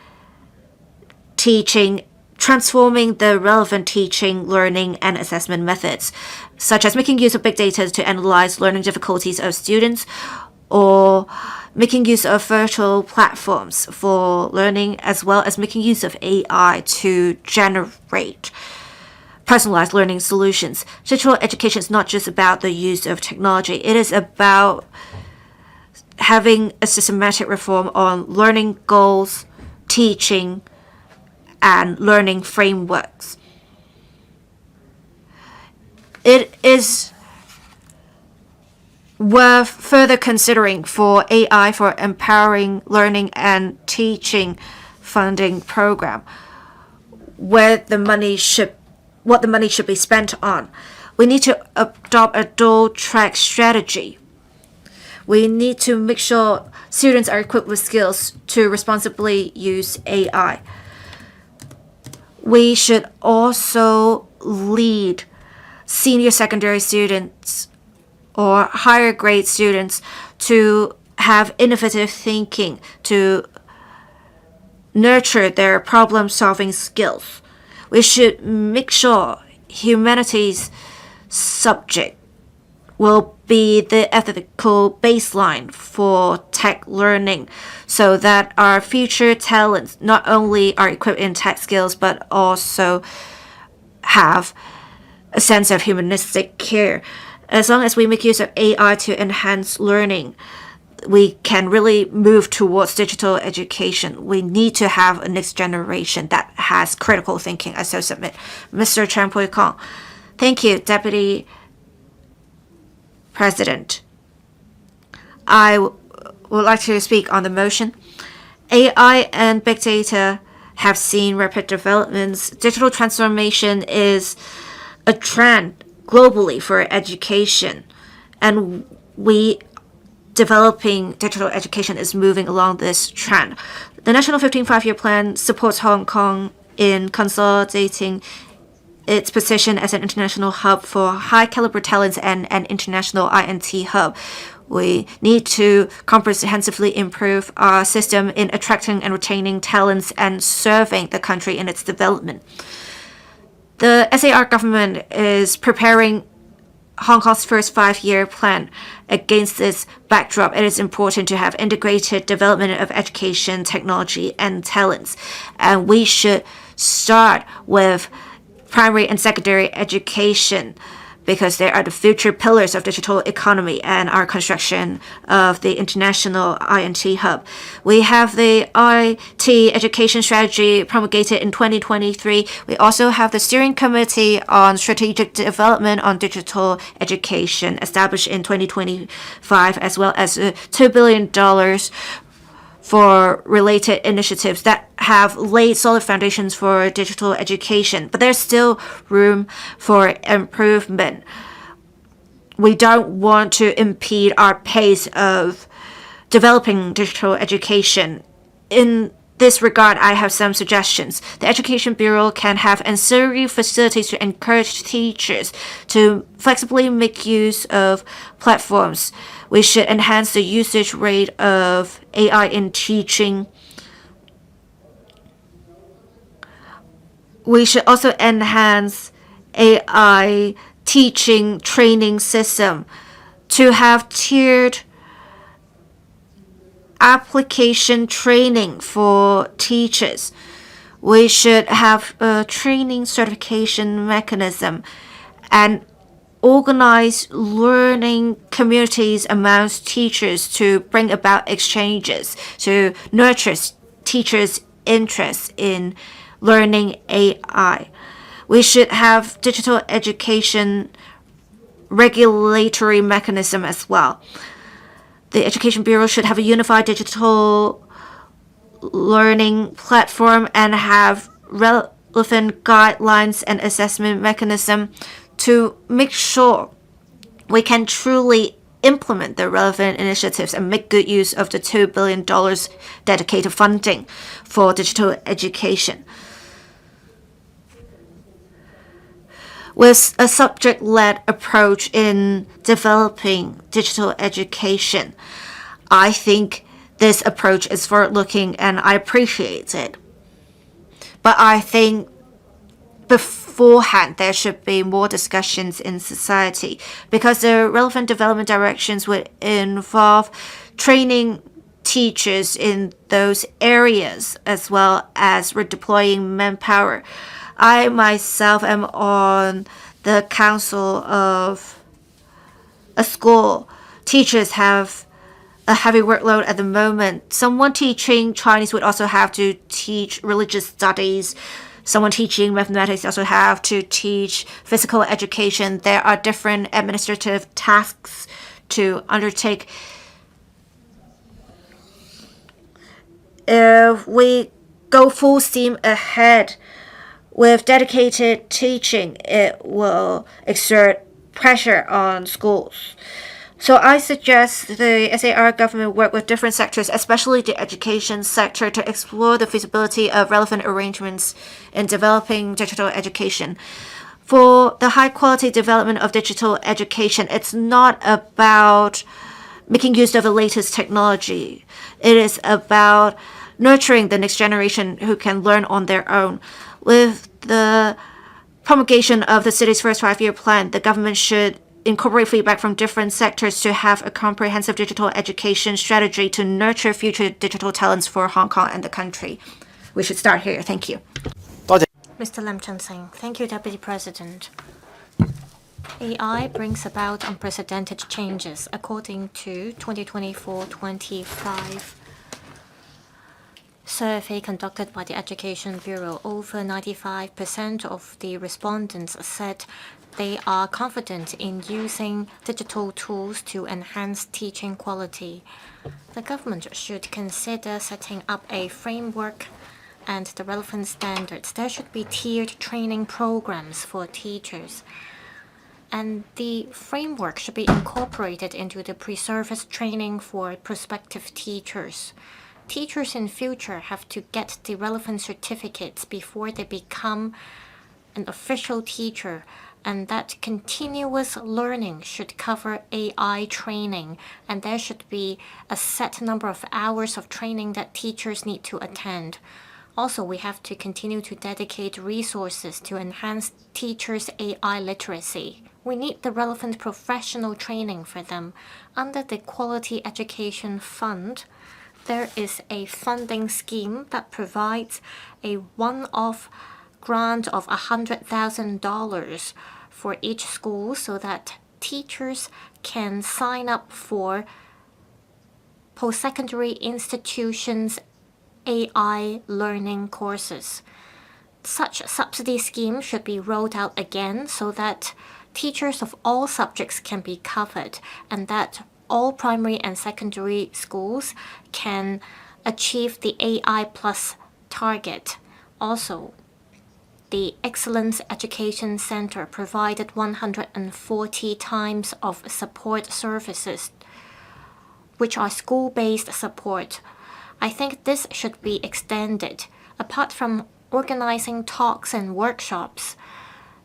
teaching, transforming the relevant teaching, learning, and assessment methods, such as making use of big data to analyze learning difficulties of students, or making use of virtual platforms for learning, as well as making use of AI to generate personalized learning solutions. Digital education is not just about the use of technology. It is about having a systematic reform on learning goals, teaching, and learning frameworks. It is worth further considering for AI for empowering learning and teaching funding program, what the money should be spent on. We need to adopt a dual-track strategy. We need to make sure students are equipped with skills to responsibly use AI. We should also lead senior secondary students or higher grade students to have innovative thinking, to nurture their problem-solving skills. We should make sure humanities subject will be the ethical baseline for tech learning, so that our future talents not only are equipped in tech skills but also have a sense of humanistic care. As long as we make use of AI to enhance learning, we can really move towards digital education. We need to have a next generation that has critical thinking. I so submit. Mr. Chan Pui-kong. Thank you, Deputy President. I would like to speak on the motion. AI and big data have seen rapid developments. Digital transformation is a trend globally for education, and developing digital education is moving along this trend. The National 15th Five-Year Plan supports Hong Kong in consolidating its position as an international hub for high-caliber talents and an international INT hub. We need to comprehensively improve our system in attracting and retaining talents and serving the country in its development. The SAR government is preparing Hong Kong's first 5-year plan. Against this backdrop, it is important to have integrated development of education, technology, and talents. And we should start with primary and secondary education, because they are the future pillars of digital economy and our construction of the international INT hub. We have the IT education strategy promulgated in 2023. We also have the steering committee on strategic development on digital education established in 2025, as well as $2 billion for related initiatives that have laid solid foundations for digital education. But there's still room for improvement. We don't want to impede our pace of developing digital education. In this regard, I have some suggestions. The Education Bureau can have ancillary facilities to encourage teachers to flexibly make use of platforms. We should enhance the usage rate of AI in teaching. We should also enhance AI teaching training system to have tiered application training for teachers. We should have a training certification mechanism and organize learning communities amongst teachers to bring about exchanges, to nurture teachers' interest in learning AI. We should have digital education regulatory mechanism as well. The Education Bureau should have a unified digital learning platform and have relevant guidelines and assessment mechanism to make sure we can truly implement the relevant initiatives and make good use of the $2 billion dedicated funding for digital education. With a subject-led approach in developing digital education, I think this approach is forward-looking and I appreciate it. But I think beforehand there should be more discussions in society, because the relevant development directions would involve training teachers in those areas as well as redeploying manpower. I myself am on the council of a school. Teachers have a heavy workload at the moment. Someone teaching Chinese would also have to teach religious studies. Someone teaching mathematics also have to teach physical education. There are different administrative tasks to undertake. If we go full steam ahead with dedicated teaching, it will exert pressure on schools. So I suggest the SAR government work with different sectors, especially the education sector, to explore the feasibility of relevant arrangements in developing digital education. For the high-quality development of digital education, it's not about making use of the latest technology. It is about nurturing the next generation who can learn on their own. With the promulgation of the city's first 5-year plan, the government should incorporate feedback from different sectors to have a comprehensive digital education strategy to nurture future digital talents for Hong Kong and the country. We should start here. Thank you. Mr. Lam Chun-sing. Thank you, Deputy President. AI brings about unprecedented changes. According to 2024-25 survey conducted by the Education Bureau, over 95% of the respondents said they are confident in using digital tools to enhance teaching quality. The government should consider setting up a framework and the relevant standards. There should be tiered training programs for teachers. And the framework should be incorporated into the pre-service training for prospective teachers. Teachers in future have to get the relevant certificates before they become an official teacher, and that continuous learning should cover AI training, and there should be a set number of hours of training that teachers need to attend. Also, we have to continue to dedicate resources to enhance teachers' AI literacy. We need the relevant professional training for them. Under the Quality Education Fund, there is a funding scheme that provides a one-off grant of $100,000 for each school so that teachers can sign up for post-secondary institutions' AI learning courses. Such subsidy scheme should be rolled out again so that teachers of all subjects can be covered and that all primary and secondary schools can achieve the AI plus target. Also, the Excellence Education Center provided 140 times of support services, which are school-based support. I think this should be extended. Apart from organizing talks and workshops,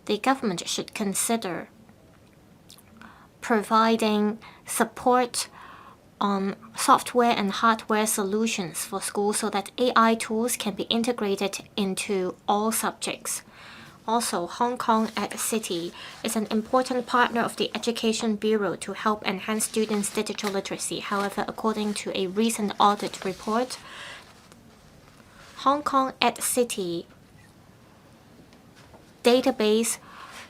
the government should consider providing support on software and hardware solutions for schools so that AI tools can be integrated into all subjects. Also, Hong Kong Ed-City is an important partner of the Education Bureau to help enhance students' digital literacy. However, according to a recent audit report, Hong Kong Ed-City database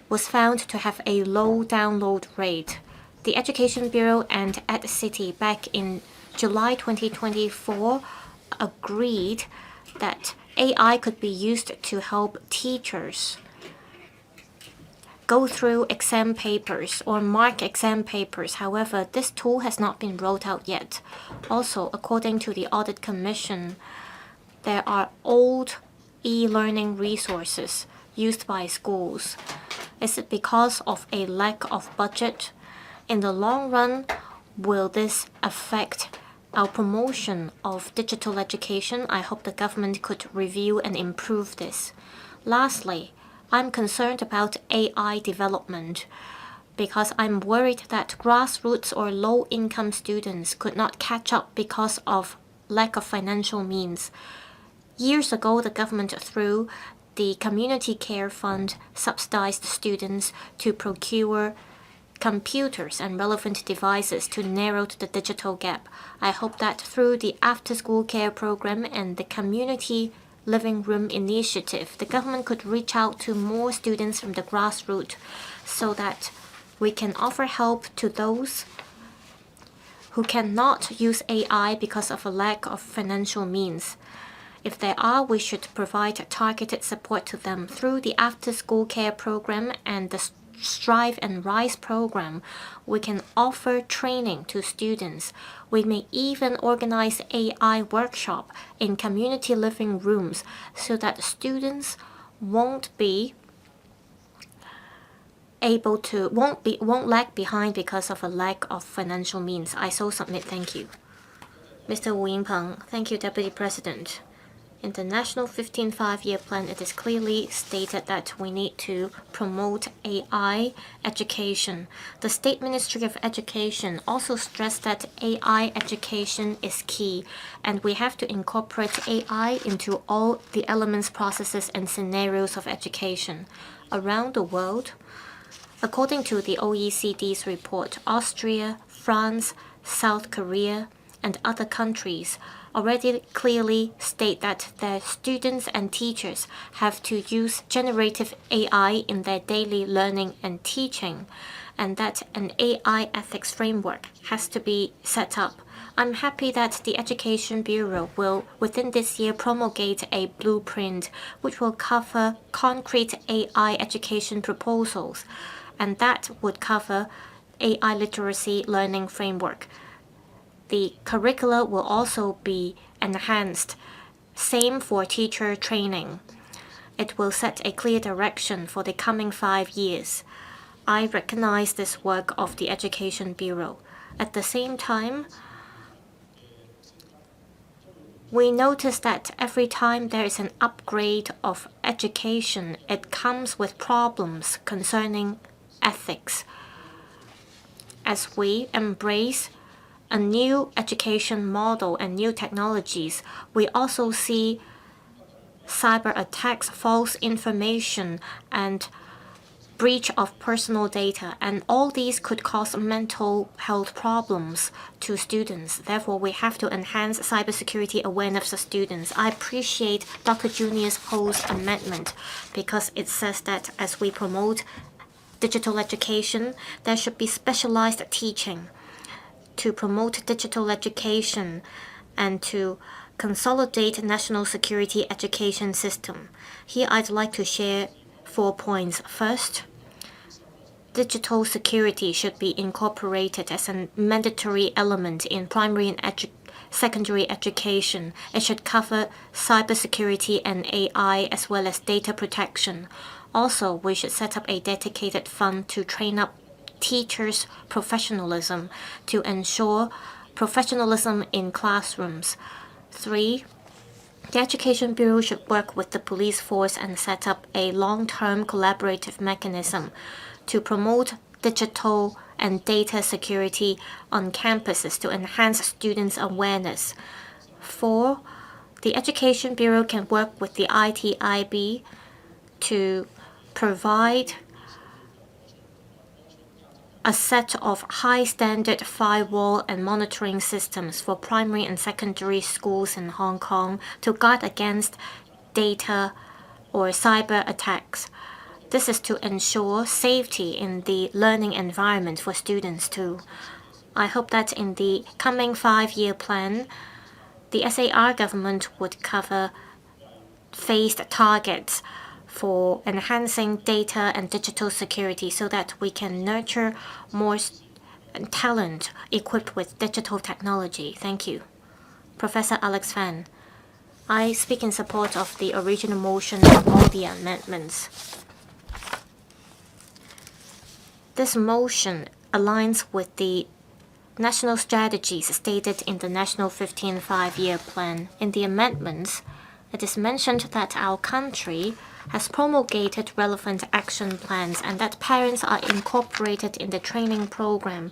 was found to have a low download rate. The Education Bureau and Ed-City back in July 2024 agreed that AI could be used to help teachers go through exam papers or mark exam papers. However, this tool has not been rolled out yet. Also, according to the Audit Commission, there are old e-learning resources used by schools. Is it because of a lack of budget? In the long run, will this affect our promotion of digital education? I hope the government could review and improve this. Lastly, I'm concerned about AI development because I'm worried that grassroots or low-income students could not catch up because of lack of financial means. Years ago, the government, through the Community Care Fund, subsidized students to procure computers and relevant devices to narrow the digital gap. I hope that through the after-school care program and the community living room initiative, the government could reach out to more students from the grassroots so that we can offer help to those who cannot use AI because of a lack of financial means. If there are, we should provide targeted support to them through the after-school care program and the Strive and Rise program. We can offer training to students. We may even organize AI workshop in community living rooms so that students won't lag behind because of a lack of financial means. I so submit. Thank you. Mr. Wu Yingpeng. Thank you, Deputy President. In the National 15th Five-Year Plan, it is clearly stated that we need to promote AI education. The State Ministry of Education also stressed that AI education is key, and we have to incorporate AI into all the elements, processes, and scenarios of education. Around the world, according to the OECD's report, Austria, France, South Korea, and other countries already clearly state that their students and teachers have to use generative AI in their daily learning and teaching, and that an AI ethics framework has to be set up. I'm happy that the Education Bureau will, within this year, promulgate a blueprint which will cover concrete AI education proposals, and that would cover AI literacy learning framework. The curricula will also be enhanced. Same for teacher training. It will set a clear direction for the coming 5 years. I recognize this work of the Education Bureau. At the same time, we notice that every time there is an upgrade of education, it comes with problems concerning ethics. As we embrace a new education model and new technologies, we also see cyber attacks, false information, and breach of personal data, and all these could cause mental health problems to students. Therefore, we have to enhance cybersecurity awareness of students. I appreciate Dr. Junius Ho's amendment because it says that as we promote digital education, there should be specialized teaching to promote digital education and to consolidate national security education system. Here I'd like to share 4 points. First, digital security should be incorporated as a mandatory element in primary and secondary education. It should cover cybersecurity and AI as well as data protection. Also, we should set up a dedicated fund to train up teachers' professionalism to ensure professionalism in classrooms. 3, the Education Bureau should work with the police force and set up a long-term collaborative mechanism to promote digital and data security on campuses to enhance students' awareness. 4, the Education Bureau can work with the ITIB to provide a set of high-standard firewall and monitoring systems for primary and secondary schools in Hong Kong to guard against data or cyber attacks. This is to ensure safety in the learning environment for students too. I hope that in the coming 5-year plan, the SAR government would cover phased targets for enhancing data and digital security so that we can nurture more talent equipped with digital technology. Thank you. Professor Alex Fan. I speak in support of the original motion and all the amendments. This motion aligns with the national strategies stated in the National 15 5-year plan. In the amendments, it is mentioned that our country has promulgated relevant action plans and that parents are incorporated in the training program,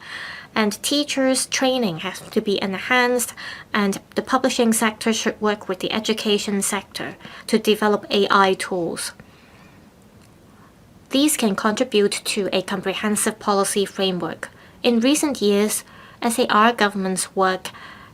and teachers' training has to be enhanced, and the publishing sector should work with the education sector to develop AI tools. These can contribute to a comprehensive policy framework. In recent years, SAR government's work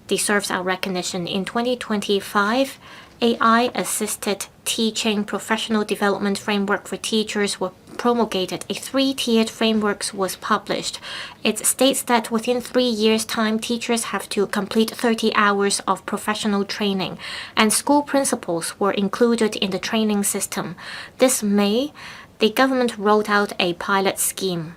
deserves our recognition. In 2025, AI-assisted teaching professional development framework for teachers were promulgated. A 3-tiered framework was published. It states that within 3 years' time, teachers have to complete 30 hours of professional training, and school principals were included in the training system. This May, the government rolled out a pilot scheme.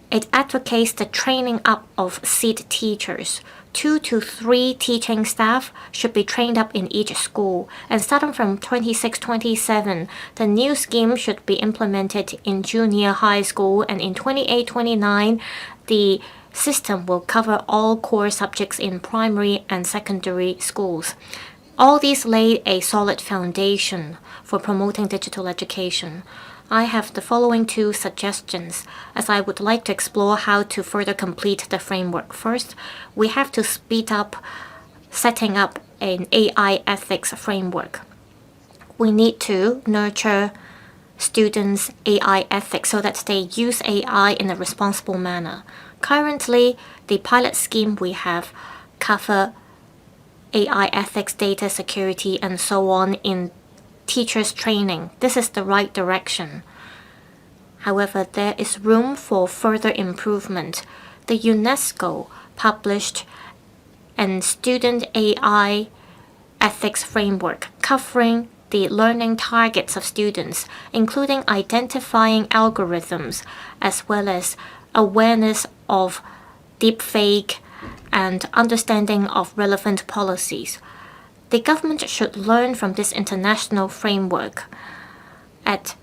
It advocates the training up of seed teachers. 2 to 3 teaching staff should be trained up in each school, and starting from 26-27, the new scheme should be implemented in junior high school, and in 28-29, the system will cover all core subjects in primary and secondary schools. All these lay a solid foundation for promoting digital education. I have the following 2 suggestions, as I would like to explore how to further complete the framework. First, we have to speed up setting up an AI ethics framework. We need to nurture students' AI ethics so that they use AI in a responsible manner. Currently, the pilot scheme we have cover AI ethics, data security, and so on in teachers' training. This is the right direction. However, there is room for further improvement. The UNESCO published a student AI ethics framework covering the learning targets of students, including identifying algorithms as well as awareness of deepfake and understanding of relevant policies. The government should learn from this international framework. At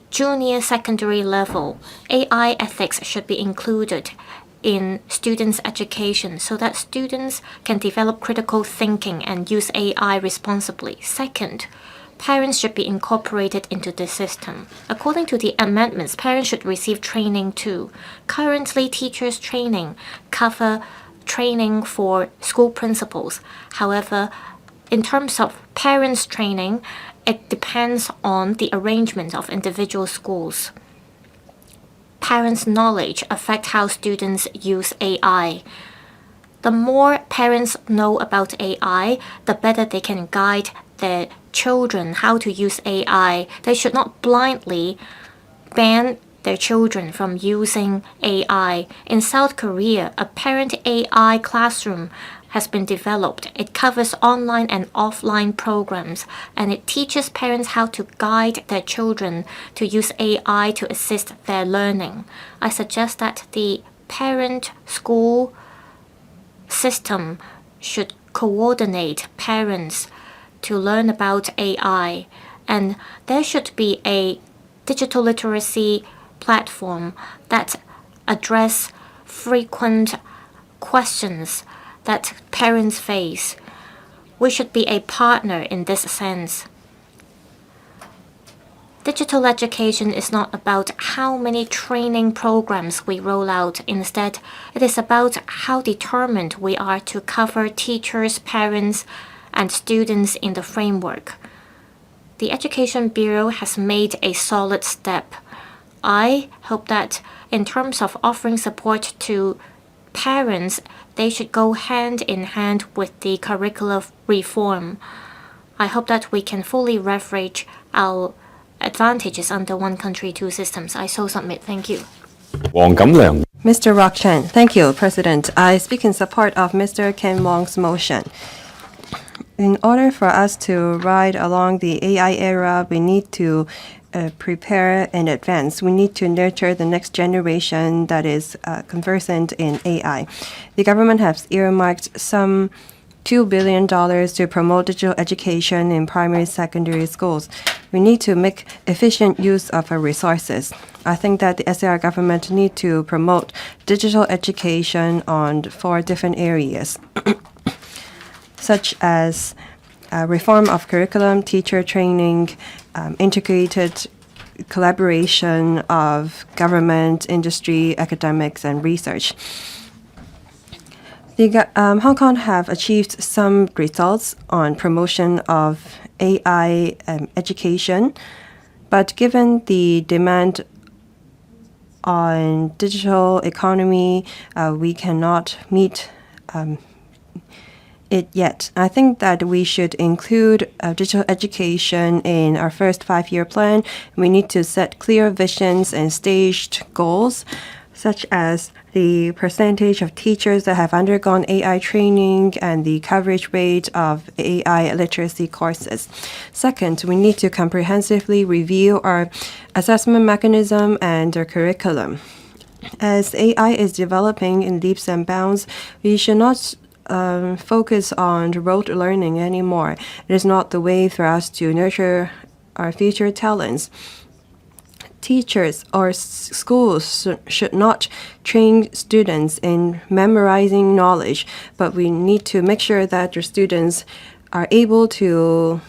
junior secondary level, AI ethics should be included in students' education so that students can develop critical thinking and use AI responsibly. Second, parents should be incorporated into the system. According to the amendments, parents should receive training too. Currently, teachers' training cover training for school principals. However, in terms of parents' training, it depends on the arrangement of individual schools. Parents' knowledge affects how students use AI. The more parents know about AI, the better they can guide their children how to use AI. They should not blindly ban their children from using AI. In South Korea, a parent AI classroom has been developed. It covers online and offline programs, and it teaches parents how to guide their children to use AI to assist their learning. I suggest that the parent school system should coordinate parents to learn about AI, and there should be a digital literacy platform that address frequent questions that parents face. We should be a partner in this sense. Digital education is not about how many training programs we roll out. Instead, it is about how determined we are to cover teachers, parents, and students in the framework. The Education Bureau has made a solid step. I hope that in terms of offering support to parents, they should go hand in hand with the curriculum reform. I hope that we can fully leverage our advantages under one country, two systems. I so submit. Thank you. Hon Ken WONG. Mr. Rock Chen. Thank you, President. I speak in support of Mr. Ken Wong's motion. In order for us to ride along the AI era, we need to prepare in advance. We need to nurture the next generation that is conversant in AI. The government has earmarked some $2 billion to promote digital education in primary secondary schools. We need to make efficient use of our resources. I think that the SAR government need to promote digital education on 4 different areas, such as reform of curriculum, teacher training, integrated collaboration of government, industry, academics, and research. Hong Kong have achieved some results on promotion of AI education, but given the demand on digital economy, we cannot meet it yet. I think that we should include digital education in our first 5-year plan. We need to set clear visions and staged goals, such as the percentage of teachers that have undergone AI training and the coverage rate of AI literacy courses. Second, we need to comprehensively review our assessment mechanism and our curriculum. As AI is developing in leaps and bounds, we should not focus on rote learning anymore. It is not the way for us to nurture our future talents. Teachers or schools should not train students in memorizing knowledge, but we need to make sure that your students are able to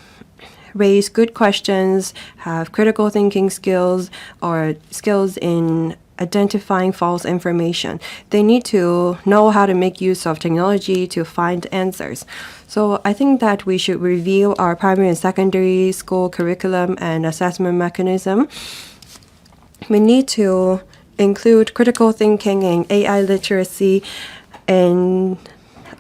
raise good questions, have critical thinking skills, or skills in identifying false information. They need to know how to make use of technology to find answers. So I think that we should review our primary and secondary school curriculum and assessment mechanism. We need to include critical thinking and AI literacy in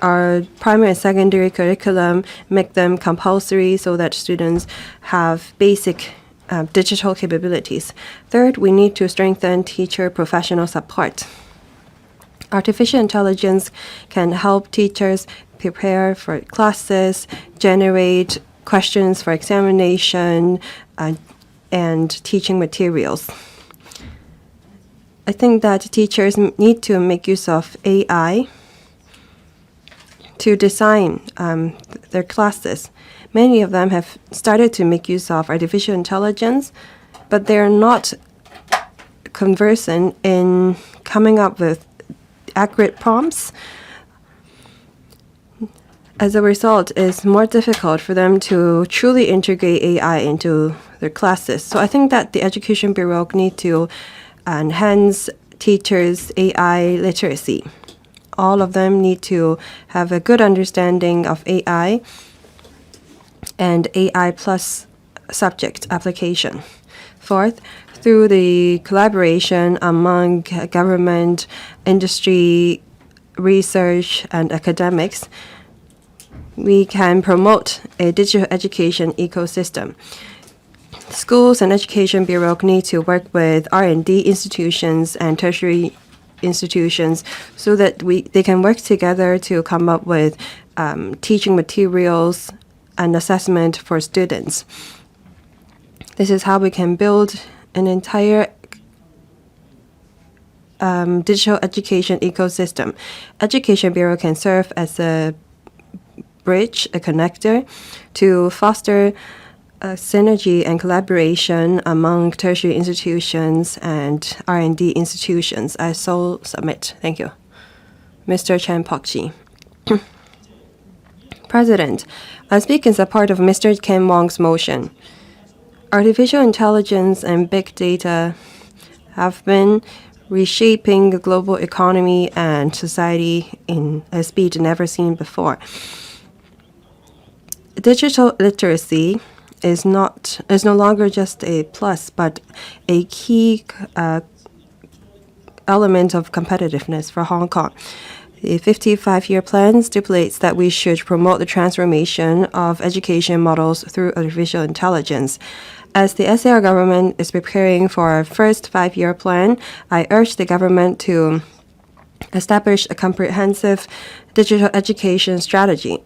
our primary and secondary curriculum, make them compulsory so that students have basic digital capabilities. Third, we need to strengthen teacher professional support. Artificial intelligence can help teachers prepare for classes, generate questions for examination, and teaching materials. I think that teachers need to make use of AI to design their classes. Many of them have started to make use of artificial intelligence, but they're not conversant in coming up with accurate prompts. As a result, it's more difficult for them to truly integrate AI into their classes. So I think that the Education Bureau need to enhance teachers' AI literacy. All of them need to have a good understanding of AI and AI plus subject application. Fourth, through the collaboration among government, industry, research, and academics, we can promote a digital education ecosystem. Schools and Education Bureau need to work with R&D institutions and tertiary institutions so that they can work together to come up with teaching materials and assessment for students. This is how we can build an entire digital education ecosystem. Education Bureau can serve as a bridge, a connector, to foster synergy and collaboration among tertiary institutions and R&D institutions. I so submit. Thank you. Mr. Chen Pok-chi. President, I speak in support of Mr. Ken Wong's motion. Artificial intelligence and big data have been reshaping the global economy and society in a speed never seen before. Digital literacy is no longer just a plus, but a key element of competitiveness for Hong Kong. The 55-year plan stipulates that we should promote the transformation of education models through artificial intelligence. As the SAR government is preparing for our first 5-year plan, I urge the government to establish a comprehensive digital education strategy.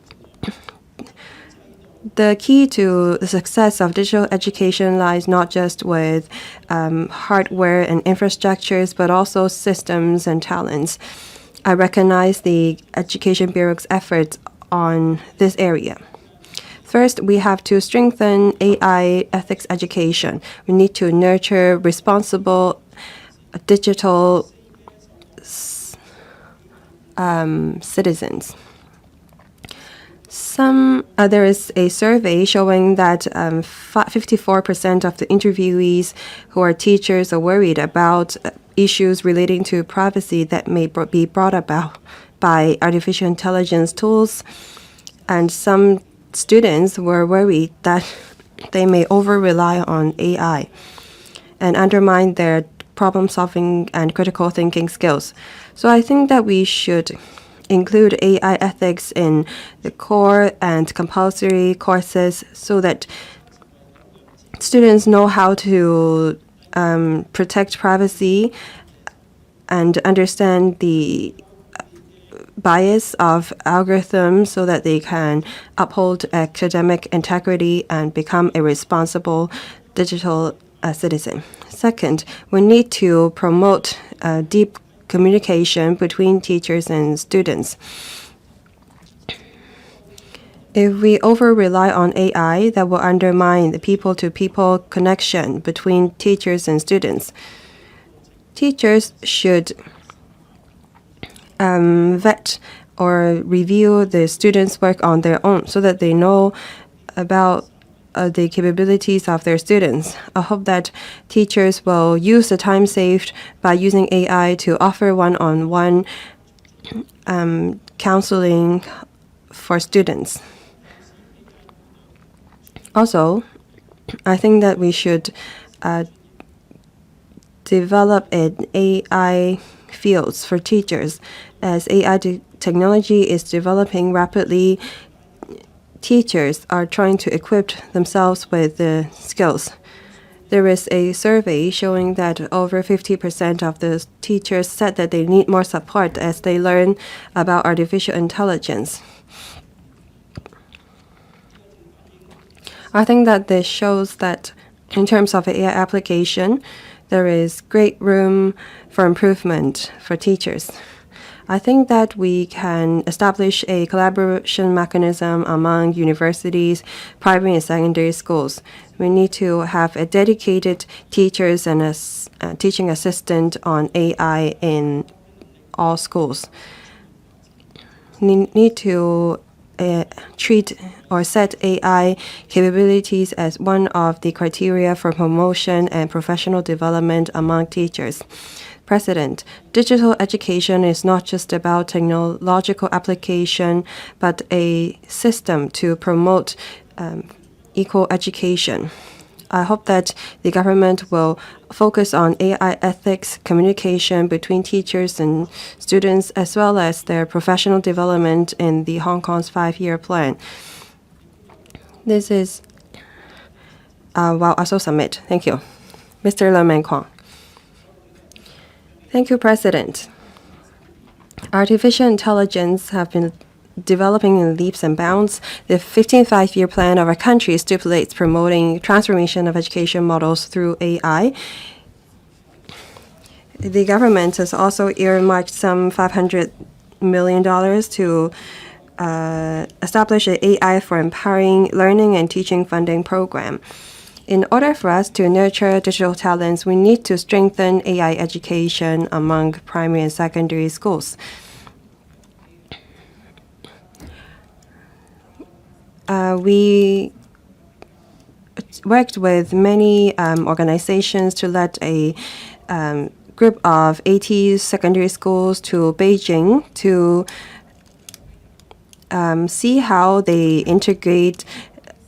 The key to the success of digital education lies not just with hardware and infrastructures, but also systems and talents. I recognize the Education Bureau's efforts on this area. First, we have to strengthen AI ethics education. We need to nurture responsible digital citizens. There is a survey showing that 54% of the interviewees who are teachers are worried about issues relating to privacy that may be brought about by artificial intelligence tools. And some students were worried that they may over-rely on AI and undermine their problem-solving and critical thinking skills. So I think that we should include AI ethics in the core and compulsory courses so that students know how to protect privacy and understand the bias of algorithms so that they can uphold academic integrity and become a responsible digital citizen. Second, we need to promote deep communication between teachers and students. If we over-rely on AI, that will undermine the people-to-people connection between teachers and students. Teachers should vet or review the students' work on their own so that they know about the capabilities of their students. I hope that teachers will use the time saved by using AI to offer one-on-one counseling for students. Also, I think that we should develop an AI fields for teachers, as AI technology is developing rapidly, teachers are trying to equip themselves with the skills. There is a survey showing that over 50% of the teachers said that they need more support as they learn about artificial intelligence. I think that this shows that in terms of AI application, there is great room for improvement for teachers. I think that we can establish a collaboration mechanism among universities, primary and secondary schools. We need to have a dedicated teachers and a teaching assistant on AI in all schools. We need to treat or set AI capabilities as one of the criteria for promotion and professional development among teachers. President, digital education is not just about technological application, but a system to promote equal education. I hope that the government will focus on AI ethics, communication between teachers and students, as well as their professional development in the Hong Kong's 5-year plan. This is I so submit. Thank you. Mr. Lerman Kwong. Thank you, President. Artificial intelligence have been developing in leaps and bounds. The 15th 5-year plan of our country stipulates promoting transformation of education models through AI. The government has also earmarked some $500 million to establish an AI for empowering learning and teaching funding program. In order for us to nurture digital talents, we need to strengthen AI education among primary and secondary schools. We worked with many organizations to let a group of 80 secondary schools to Beijing to see how they integrate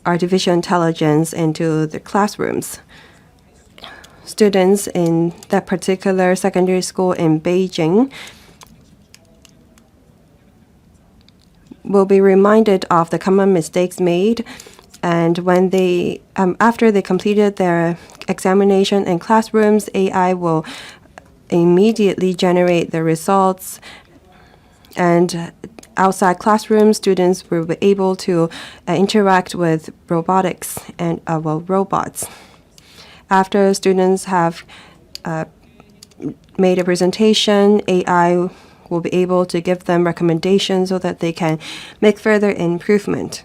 artificial intelligence into the classrooms. Students in that particular secondary school in Beijing will be reminded of the common mistakes made, and when they after they completed their examination in classrooms, AI will immediately generate the results, and outside classrooms, students will be able to interact with robotics and robots. After students have made a presentation, AI will be able to give them recommendations so that they can make further improvement.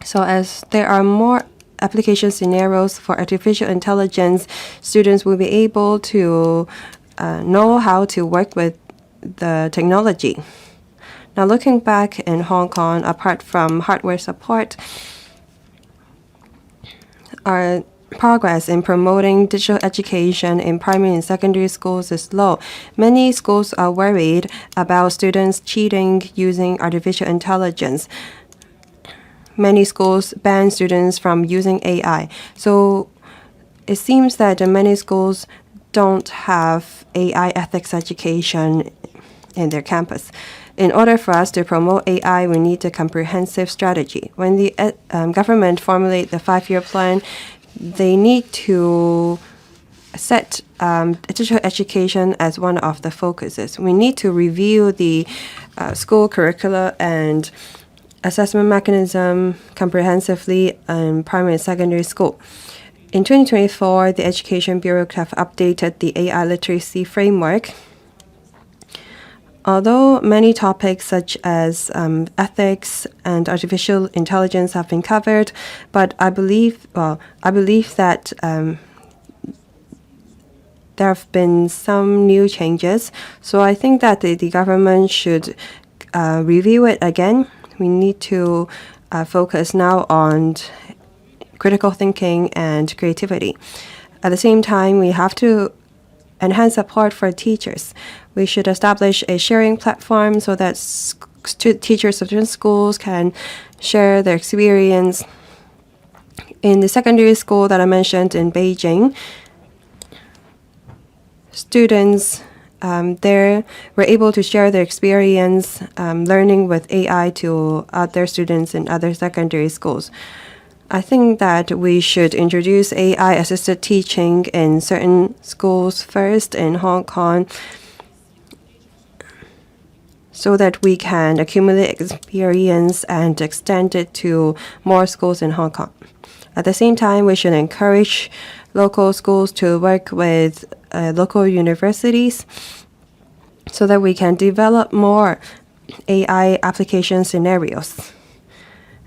So as there are more application scenarios for artificial intelligence, students will be able to know how to work with the technology. Now, looking back in Hong Kong, apart from hardware support, our progress in promoting digital education in primary and secondary schools is low. Many schools are worried about students cheating using artificial intelligence. Many schools ban students from using AI. So it seems that many schools don't have AI ethics education in their campus. In order for us to promote AI, we need a comprehensive strategy. When the government formulate the 5-year plan, they need to set digital education as one of the focuses. We need to review the school curricula and assessment mechanism comprehensively in primary and secondary school. In 2024, the Education Bureau have updated the AI literacy framework. Although many topics such as ethics and artificial intelligence have been covered, but I believe that there have been some new changes. So I think that the government should review it again. We need to focus now on critical thinking and creativity. At the same time, we have to enhance support for teachers. We should establish a sharing platform so that teachers of different schools can share their experience. In the secondary school that I mentioned in Beijing, students They were able to share their experience learning with AI to other students in other secondary schools. I think that we should introduce AI-assisted teaching in certain schools first in Hong Kong so that we can accumulate experience and extend it to more schools in Hong Kong. At the same time, we should encourage local schools to work with local universities so that we can develop more AI application scenarios.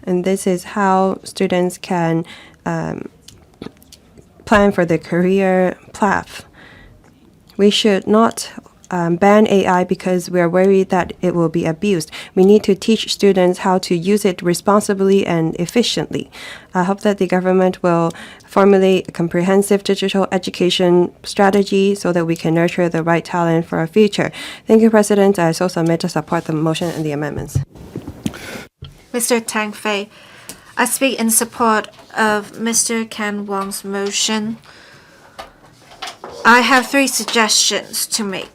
And this is how students can plan for their career path. We should not ban AI because we are worried that it will be abused. We need to teach students how to use it responsibly and efficiently. I hope that the government will formulate a comprehensive digital education strategy so that we can nurture the right talent for our future. Thank you, President. I so submit to support the motion and the amendments. Mr. Tang Fei, I speak in support of Mr. Ken Wong's motion. I have 3 suggestions to make.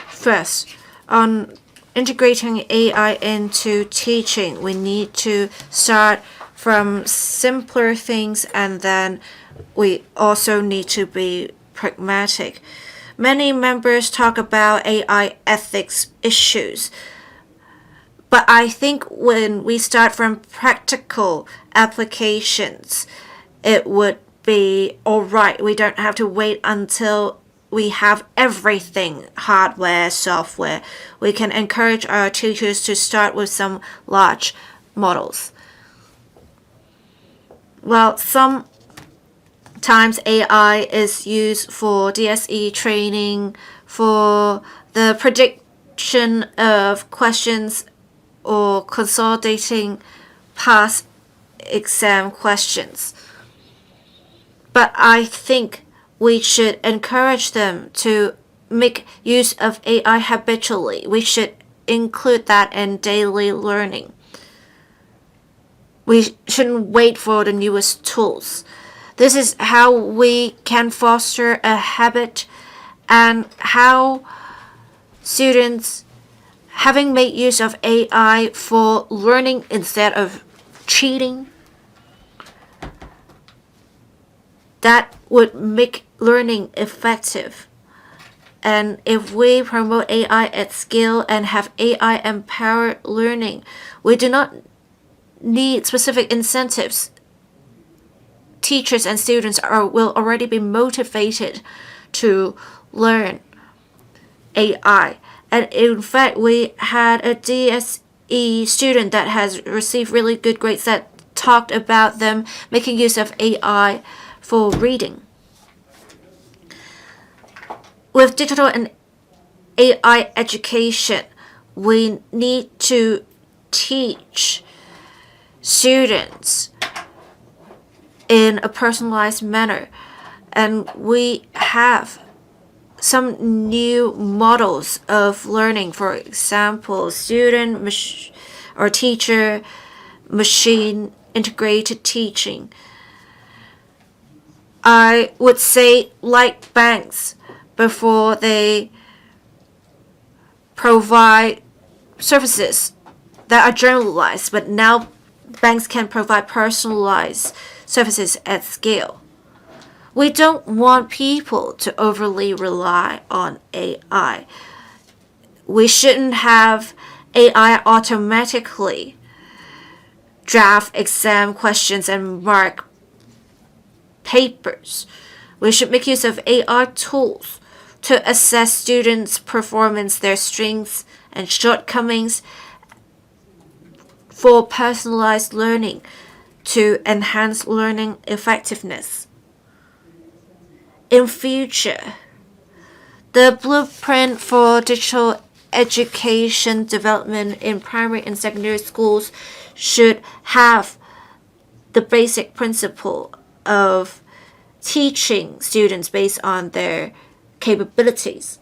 First, on integrating AI into teaching, we need to start from simpler things, and then we also need to be pragmatic. Many members talk about AI ethics issues, but I think when we start from practical applications, it would be all right. We don't have to wait until we have everything, hardware, software. We can encourage our teachers to start with some large models. Well, sometimes AI is used for DSE training, for the prediction of questions, or consolidating past exam questions. But I think we should encourage them to make use of AI habitually. We should include that in daily learning. We shouldn't wait for the newest tools. This is how we can foster a habit, and how students, having made use of AI for learning instead of cheating, that would make learning effective. And if we promote AI at scale and have AI-empowered learning, we do not need specific incentives. Teachers and students will already be motivated to learn AI. And in fact, we had a DSE student that has received really good grades that talked about them making use of AI for reading. With digital and AI education, we need to teach students in a personalized manner, and we have some new models of learning. For example, student or teacher machine integrated teaching. I would say, like banks, before they provide services that are generalized, but now banks can provide personalized services at scale. We don't want people to overly rely on AI. We shouldn't have AI automatically draft exam questions and mark papers. We should make use of AI tools to assess students' performance, their strengths and shortcomings, for personalized learning to enhance learning effectiveness. In future, the blueprint for digital education development in primary and secondary schools should have the basic principle of teaching students based on their capabilities.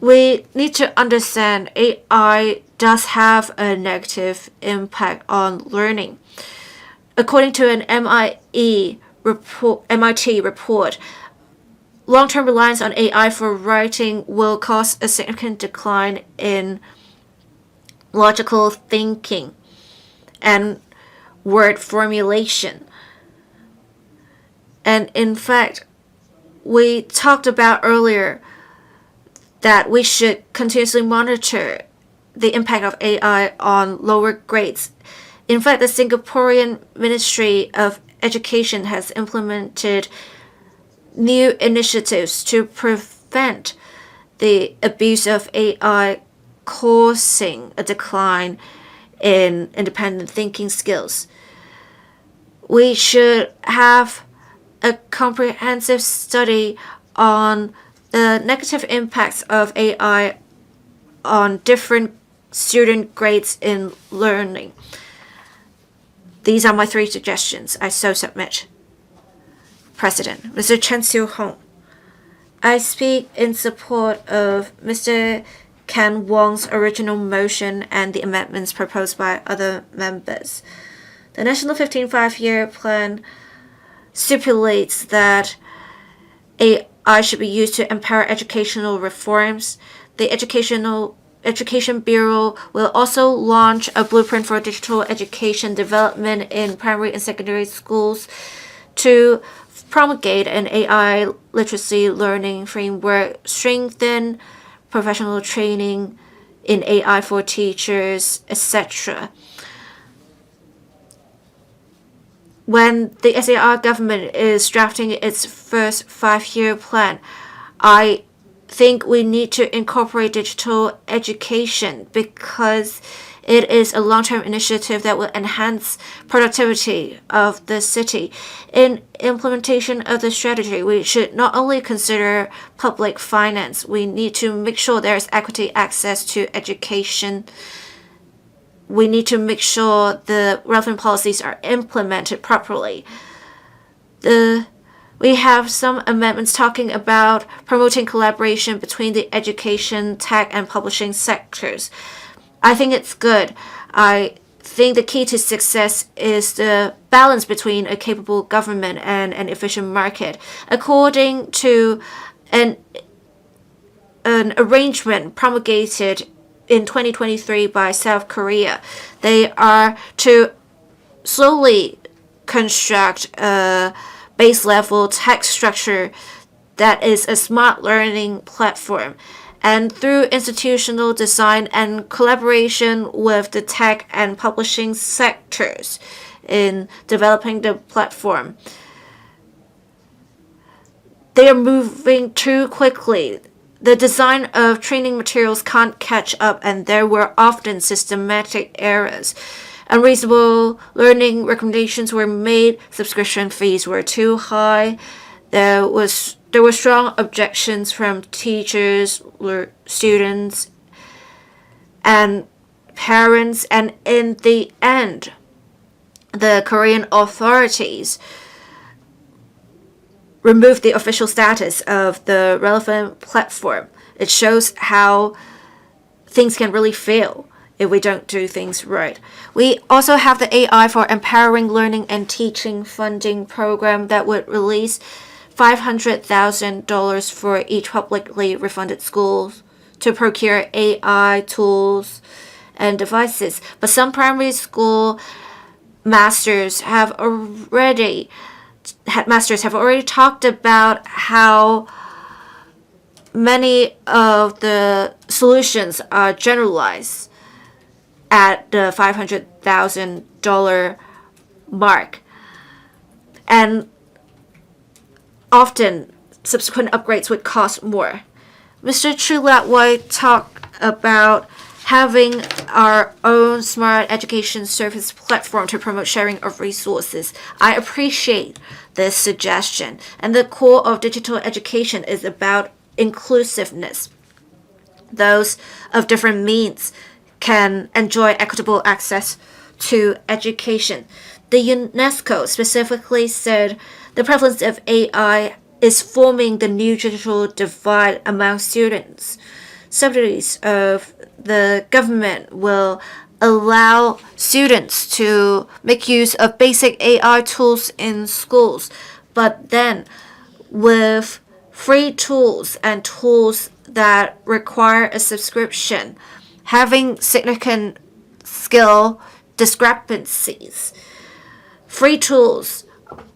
We need to understand AI does have a negative impact on learning. According to an MIT report, long-term reliance on AI for writing will cause a significant decline in logical thinking and word formulation. And in fact, we talked about earlier that we should continuously monitor the impact of AI on lower grades. In fact, the Singaporean Ministry of Education has implemented new initiatives to prevent the abuse of AI causing a decline in independent thinking skills. We should have a comprehensive study on the negative impacts of AI on different student grades in learning. These are my 3 suggestions. I so submit. President, Mr. Chen Hong. I speak in support of Mr. Ken Wong's original motion and the amendments proposed by other members. The National 15 Five-Year Plan stipulates that AI should be used to empower educational reforms. The Education Bureau will also launch a blueprint for digital education development in primary and secondary schools to promulgate an AI literacy learning framework, strengthen professional training in AI for teachers, etc. When the SAR government is drafting its first 5-year plan, I think we need to incorporate digital education because it is a long-term initiative that will enhance productivity of the city. In implementation of the strategy, we should not only consider public finance, we need to make sure there is equity access to education. We need to make sure the relevant policies are implemented properly. We have some amendments talking about promoting collaboration between the education, tech, and publishing sectors. I think it's good. I think the key to success is the balance between a capable government and an efficient market. According to an arrangement promulgated in 2023 by South Korea, they are to slowly construct a base-level tech structure that is a smart learning platform. And through institutional design and collaboration with the tech and publishing sectors in developing the platform, they are moving too quickly. The design of training materials can't catch up, and there were often systematic errors. Unreasonable learning recommendations were made, subscription fees were too high, there were strong objections from teachers, students, and parents, and in the end, the Korean authorities removed the official status of the relevant platform. It shows how things can really fail if we don't do things right. We also have the AI for Empowering Learning and Teaching funding program that would release $500,000 for each publicly refunded school to procure AI tools and devices. But some primary school masters have already talked about how many of the solutions are generalized at the $500,000 mark. And often, subsequent upgrades would cost more. Mr. CHU Lap-wai talked about having our own smart education service platform to promote sharing of resources. I appreciate this suggestion. And the core of digital education is about inclusiveness. Those of different means can enjoy equitable access to education. The UNESCO specifically said the prevalence of AI is forming the new digital divide among students. Subsidies of the government will allow students to make use of basic AI tools in schools, but then with free tools and tools that require a subscription, having significant skill discrepancies. Free tools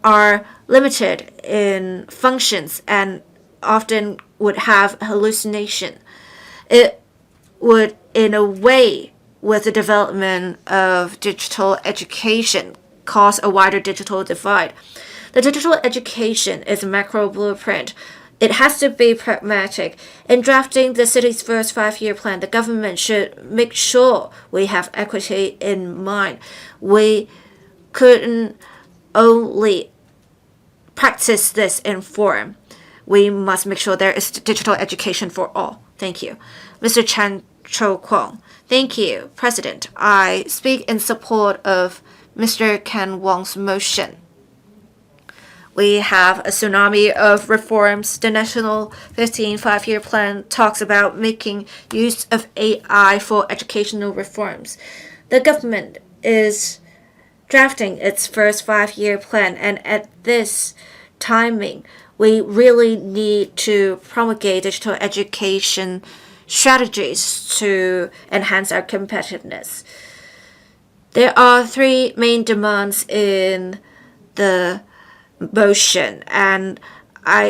are limited in functions and often would have hallucination. It would, in a way, with the development of digital education, cause a wider digital divide. The digital education is a macro blueprint. It has to be pragmatic. In drafting the city's first 5-year plan, the government should make sure we have equity in mind. We couldn't only practice this in form. We must make sure there is digital education for all. Thank you. Mr. Chan Cho-kwong. Thank you, President. I speak in support of Mr. Ken Wong's motion. We have a tsunami of reforms. The National 15 5-year plan talks about making use of AI for educational reforms. The government is drafting its first 5-year plan, and at this timing, we really need to promulgate digital education strategies to enhance our competitiveness. There are 3 main demands in the motion, and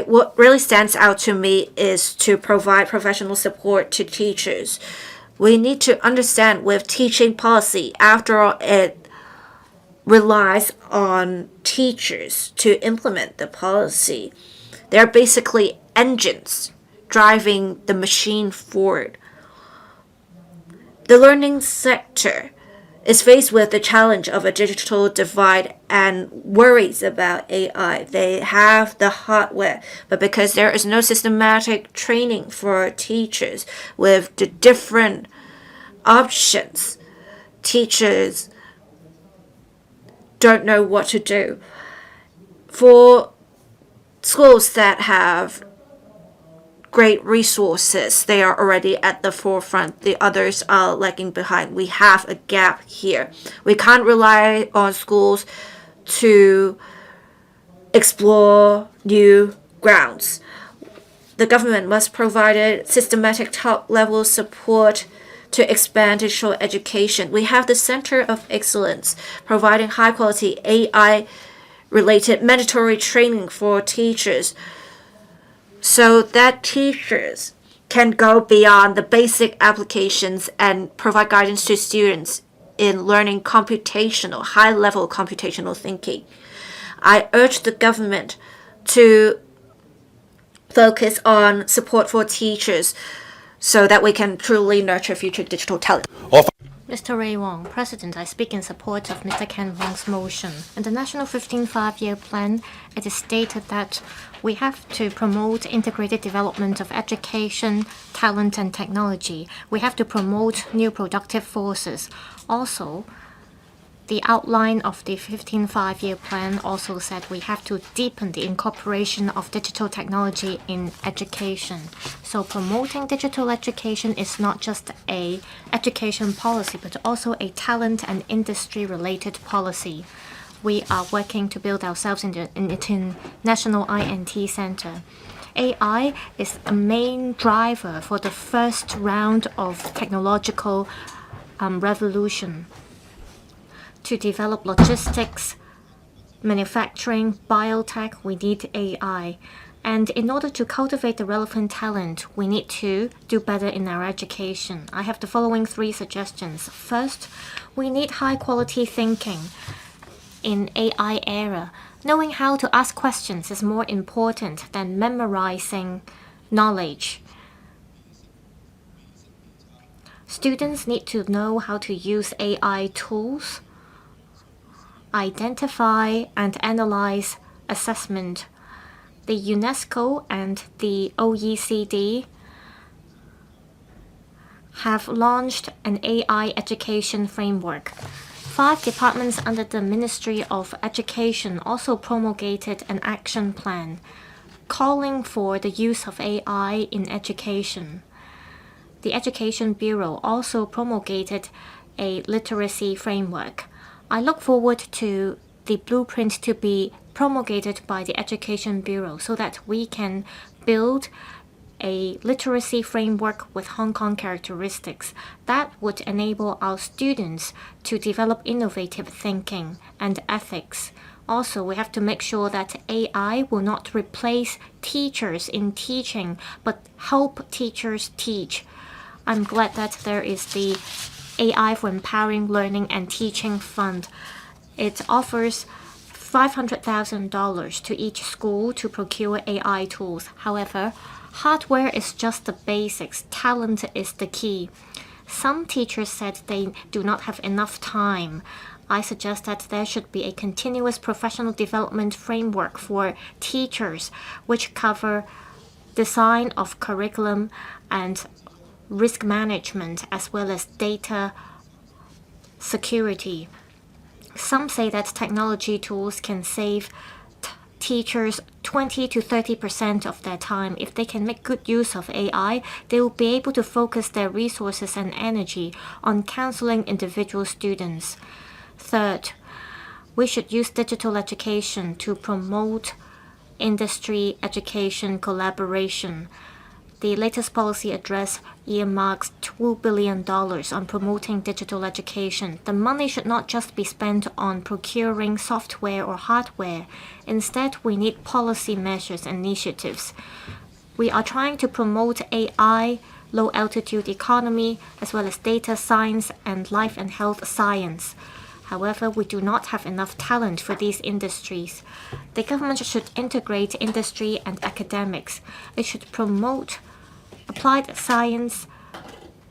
what really stands out to me is to provide professional support to teachers. We need to understand with teaching policy, after all, it relies on teachers to implement the policy. They're basically engines driving the machine forward. The learning sector is faced with the challenge of a digital divide and worries about AI. They have the hardware, but because there is no systematic training for teachers with the different options, teachers don't know what to do. For schools that have great resources, they are already at the forefront. The others are lagging behind. We have a gap here. We can't rely on schools to explore new grounds. The government must provide systematic top-level support to expand digital education. We have the Center of Excellence providing high-quality AI-related mandatory training for teachers so that teachers can go beyond the basic applications and provide guidance to students in learning high-level computational thinking. I urge the government to focus on support for teachers so that we can truly nurture future digital talent. Mr. Ray Wong, President, I speak in support of Mr. Ken Wong's motion. In the National 15 5-year plan, it is stated that we have to promote integrated development of education, talent, and technology. We have to promote new productive forces. Also, the outline of the 15 5-year plan also said we have to deepen the incorporation of digital technology in education. So promoting digital education is not just a education policy, but also a talent and industry-related policy. We are working to build ourselves in the National INT Center. AI is a main driver for the first round of technological revolution. To develop logistics, manufacturing, biotech, we need AI. And in order to cultivate the relevant talent, we need to do better in our education. I have the following 3 suggestions. First, we need high-quality thinking. In AI era, knowing how to ask questions is more important than memorizing knowledge. Students need to know how to use AI tools, identify and analyze assessment. The UNESCO and the OECD have launched an AI education framework. 5 departments under the Ministry of Education also promulgated an action plan calling for the use of AI in education. The Education Bureau also promulgated a literacy framework. I look forward to the blueprint to be promulgated by the Education Bureau so that we can build a literacy framework with Hong Kong characteristics that would enable our students to develop innovative thinking and ethics. Also, we have to make sure that AI will not replace teachers in teaching, but help teachers teach. I'm glad that there is the AI for Empowering Learning and Teaching Fund. It offers $500,000 to each school to procure AI tools. However, hardware is just the basics. Talent is the key. Some teachers said they do not have enough time. I suggest that there should be a continuous professional development framework for teachers, which cover design of curriculum and risk management, as well as data security. Some say that technology tools can save teachers 20 to 30% of their time. If they can make good use of AI, they will be able to focus their resources and energy on counseling individual students. Third, we should use digital education to promote industry education collaboration. The latest policy address earmarks $2 billion on promoting digital education. The money should not just be spent on procuring software or hardware. Instead, we need policy measures and initiatives. We are trying to promote AI, low-altitude economy, as well as data science and life and health science. However, we do not have enough talent for these industries. The government should integrate industry and academics. It should promote applied science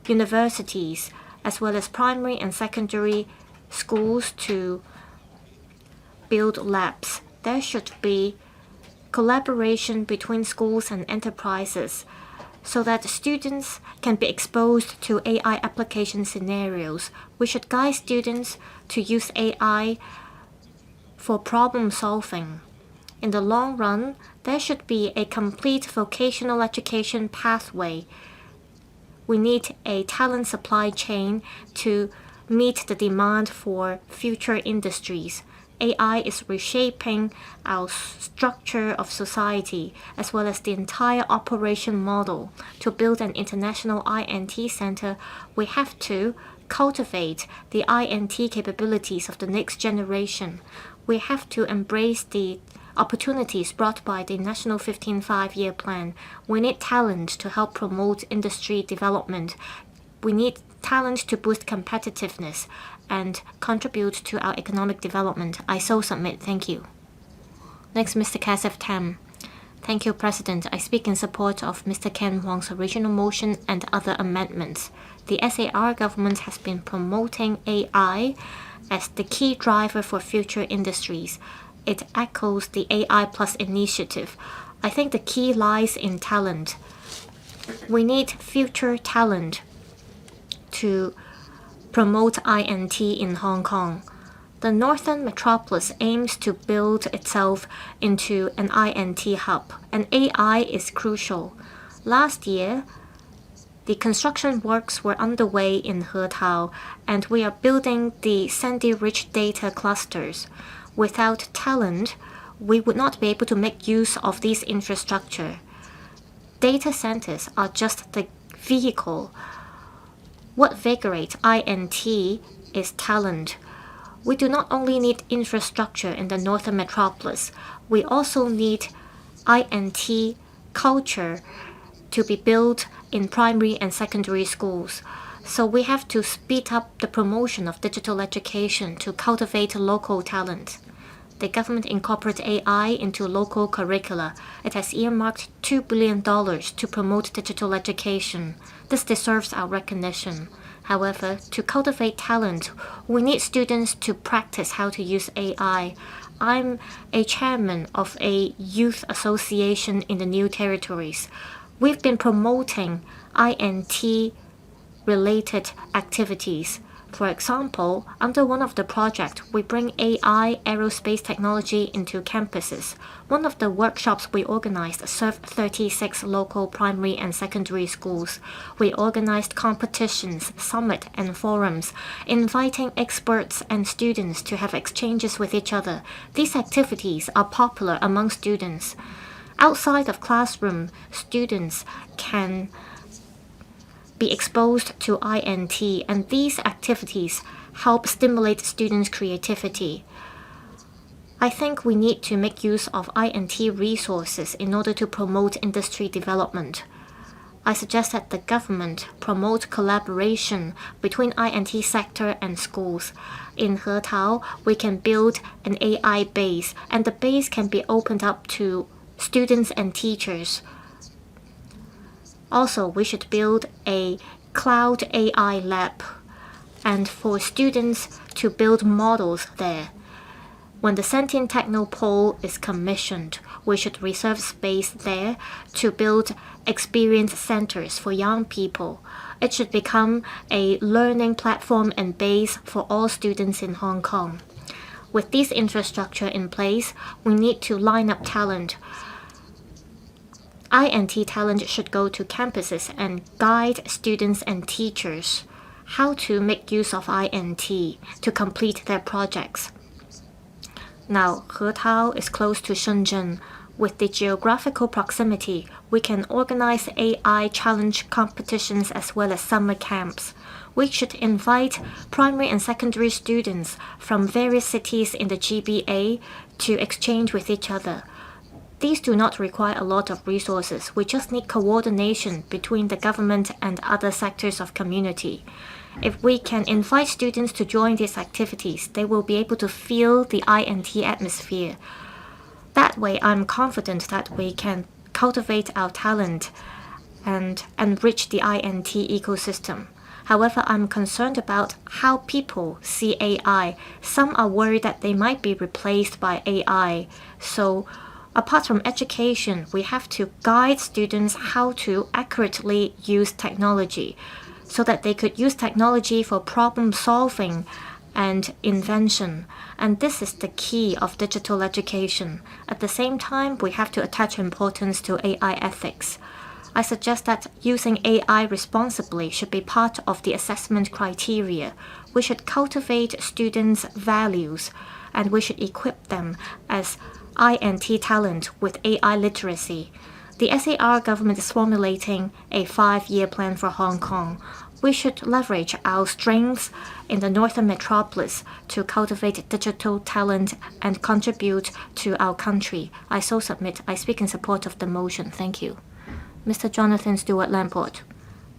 universities, as well as primary and secondary schools to build labs. There should be collaboration between schools and enterprises so that students can be exposed to AI application scenarios. We should guide students to use AI for problem solving. In the long run, there should be a complete vocational education pathway. We need a talent supply chain to meet the demand for future industries. AI is reshaping our structure of society as well as the entire operation model. To build an international INT center, we have to cultivate the INT capabilities of the next generation. We have to embrace the opportunities brought by the National 15 Five-Year Plan. We need talent to help promote industry development. We need talent to boost competitiveness and contribute to our economic development. I so submit. Thank you. Next, Mr. Kasef Tam. Thank you, President. I speak in support of Mr. Ken Wong's original motion and other amendments. The SAR government has been promoting AI as the key driver for future industries. It echoes the AI Plus initiative. I think the key lies in talent. We need future talent to promote INT in Hong Kong. The Northern Metropolis aims to build itself into an INT hub, and AI is crucial. Last year, the construction works were underway in Hetao, and we are building the sandy-rich data clusters. Without talent, we would not be able to make use of these infrastructure. Data centers are just the vehicle. What vigorates INT is talent. We do not only need infrastructure in the Northern Metropolis, we also need INT culture to be built in primary and secondary schools. So we have to speed up the promotion of digital education to cultivate local talent. The government incorporates AI into local curricula. It has earmarked $2 billion to promote digital education. This deserves our recognition. However, to cultivate talent, we need students to practice how to use AI. I'm a chairman of a youth association in the New Territories. We've been promoting INT-related activities. For example, under one of the projects, we bring AI aerospace technology into campuses. One of the workshops we organized served 36 local primary and secondary schools. We organized competitions, summit, and forums, inviting experts and students to have exchanges with each other. These activities are popular among students. Outside of classroom, students can be exposed to INT, and these activities help stimulate students' creativity. I think we need to make use of INT resources in order to promote industry development. I suggest that the government promote collaboration between INT sector and schools. In Hetao, we can build an AI base, and the base can be opened up to students and teachers. Also, we should build a cloud AI lab, and for students to build models there. When the Sentient Technopole is commissioned, we should reserve space there to build experience centers for young people. It should become a learning platform and base for all students in Hong Kong. With this infrastructure in place, we need to line up talent. INT talent should go to campuses and guide students and teachers how to make use of INT to complete their projects. Now, Hetao is close to Shenzhen. With the geographical proximity, we can organize AI challenge competitions as well as summer camps. We should invite primary and secondary students from various cities in the GBA to exchange with each other. These do not require a lot of resources. We just need coordination between the government and other sectors of community. If we can invite students to join these activities, they will be able to feel the INT atmosphere. That way, I'm confident that we can cultivate our talent and enrich the INT ecosystem. However, I'm concerned about how people see AI. Some are worried that they might be replaced by AI. So, apart from education, we have to guide students how to accurately use technology, so that they could use technology for problem solving and invention. And this is the key of digital education. At the same time, we have to attach importance to AI ethics. I suggest that using AI responsibly should be part of the assessment criteria. We should cultivate students' values, and we should equip them as INT talent with AI literacy. The SAR government is formulating a 5-year plan for Hong Kong. We should leverage our strengths in the northern metropolis to cultivate digital talent and contribute to our country. I so submit. I speak in support of the motion. Thank you. Mr. Jonathan Stewart Lamport.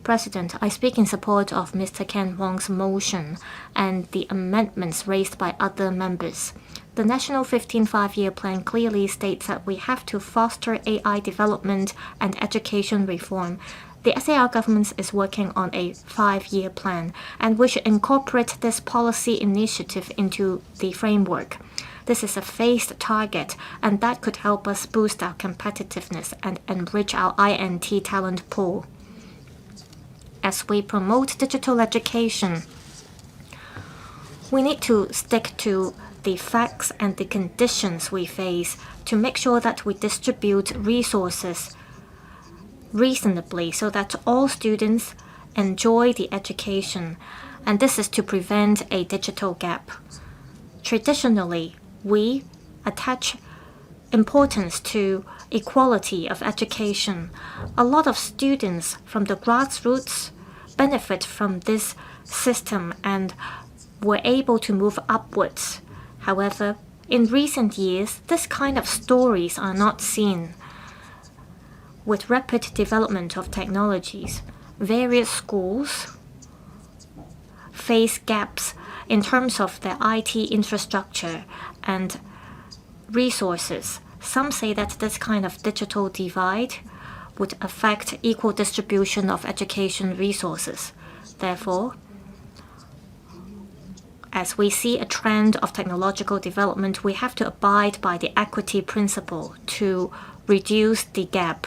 President, I speak in support of Mr. Ken Wong's motion and the amendments raised by other members. The National 15 5-year plan clearly states that we have to foster AI development and education reform. The SAR government is working on a 5-year plan, and we should incorporate this policy initiative into the framework. This is a phased target, and that could help us boost our competitiveness and enrich our INT talent pool. As we promote digital education, we need to stick to the facts and the conditions we face to make sure that we distribute resources reasonably so that all students enjoy the education, and this is to prevent a digital gap. Traditionally, we attach importance to equality of education. A lot of students from the grassroots benefit from this system and were able to move upwards. However, in recent years, this kind of stories are not seen. With rapid development of technologies, various schools face gaps in terms of their IT infrastructure and resources. Some say that this kind of digital divide would affect equal distribution of education resources. Therefore, as we see a trend of technological development, we have to abide by the equity principle to reduce the gap.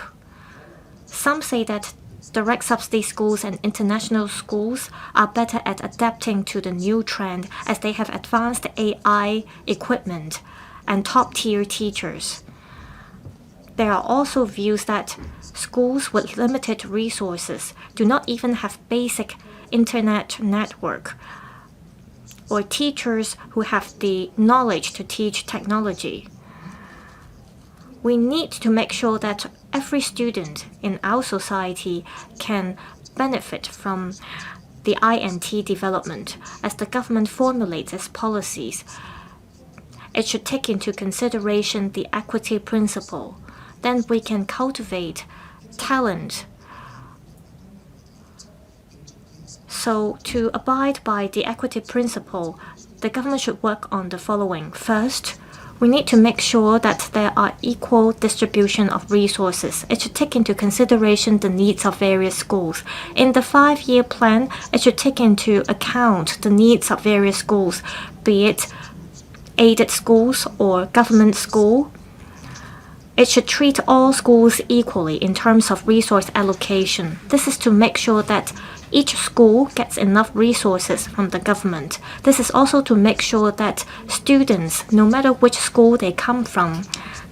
Some say that direct subsidy schools and international schools are better at adapting to the new trend as they have advanced AI equipment and top-tier teachers. There are also views that schools with limited resources do not even have basic internet network, or teachers who have the knowledge to teach technology. we need to make sure that every student in our society can benefit from the INT development. As the government formulates its policies, it should take into consideration the equity principle. Then we can cultivate talent. So to abide by the equity principle, the government should work on the following. First, we need to make sure that there are equal distribution of resources. It should take into consideration the needs of various schools. In the 5-year plan, it should take into account the needs of various schools, be it aided schools or government school. It should treat all schools equally in terms of resource allocation. This is to make sure that each school gets enough resources from the government. This is also to make sure that students, no matter which school they come from,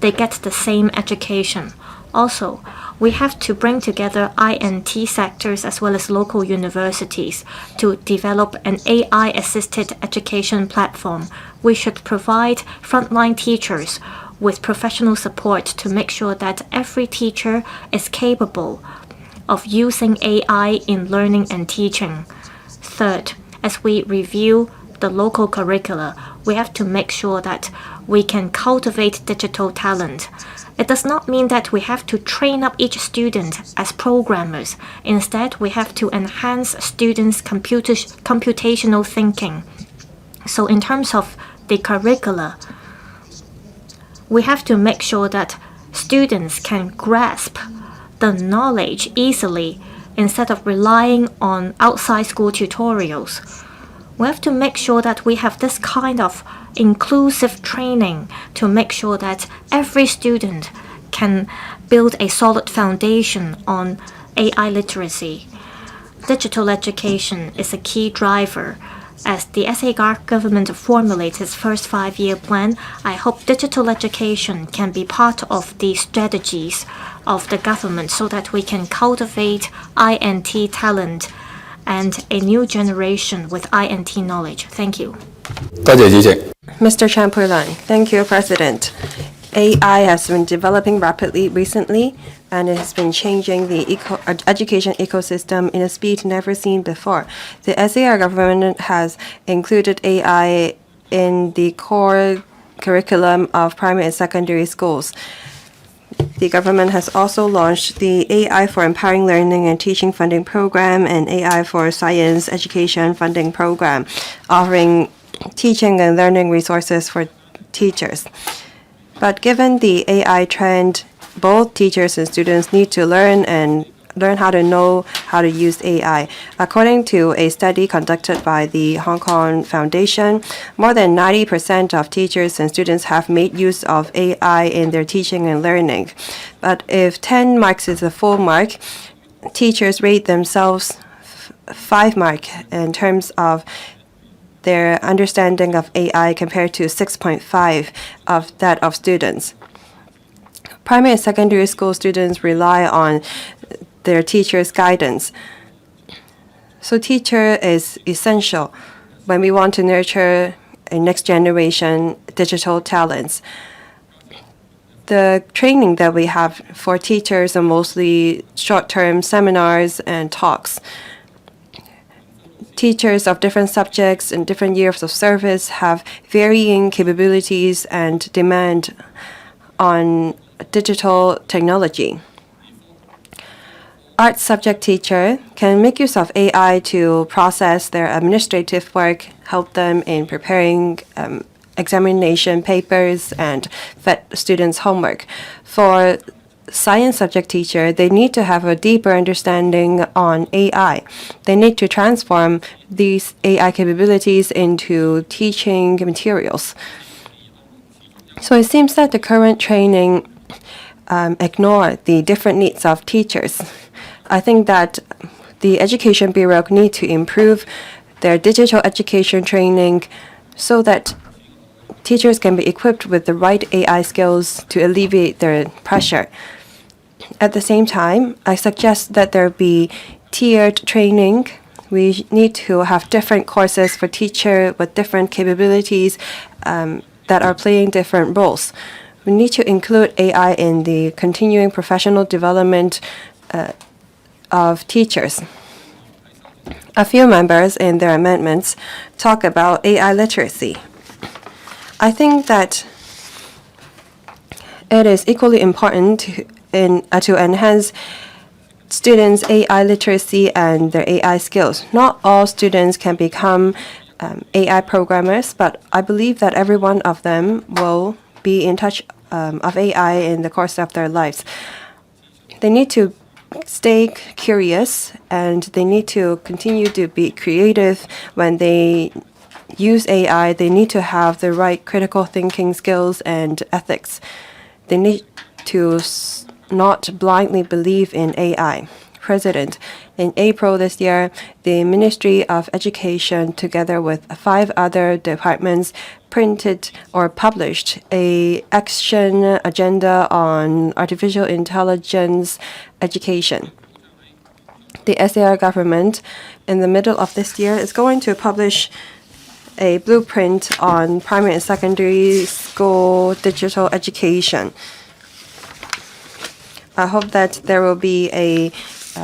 they get the same education. Also, we have to bring together INT sectors as well as local universities to develop an AI-assisted education platform. We should provide frontline teachers with professional support to make sure that every teacher is capable of using AI in learning and teaching. Third, as we review the local curricula, we have to make sure that we can cultivate digital talent. It does not mean that we have to train up each student as programmers. Instead, we have to enhance students' computational thinking. So in terms of the curricula, we have to make sure that students can grasp the knowledge easily instead of relying on outside school tutorials. We have to make sure that we have this kind of inclusive training to make sure that every student can build a solid foundation on AI literacy. Digital education is a key driver. As the SA government formulates its first 5-year plan, I hope digital education can be part of the strategies of the government so that we can cultivate INT talent and a new generation with INT knowledge. Thank you. 多謝主席。 Mr. Champurlan, thank you, President. AI has been developing rapidly recently, and it has been changing the education ecosystem in a speed never seen before. The SAR government has included AI in the core curriculum of primary and secondary schools. The government has also launched the AI for Empowering Learning and Teaching Funding Program and AI for Science Education Funding Program, offering teaching and learning resources for teachers. But given the AI trend, both teachers and students need to learn how to know how to use AI. According to a study conducted by the Hong Kong Foundation, more than 90% of teachers and students have made use of AI in their teaching and learning. But if 10 marks is a full mark, teachers rate themselves 5 marks in terms of their understanding of AI compared to 6.5 of that of students. Primary and secondary school students rely on their teacher's guidance. So teacher is essential when we want to nurture a next generation digital talents. The training that we have for teachers are mostly short-term seminars and talks. Teachers of different subjects and different years of service have varying capabilities and demand on digital technology. Art subject teacher can make use of AI to process their administrative work, help them in preparing examination papers, and vet students' homework. For science subject teacher, they need to have a deeper understanding on AI. They need to transform these AI capabilities into teaching materials. So it seems that the current training ignore the different needs of teachers. I think that the Education Bureau need to improve their digital education training so that teachers can be equipped with the right AI skills to alleviate their pressure. At the same time, I suggest that there be tiered training. We need to have different courses for teachers with different capabilities that are playing different roles. We need to include AI in the continuing professional development of teachers. A few members in their amendments talk about AI literacy. I think that it is equally important to enhance students' AI literacy and their AI skills. Not all students can become AI programmers, but I believe that every one of them will be in touch of AI in the course of their lives. They need to stay curious and they need to continue to be creative when they use AI. They need to have the right critical thinking skills and ethics. They need to not blindly believe in AI. President, in April this year, the Ministry of Education, together with 5 other departments, printed or published an action agenda on artificial intelligence education. The SAR government, in the middle of this year, is going to publish a blueprint on primary and secondary school digital education. I hope that there will be a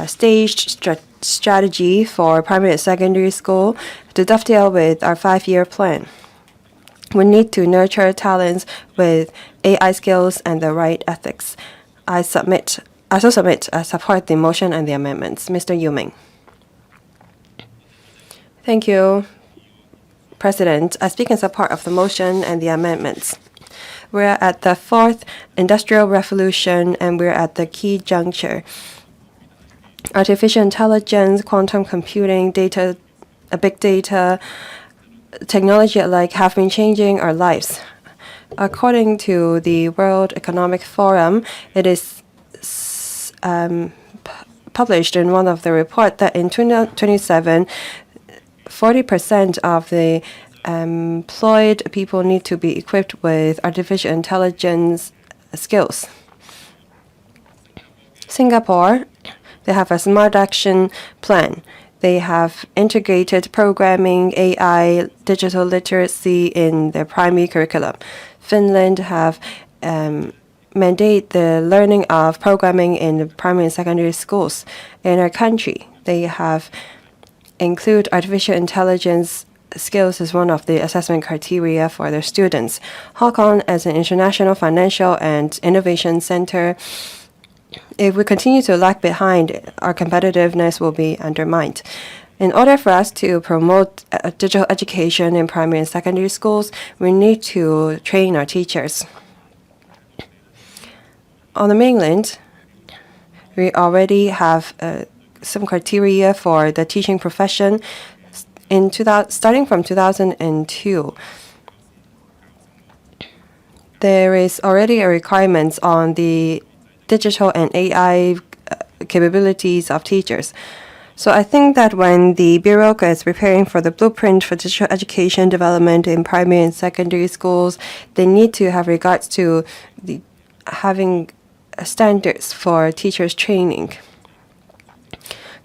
staged strategy for primary and secondary school to dovetail with our 5-year plan. We need to nurture talents with AI skills and the right ethics. I support the motion and the amendments. Mr. Yu Ming. Thank you, President. I speak in support of the motion and the amendments. We're at the 4th Industrial Revolution and we're at the key juncture. Artificial intelligence, quantum computing, big data, technology alike have been changing our lives. According to the World Economic Forum, it is published in one of the reports that in 2027, 40% of the employed people need to be equipped with artificial intelligence skills. Singapore, they have a smart action plan. They have integrated programming, AI, digital literacy in their primary curriculum. Finland have mandate the learning of programming in primary and secondary schools. In our country, they have include artificial intelligence skills as one of the assessment criteria for their students. Hong Kong as an international financial and innovation center, if we continue to lag behind, our competitiveness will be undermined. In order for us to promote digital education in primary and secondary schools, we need to train our teachers. On the mainland, we already have some criteria for the teaching profession. Starting from 2002, there is already a requirement on the digital and AI capabilities of teachers. So I think that when the Bureau is preparing for the blueprint for digital education development in primary and secondary schools, they need to have regards to having standards for teachers' training.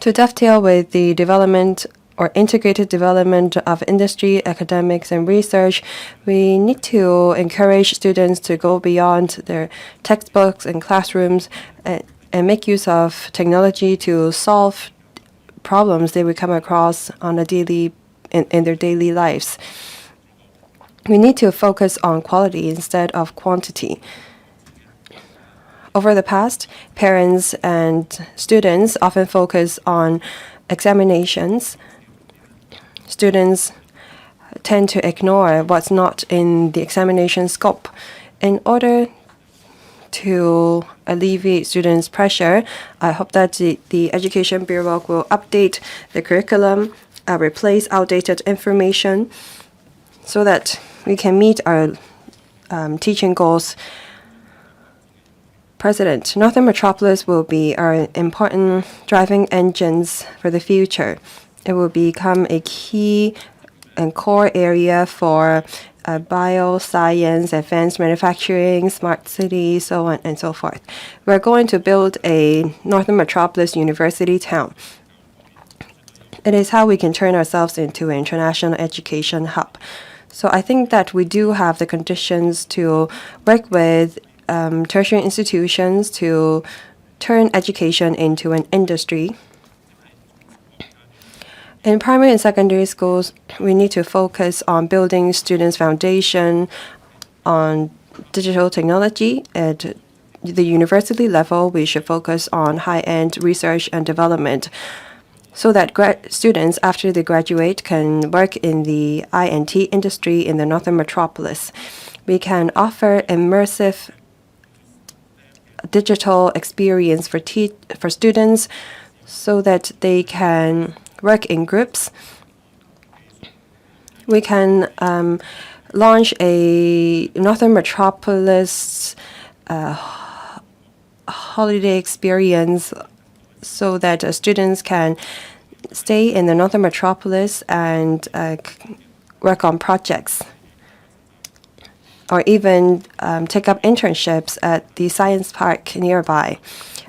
To dovetail with the development or integrated development of industry, academics, and research, we need to encourage students to go beyond their textbooks and classrooms and make use of technology to solve problems they would come across on in their daily lives. We need to focus on quality instead of quantity. Over the past, parents and students often focus on examinations. Students tend to ignore what's not in the examination scope. In order to alleviate students' pressure, I hope that the Education Bureau will update the curriculum, replace outdated information, so that we can meet our teaching goals. President, Northern Metropolis will be our important driving engines for the future. It will become a key and core area for bioscience, advanced manufacturing, smart cities, so on and so forth. We're going to build a Northern Metropolis University town. It is how we can turn ourselves into an international education hub. So I think that we do have the conditions to work with tertiary institutions to turn education into an industry. In primary and secondary schools, we need to focus on building students' foundation on digital technology. At the university level, we should focus on high-end research and development so that students, after they graduate, can work in the INT industry in the Northern Metropolis. We can offer immersive digital experience for students so that they can work in groups. We can launch a Northern Metropolis holiday experience so that students can stay in the Northern Metropolis and work on projects, or even take up internships at the science park nearby.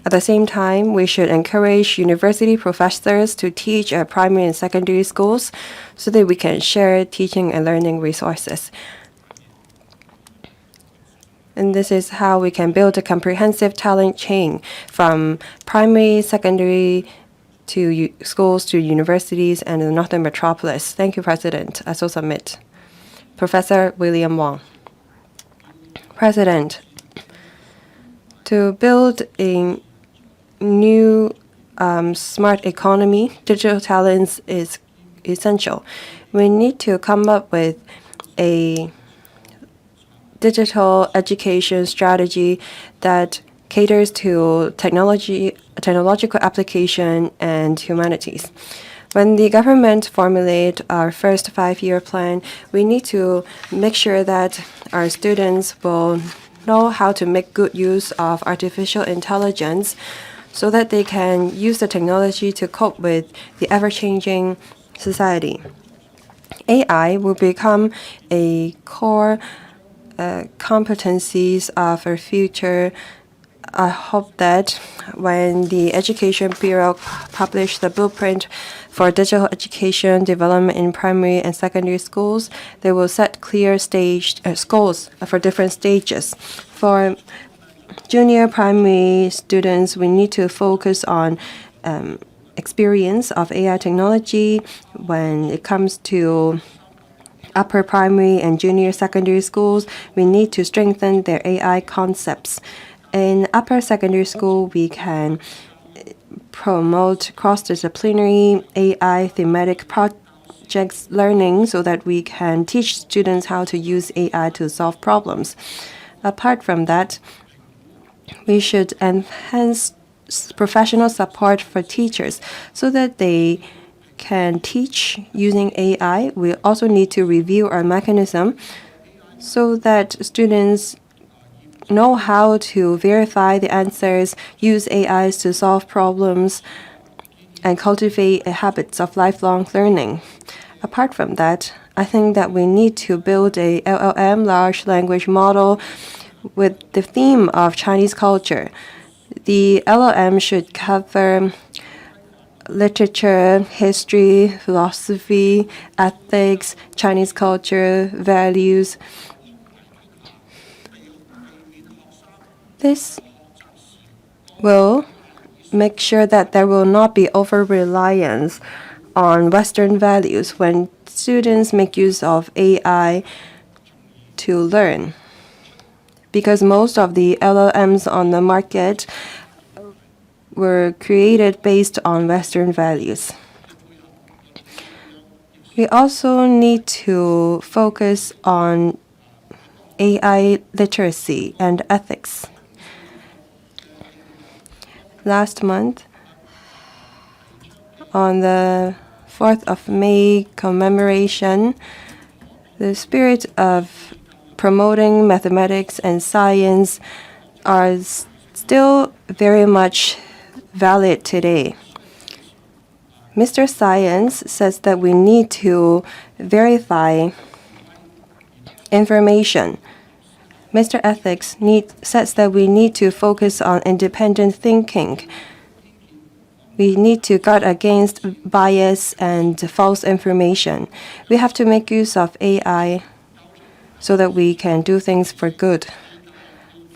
At the same time, we should encourage university professors to teach at primary and secondary schools so that we can share teaching and learning resources. And this is how we can build a comprehensive talent chain from primary, secondary, to schools, to universities, and the Northern Metropolis. Thank you, President. I so submit. Professor William Wong. President, to build a new smart economy, digital talents is essential. We need to come up with a digital education strategy that caters to technological application and humanities. When the government formulate our first 5-year plan, we need to make sure that our students will know how to make good use of artificial intelligence so that they can use the technology to cope with the ever-changing society. AI will become a core competencies of our future. I hope that when the Education Bureau publish the blueprint for digital education development in primary and secondary schools, they will set clear goals for different stages. For junior primary students, we need to focus on experience of AI technology. When it comes to upper primary and junior secondary schools, we need to strengthen their AI concepts. In upper secondary school, we can promote cross-disciplinary AI thematic projects learning so that we can teach students how to use AI to solve problems. Apart from that, we should enhance professional support for teachers so that they can teach using AI. We also need to review our mechanism so that students know how to verify the answers, use AIs to solve problems, and cultivate habits of lifelong learning. Apart from that, I think that we need to build a LLM, large language model, with the theme of Chinese culture. The LLM should cover literature, history, philosophy, ethics, Chinese culture, values. This will make sure that there will not be over-reliance on Western values when students make use of AI to learn. Because most of the LLMs on the market were created based on Western values. We also need to focus on AI literacy and ethics. Last month, on the 4th of May commemoration, the spirit of promoting mathematics and science are still very much valid today. Mr. Science says that we need to verify information. Mr. Ethics says that we need to focus on independent thinking. We need to guard against bias and false information. We have to make use of AI so that we can do things for good.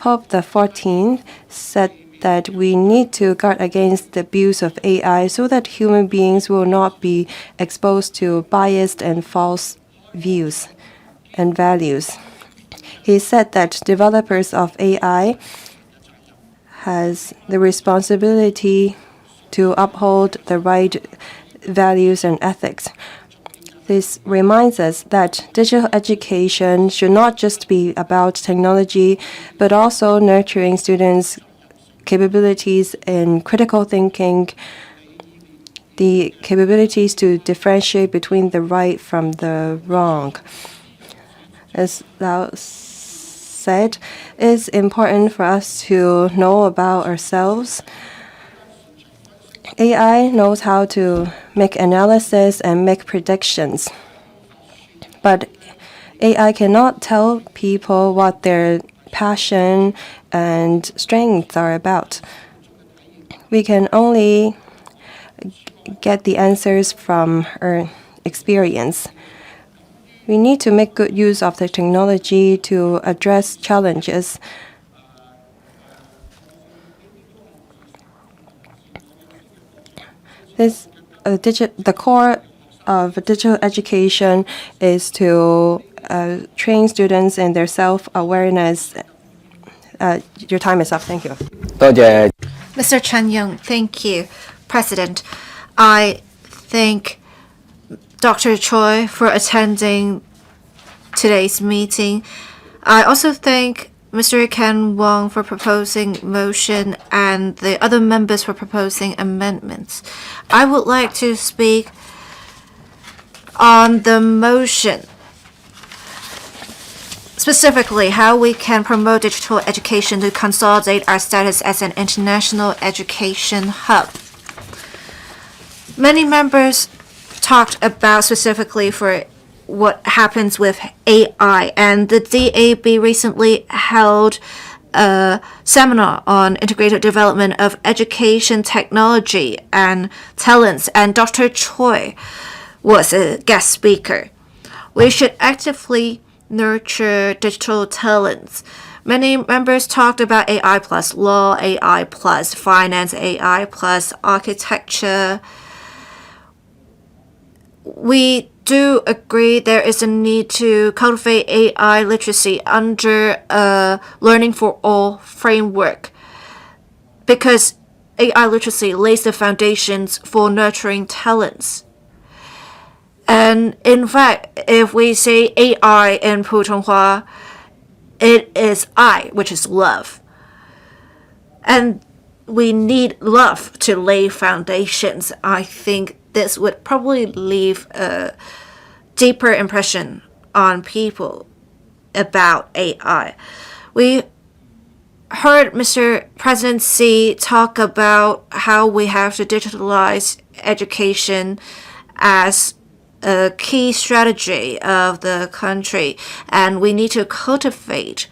Pope XIV said that we need to guard against the abuse of AI so that human beings will not be exposed to biased and false views and values. He said that developers of AI has the responsibility to uphold the right values and ethics. This reminds us that digital education should not just be about technology, but also nurturing students' capabilities in critical thinking, the capabilities to differentiate between the right from the wrong. As Lao said, it's important for us to know about ourselves. AI knows how to make analysis and make predictions, but AI cannot tell people what their passion and strengths are about. We can only get the answers from our experience. We need to make good use of the technology to address challenges. The core of digital education is to train students in their self-awareness. Your time is up. Thank you. Mr. Chen Young, thank you. President, I thank Dr. Choi for attending today's meeting. I also thank Mr. Ken Wong for proposing motion and the other members for proposing amendments. I would like to speak on the motion, specifically how we can promote digital education to consolidate our status as an international education hub. Many members talked about specifically for what happens with AI, and the DAB recently held a seminar on integrated development of education technology and talents, and Dr. Choi was a guest speaker. We should actively nurture digital talents. Many members talked about AI plus law, AI plus finance, AI plus architecture. We do agree there is a need to cultivate AI literacy under a Learning for All framework, because AI literacy lays the foundations for nurturing talents. And in fact, if we say AI in Putonghua, it is I, which is love. And we need love to lay foundations. I think this would probably leave a deeper impression on people about AI. We heard Mr. President Xi talk about how we have to digitalize education as a key strategy of the country, and we need to cultivate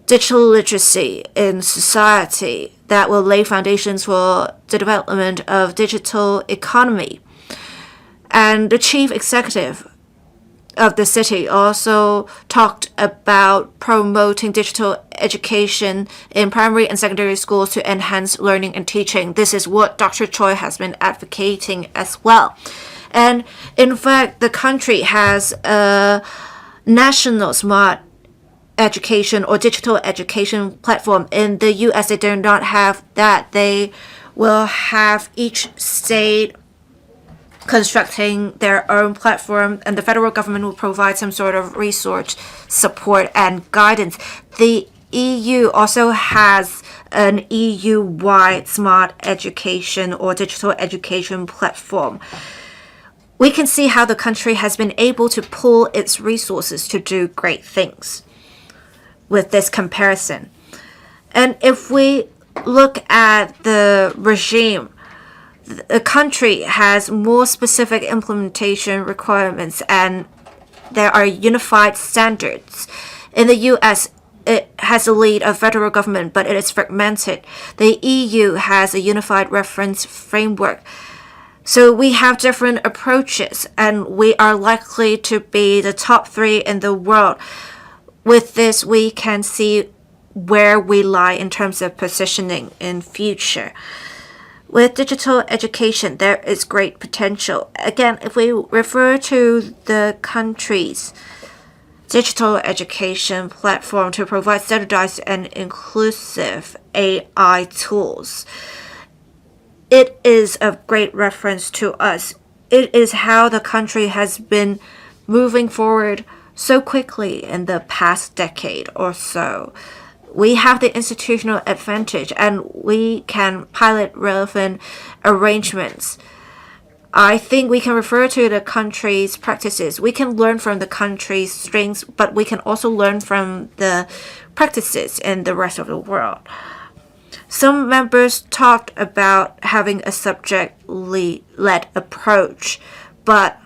digital literacy in society that will lay foundations for the development of digital economy. And the chief executive of the city also talked about promoting digital education in primary and secondary schools to enhance learning and teaching. This is what Dr. Choi has been advocating as well. And in fact, the country has a national smart education or digital education platform. In the US, they do not have that. They will have each state constructing their own platform, and the federal government will provide some sort of research support and guidance. The EU also has an EU-wide smart education or digital education platform. We can see how the country has been able to pool its resources to do great things with this comparison. And if we look at the regime, the country has more specific implementation requirements, and there are unified standards. In the US, it has a lead of federal government, but it is fragmented. The EU has a unified reference framework. So we have different approaches, and we are likely to be the top 3 in the world. With this, we can see where we lie in terms of positioning in future. With digital education, there is great potential. Again, if we refer to the country's digital education platform to provide standardized and inclusive AI tools, it is of great reference to us. It is how the country has been moving forward so quickly in the past decade or so. We have the institutional advantage and we can pilot relevant arrangements. I think we can refer to the country's practices. We can learn from the country's strengths, but we can also learn from the practices in the rest of the world. Some members talked about having a subject-led approach, but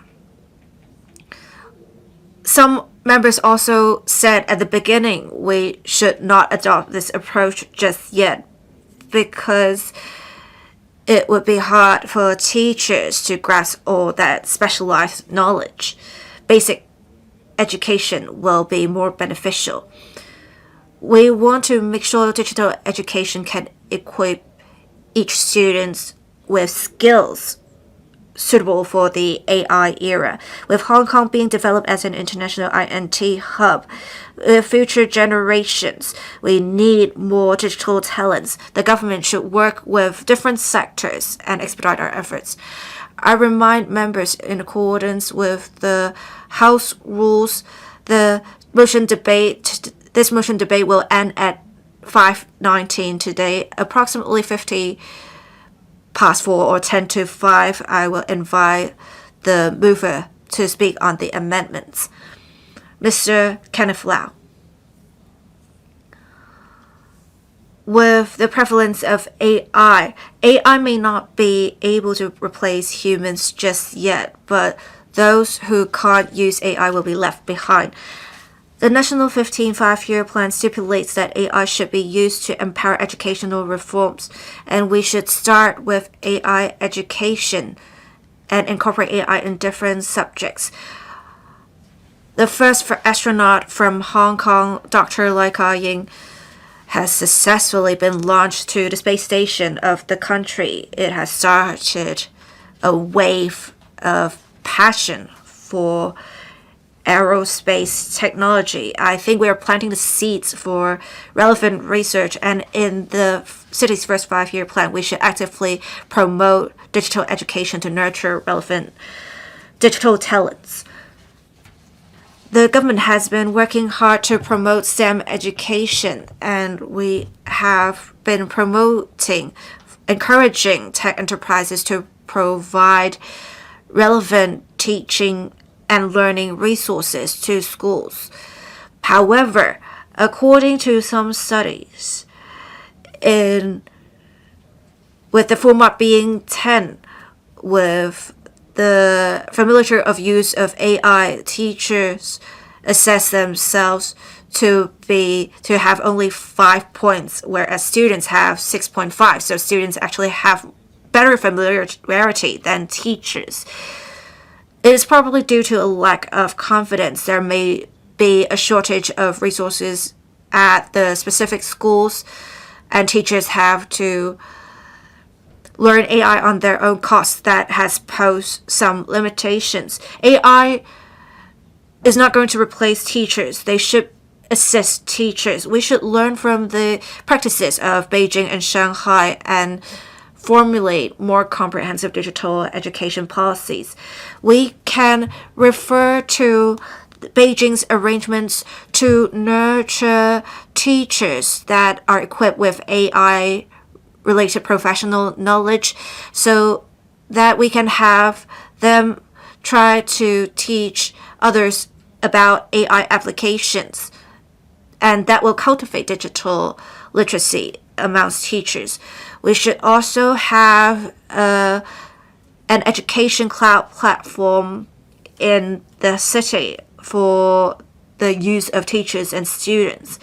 some members also said at the beginning we should not adopt this approach just yet because it would be hard for teachers to grasp all that specialized knowledge. Basic education will be more beneficial. We want to make sure digital education can equip each student with skills suitable for the AI era. With Hong Kong being developed as an international INT hub, with future generations, we need more digital talents. The government should work with different sectors and expedite our efforts. I remind members, in accordance with the House rules, this motion debate will end at 5:19 today, approximately 50 past 4 or 10 to 5. I will invite the mover to speak on the amendments. Mr. Kenneth Lau. With the prevalence of AI may not be able to replace humans just yet, but those who can't use AI will be left behind. The National 15 Five-Year Plan stipulates that AI should be used to empower educational reforms, and we should start with AI education and incorporate AI in different subjects. The first astronaut from Hong Kong, Dr. LegCo Members has successfully been launched to the space station of the country. It has started a wave of passion for aerospace technology. I think we are planting the seeds for relevant research, and in the city's first 5-year plan, we should actively promote digital education to nurture relevant digital talents. The government has been working hard to promote STEM education, and we have been encouraging tech enterprises to provide relevant teaching and learning resources to schools. However, according to some studies, with the format being 10, with the familiarity of use of AI, teachers assess themselves to have only 5 points, whereas students have 6.5. So students actually have better familiarity than teachers. It is probably due to a lack of confidence. There may be a shortage of resources at the specific schools, and teachers have to learn AI on their own cost. That has posed some limitations. AI is not going to replace teachers. They should assist teachers. We should learn from the practices of Beijing and Shanghai and formulate more comprehensive digital education policies. We can refer to Beijing's arrangements to nurture teachers that are equipped with AI-related professional knowledge so that we can have them try to teach others about AI applications, and that will cultivate digital literacy amongst teachers. We should also have an education cloud platform in the city for the use of teachers and students.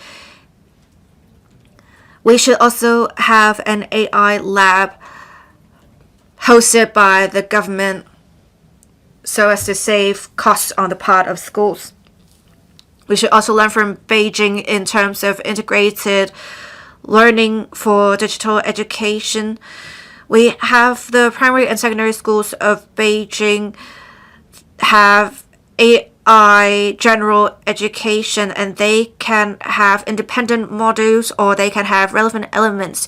We should also have an AI lab hosted by the government so as to save costs on the part of schools. We should also learn from Beijing in terms of integrated learning for digital education. We have the primary and secondary schools of Beijing have AI general education, and they can have independent modules or they can have relevant elements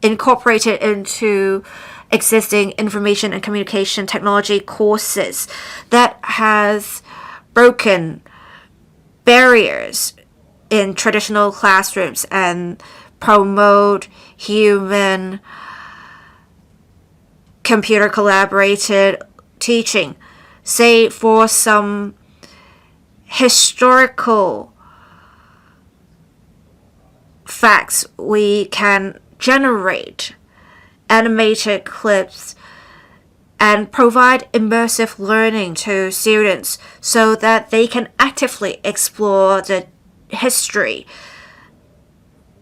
incorporated into existing information and communication technology courses that has broken barriers in traditional classrooms and promote human computer collaborated teaching. Say for some historical facts, we can generate animated clips and provide immersive learning to students so that they can actively explore the history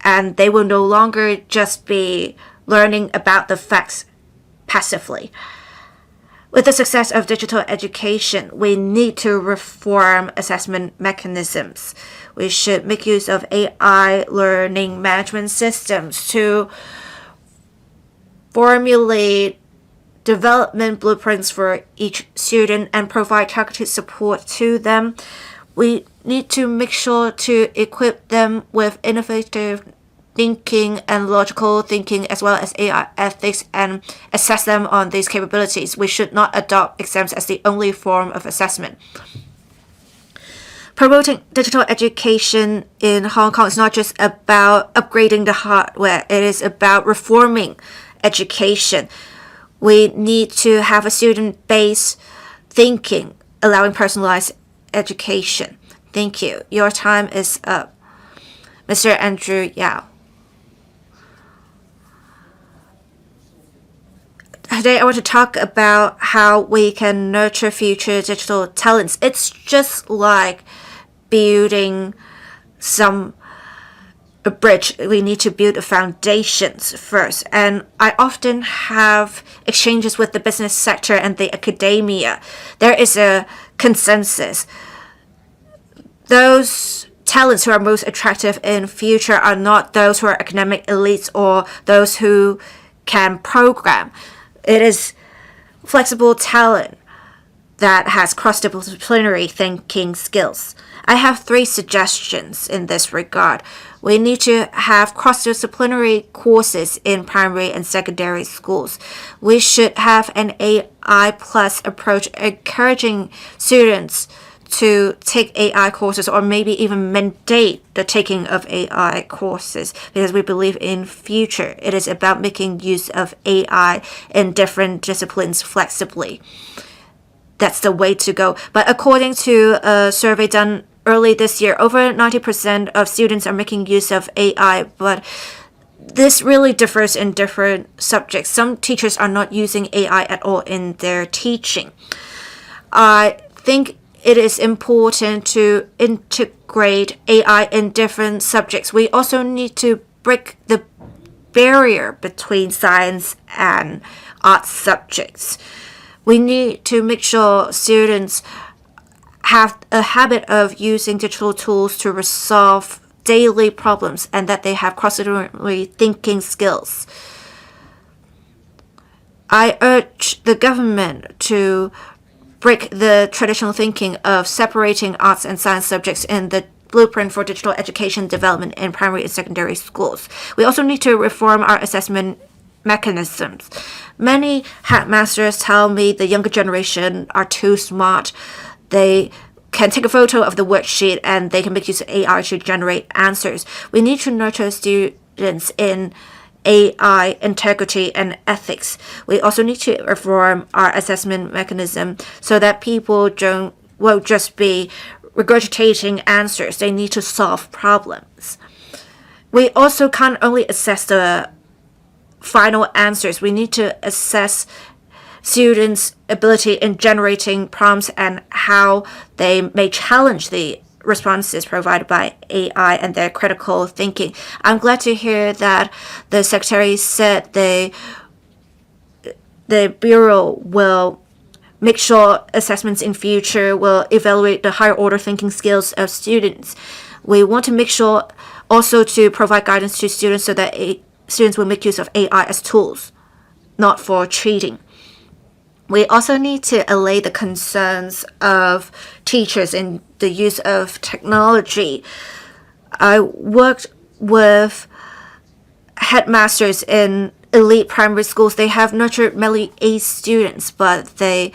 and they will no longer just be learning about the facts passively. With the success of digital education, we need to reform assessment mechanisms. We should make use of AI learning management systems to formulate development blueprints for each student and provide targeted support to them. We need to make sure to equip them with innovative thinking and logical thinking as well as AI ethics and assess them on these capabilities. We should not adopt exams as the only form of assessment. Promoting digital education in Hong Kong is not just about upgrading the hardware, it is about reforming education. We need to have a student-based thinking, allowing personalized education. Thank you. Your time is up. Mr. Andrew Yao. Today I want to talk about how we can nurture future digital talents. It's just like building a bridge. We need to build the foundations first. And I often have exchanges with the business sector and the academia. There is a consensus. Those talents who are most attractive in future are not those who are academic elites or those who can program. It is flexible talent that has cross-disciplinary thinking skills. I have 3 suggestions in this regard. We need to have cross-disciplinary courses in primary and secondary schools. We should have an AI plus approach encouraging students to take AI courses or maybe even mandate the taking of AI courses because we believe in future. It is about making use of AI in different disciplines flexibly. That's the way to go. But according to a survey done early this year, over 90% of students are making use of AI, but this really differs in different subjects. Some teachers are not using AI at all in their teaching. I think it is important to integrate AI in different subjects. We also need to break the barrier between science and arts subjects. We need to make sure students have a habit of using digital tools to resolve daily problems and that they have cross-disciplinary thinking skills. I urge the government to break the traditional thinking of separating arts and science subjects in the blueprint for digital education development in primary and secondary schools. We also need to reform our assessment mechanisms. Many headmasters tell me the younger generation are too smart. They can take a photo of the worksheet and they can make use of AI to generate answers. We need to nurture students in AI integrity and ethics. We also need to reform our assessment mechanism so that people won't just be regurgitating answers. They need to solve problems. We also can't only assess the final answers. We need to assess students' ability in generating prompts and how they may challenge the responses provided by AI and their critical thinking. I'm glad to hear that the Secretary said the Bureau will make sure assessments in future will evaluate the higher order thinking skills of students. We want to make sure also to provide guidance to students so that students will make use of AI as tools, not for cheating. We also need to allay the concerns of teachers in the use of technology. I worked with headmasters in elite primary schools. They have nurtured many A students, but they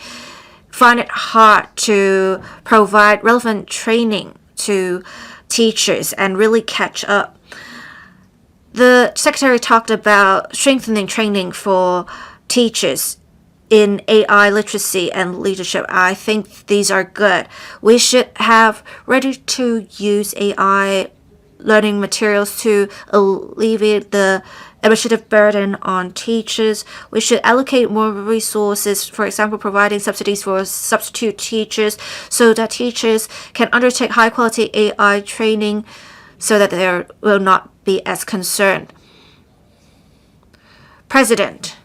find it hard to provide relevant training to teachers and really catch up. The secretary talked about strengthening training for teachers in AI literacy and leadership. I think these are good. We should have ready-to-use AI learning materials to alleviate the administrative burden on teachers. We should allocate more resources, for example, providing subsidies for substitute teachers so that teachers can undertake high-quality AI training so that they will not be as concerned. President,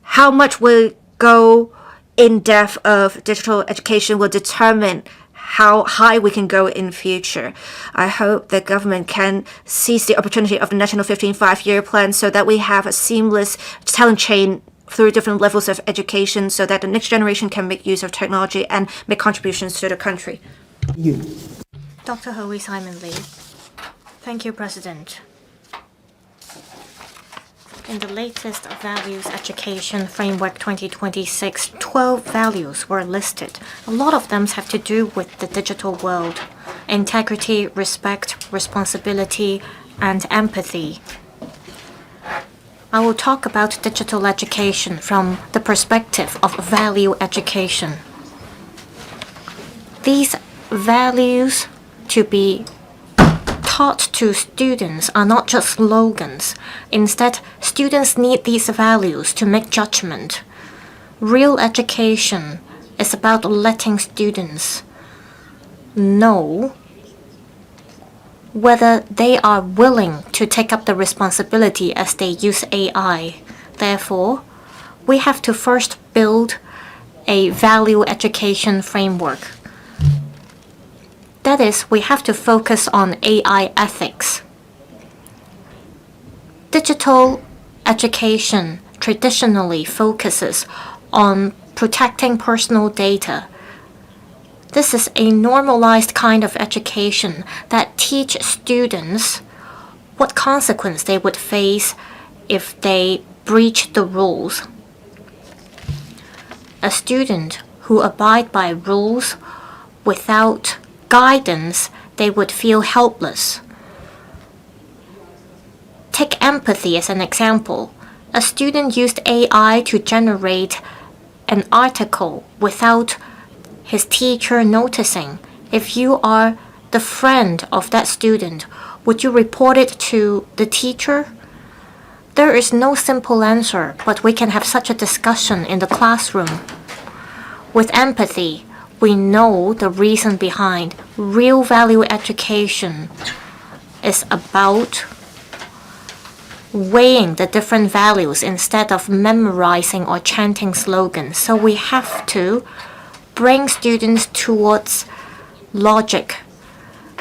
how much will go in depth of digital education will determine how high we can go in future. I hope the government can seize the opportunity of the National 15 5-year plan so that we have a seamless talent chain through different levels of education so that the next generation can make use of technology and make contributions to the country. Dr. Hon Elvin LEE. Thank you, President. In the latest Values Education Framework 2026, 12 values were listed. A lot of them have to do with the digital world: integrity, respect, responsibility, and empathy. I will talk about digital education from the perspective of value education. These values to be taught to students are not just slogans. Instead, students need these values to make judgment. Real education is about letting students know whether they are willing to take up the responsibility as they use AI. Therefore, we have to first build a value education framework. That is, we have to focus on AI ethics. Digital education traditionally focuses on protecting personal data. This is a normalized kind of education that teaches students what consequence they would face if they breach the rules. A student who abide by rules without guidance, they would feel helpless. Take empathy as an example. A student used AI to generate an article without his teacher noticing. If you are the friend of that student, would you report it to the teacher? There is no simple answer, but we can have such a discussion in the classroom. With empathy, we know the reason behind. Real value education is about weighing the different values instead of memorizing or chanting slogans. So we have to bring students towards logic.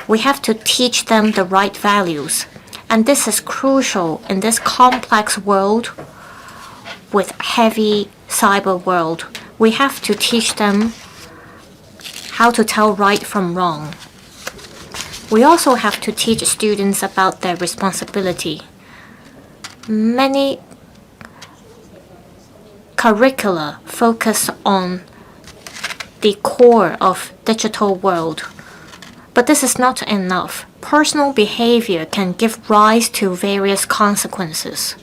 We have to teach them the right values. And this is crucial in this complex world with heavy cyber world. We have to teach them how to tell right from wrong. We also have to teach students about their responsibility. Many curricula focus on the core of digital world, but this is not enough. Personal behavior can give rise to various consequences.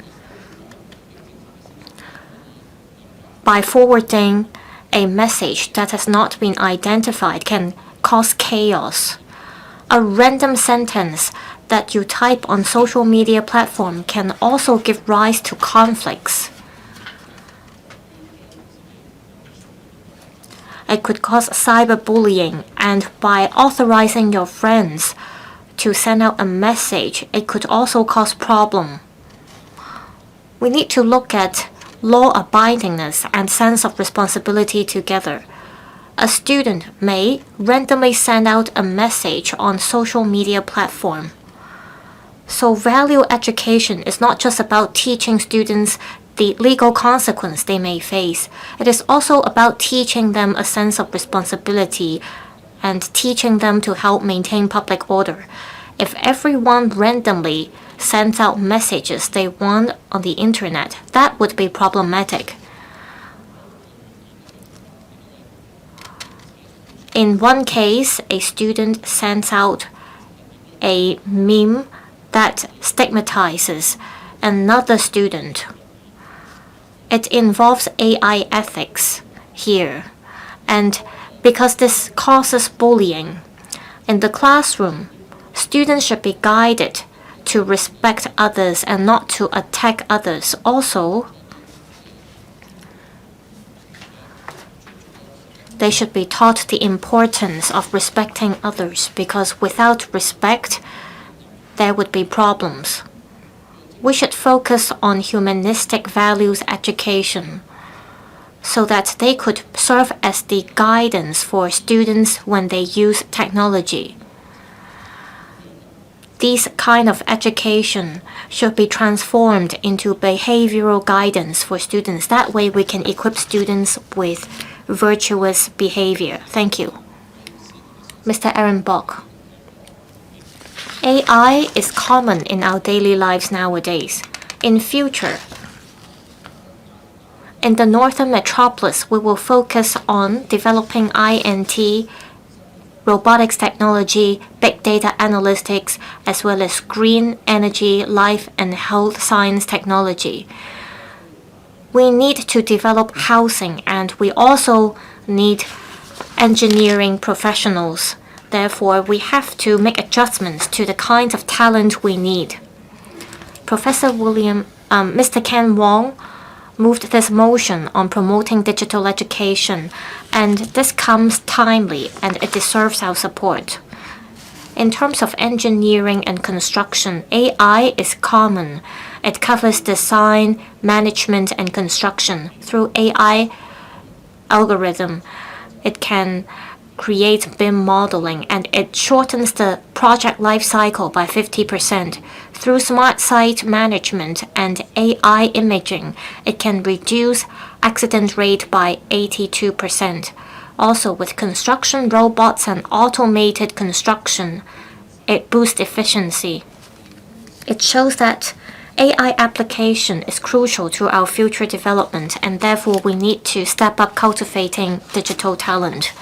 By forwarding a message that has not been identified can cause chaos. A random sentence that you type on social media platform can also give rise to conflicts. It could cause cyberbullying, and by authorizing your friends to send out a message, it could also cause problem. We need to look at law-abidingness and sense of responsibility together. A student may randomly send out a message on social media platform. So value education is not just about teaching students the legal consequence they may face. It is also about teaching them a sense of responsibility and teaching them to help maintain public order. If everyone randomly sends out messages they want on the internet, that would be problematic. In one case, a student sends out a meme that stigmatizes another student. It involves AI ethics here, and because this causes bullying, in the classroom, students should be guided to respect others and not to attack others. Also, they should be taught the importance of respecting others, because without respect, there would be problems. We should focus on humanistic values education so that they could serve as the guidance for students when they use technology. These kind of education should be transformed into behavioral guidance for students. That way we can equip students with virtuous behavior. Thank you. Mr. Aaron Bok. AI is common in our daily lives nowadays. In future, in the northern metropolis, we will focus on developing INT, robotics technology, big data analytics, as well as green energy, life and health science technology. We need to develop housing, and we also need engineering professionals. Therefore, we have to make adjustments to the kinds of talent we need. Mr. Ken Wong moved this motion on promoting digital education, and this comes timely and it deserves our support. In terms of engineering and construction, AI is common. It covers design, management, and construction. Through AI algorithm, it can create BIM modeling, and it shortens the project life cycle by 50%. Through smart site management and AI imaging, it can reduce accident rate by 82%. Also, with construction robots and automated construction, it boosts efficiency. It shows that AI application is crucial to our future development, and therefore we need to step up cultivating digital talent.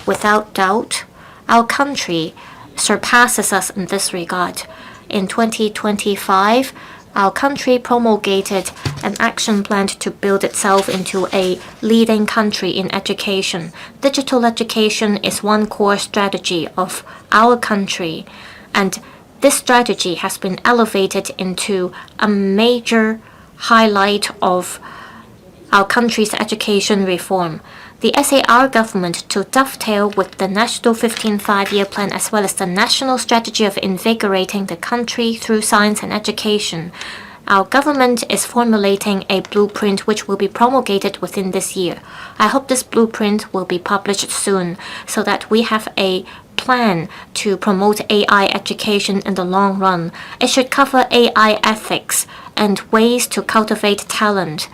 Without doubt, our country surpasses us in this regard. In 2025, our country promulgated an action plan to build itself into a leading country in education. Digital education is one core strategy of our country, and this strategy has been elevated into a major highlight of our country's education reform. The SAR government, to dovetail with the National 15th Five-Year Plan as well as the national strategy of invigorating the country through science and education, our government is formulating a blueprint which will be promulgated within this year. I hope this blueprint will be published soon so that we have a plan to promote AI education in the long run. It should cover AI ethics and ways to cultivate talent.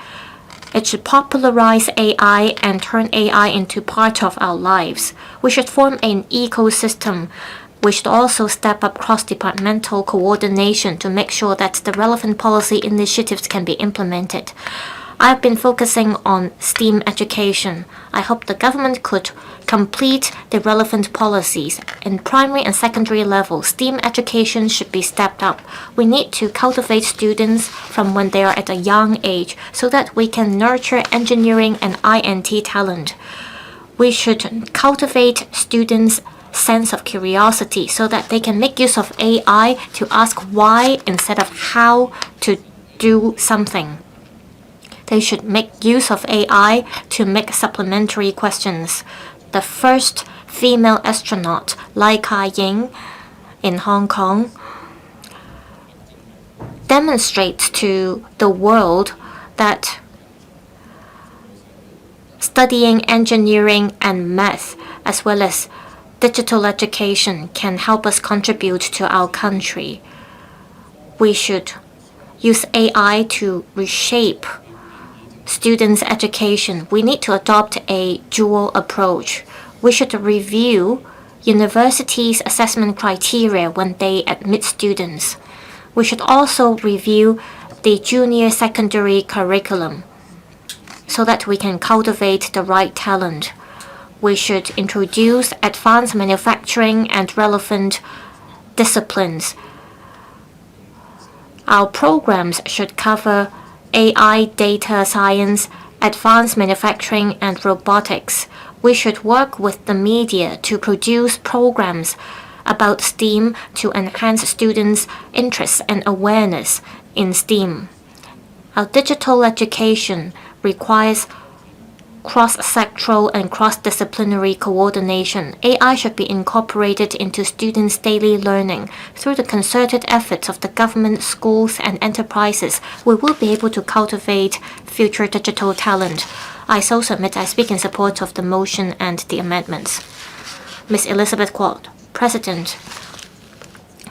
It should popularize AI and turn AI into part of our lives. We should form an ecosystem. We should also step up cross-departmental coordination to make sure that the relevant policy initiatives can be implemented. I've been focusing on STEAM education. I hope the government could complete the relevant policies. In primary and secondary levels, STEAM education should be stepped up. We need to cultivate students from when they are at a young age so that we can nurture engineering and INT talent. We should cultivate students' sense of curiosity so that they can make use of AI to ask why instead of how to do something. They should make use of AI to make supplementary questions. The first female astronaut, LegCo Members in Hong Kong, demonstrates to the world that studying engineering and math, as well as digital education, can help us contribute to our country. We should use AI to reshape students' education. We need to adopt a dual approach. We should review universities' assessment criteria when they admit students. We should also review the junior secondary curriculum so that we can cultivate the right talent. We should introduce advanced manufacturing and relevant disciplines. Our programs should cover AI, data science, advanced manufacturing, and robotics. We should work with the media to produce programs about STEAM to enhance students' interest and awareness in STEAM. Our digital education requires cross-sectoral and cross-disciplinary coordination. AI should be incorporated into students' daily learning. Through the concerted efforts of the government, schools, and enterprises, we will be able to cultivate future digital talent. I so submit I speak in support of the motion and the amendments. Ms. Elizabeth Kwok, President.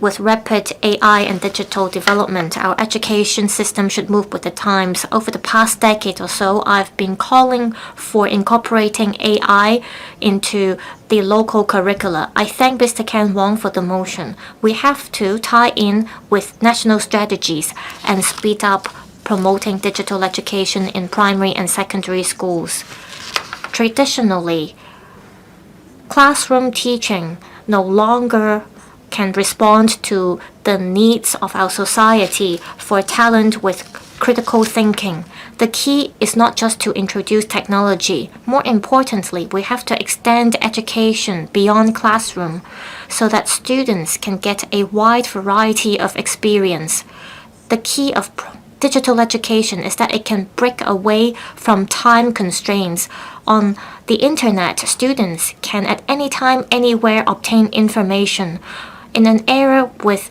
With rapid AI and digital development, our education system should move with the times. Over the past decade or so, I've been calling for incorporating AI into the local curricula. I thank Mr. Ken Wong for the motion. We have to tie in with national strategies and speed up promoting digital education in primary and secondary schools. Traditionally, classroom teaching no longer can respond to the needs of our society for talent with critical thinking. The key is not just to introduce technology. More importantly, we have to extend education beyond classroom so that students can get a wide variety of experience. The key of digital education is that it can break away from time constraints. On the internet, students can at any time, anywhere obtain information. In an era with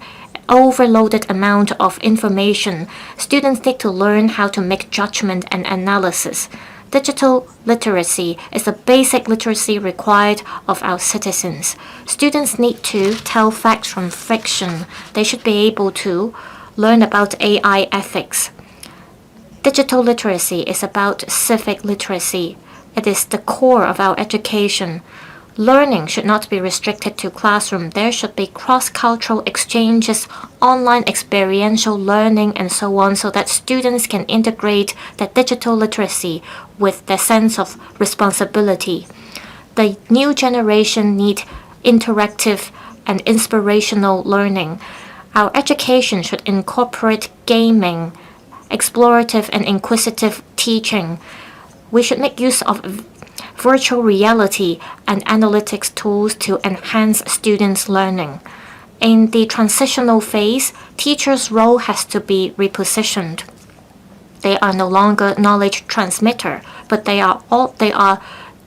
overloaded amount of information, students need to learn how to make judgment and analysis. Digital literacy is the basic literacy required of our citizens. Students need to tell facts from fiction. They should be able to learn about AI ethics. Digital literacy is about civic literacy. It is the core of our education. Learning should not be restricted to classroom. There should be cross-cultural exchanges, online experiential learning, and so on, so that students can integrate the digital literacy with their sense of responsibility. The new generation need interactive and inspirational learning. Our education should incorporate gaming, explorative and inquisitive teaching. We should make use of virtual reality and analytics tools to enhance students' learning. In the transitional phase, teachers' role has to be repositioned. They are no longer knowledge transmitter, but they are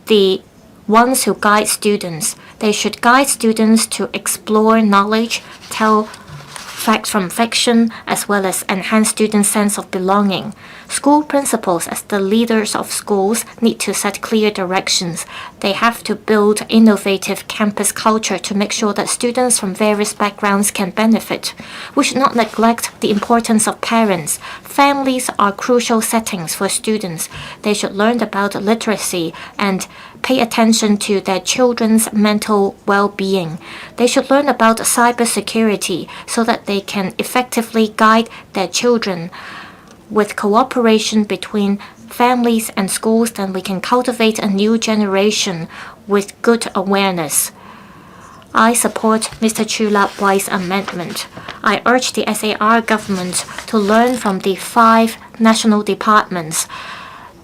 the ones who guide students. They should guide students to explore knowledge, tell facts from fiction, as well as enhance students' sense of belonging. School principals, as the leaders of schools, need to set clear directions. They have to build innovative campus culture to make sure that students from various backgrounds can benefit. We should not neglect the importance of parents. Families are crucial settings for students. They should learn about literacy and pay attention to their children's mental well-being. They should learn about cybersecurity so that they can effectively guide their children. With cooperation between families and schools, then we can cultivate a new generation with good awareness. I support Mr. CHU Lap-wai's amendment. I urge the SAR government to learn from the 5 national departments.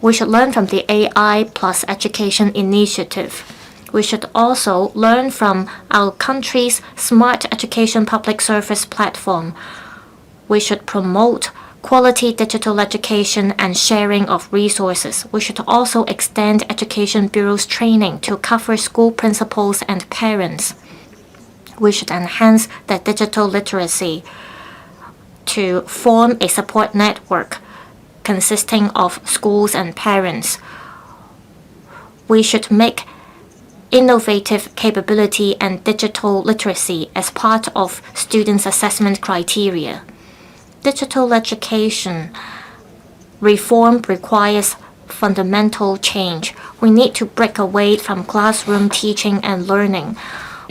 We should learn from the AI plus education initiative. We should also learn from our country's smart education public service platform. We should promote quality digital education and sharing of resources. We should also extend Education Bureau's training to cover school principals and parents. We should enhance the digital literacy to form a support network consisting of schools and parents. we should make innovative capability and digital literacy as part of students' assessment criteria. Digital education reform requires fundamental change. We need to break away from classroom teaching and learning.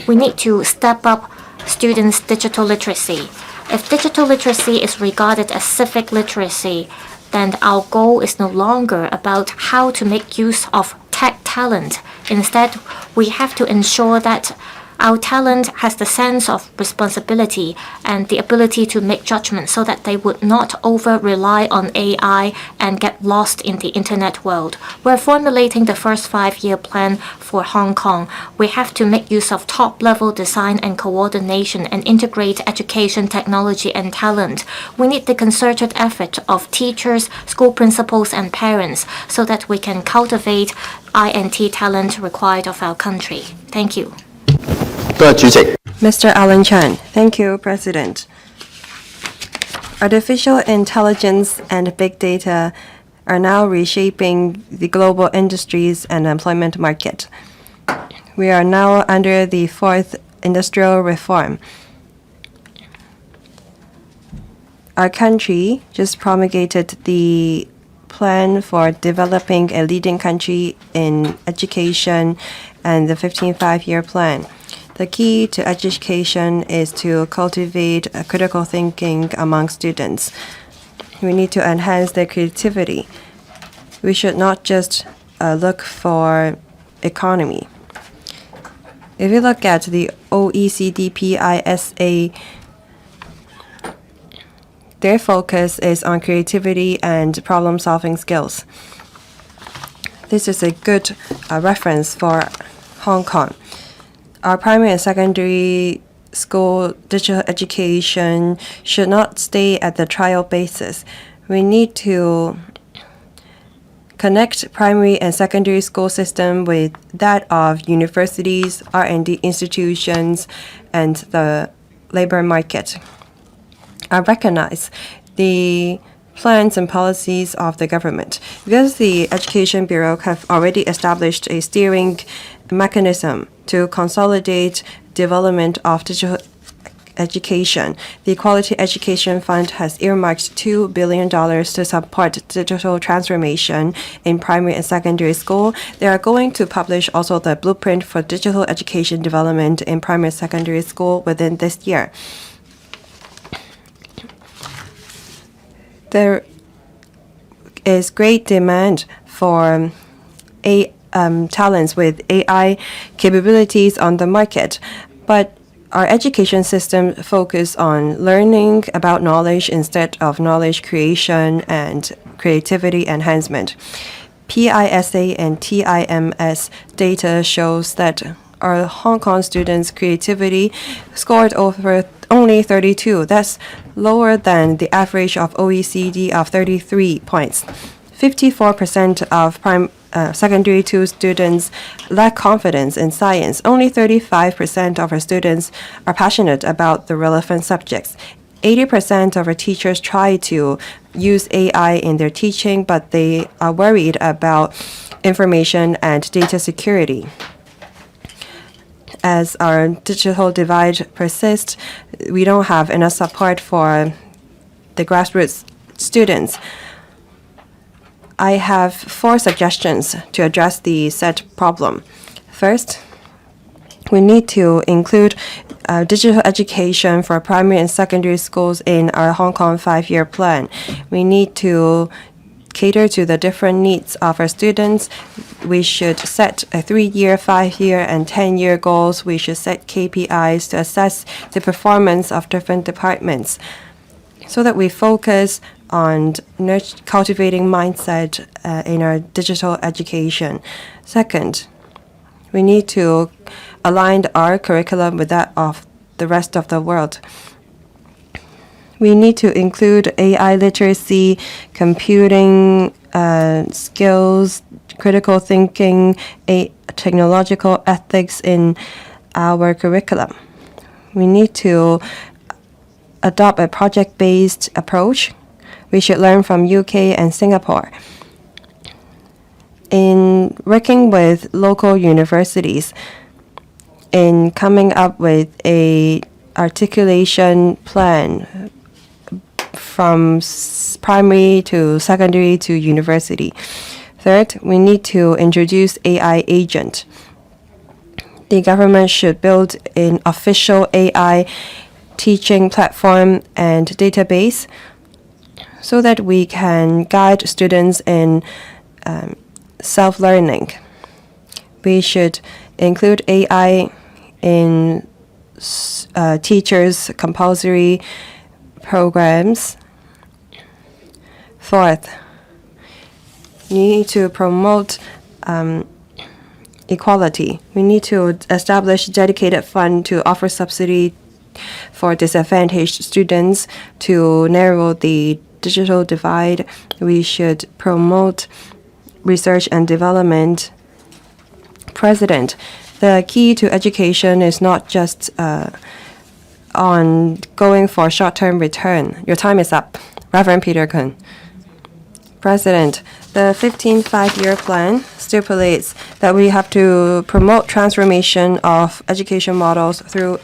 We need to step up students' digital literacy. If digital literacy is regarded as civic literacy, then our goal is no longer about how to make use of tech talent. Instead, we have to ensure that our talent has the sense of responsibility and the ability to make judgments so that they would not over-rely on AI and get lost in the internet world. We're formulating the first 5-year plan for Hong Kong. We have to make use of top-level design and coordination and integrate education, technology, and talent. We need the concerted effort of teachers, school principals, and parents so that we can cultivate INT talent required of our country. Thank you. Mr. Alan Chan. Thank you, President. Artificial intelligence and big data are now reshaping the global industries and employment market. We are now under the fourth industrial reform. Our country just promulgated the plan for developing a leading country in education and the 15th five-year plan. The key to education is to cultivate critical thinking among students. We need to enhance their creativity. We should not just look for economy. If you look at the OECD PISA, their focus is on creativity and problem-solving skills. This is a good reference for Hong Kong. Our primary and secondary school digital education should not stay at the trial basis. We need to connect primary and secondary school system with that of universities, R&D institutions, and the labor market. I recognize the plans and policies of the government. Because the Education Bureau have already established a steering mechanism to consolidate development of digital education. The Quality Education Fund has earmarked $2 billion to support digital transformation in primary and secondary school. They are going to publish also the blueprint for digital education development in primary and secondary school within this year. There is great demand for talents with AI capabilities on the market, but our education system focus on learning about knowledge instead of knowledge creation and creativity enhancement. PISA and TIMS data shows that our Hong Kong students' creativity scored over only 32. That's lower than the average of OECD of 33 points. 54% of secondary 2 students lack confidence in science. Only 35% of our students are passionate about the relevant subjects. 80% of our teachers try to use AI in their teaching, but they are worried about information and data security. As our digital divide persists, we don't have enough support for the grassroots students. I have 4 suggestions to address the said problem. First, we need to include digital education for primary and secondary schools in our Hong Kong 5-year plan. We need to cater to the different needs of our students. We should set a 3-year, 5-year, and 10-year goals. We should set KPIs to assess the performance of different departments so that we focus on cultivating mindset in our digital education. Second, we need to align our curriculum with that of the rest of the world. We need to include AI literacy, computing skills, critical thinking, technological ethics in our curriculum. We need to adopt a project-based approach. We should learn from UK and Singapore. in working with local universities in coming up with a articulation plan from primary to secondary to university. Third, we need to introduce AI agent. The government should build an official AI teaching platform and database so that we can guide students in self-learning. We should include AI in teachers' compulsory programs. Fourth, we need to promote equality. We need to establish a dedicated fund to offer subsidy for disadvantaged students to narrow the digital divide. We should promote research and development. President, the key to education is not just on going for short-term return. Your time is up. Reverend Peter Kun. President, the 15th five-year plan stipulates that we have to promote transformation of education models through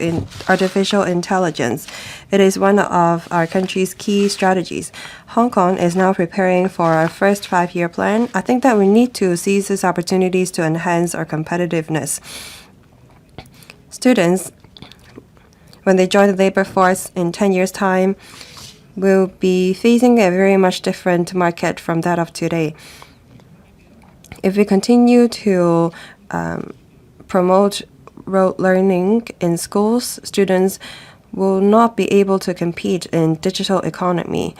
artificial intelligence. It is one of our country's key strategies. Hong Kong is now preparing for our first five-year plan. I think that we need to seize these opportunities to enhance our competitiveness. Students, when they join the labor force in 10 years' time, will be facing a very much different market from that of today. If we continue to promote rote learning in schools, students will not be able to compete in digital economy.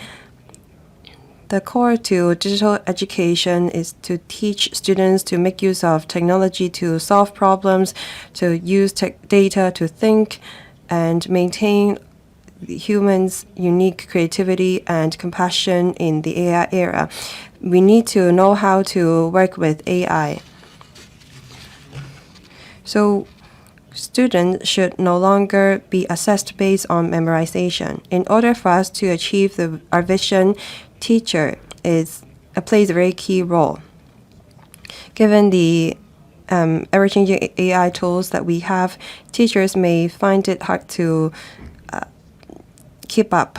The core to digital education is to teach students to make use of technology to solve problems, to use data to think, and maintain humans' unique creativity and compassion in the AI era. We need to know how to work with AI. So students should no longer be assessed based on memorization. In order for us to achieve our vision, teacher plays a very key role. Given the ever-changing AI tools that we have, teachers may find it hard to keep up.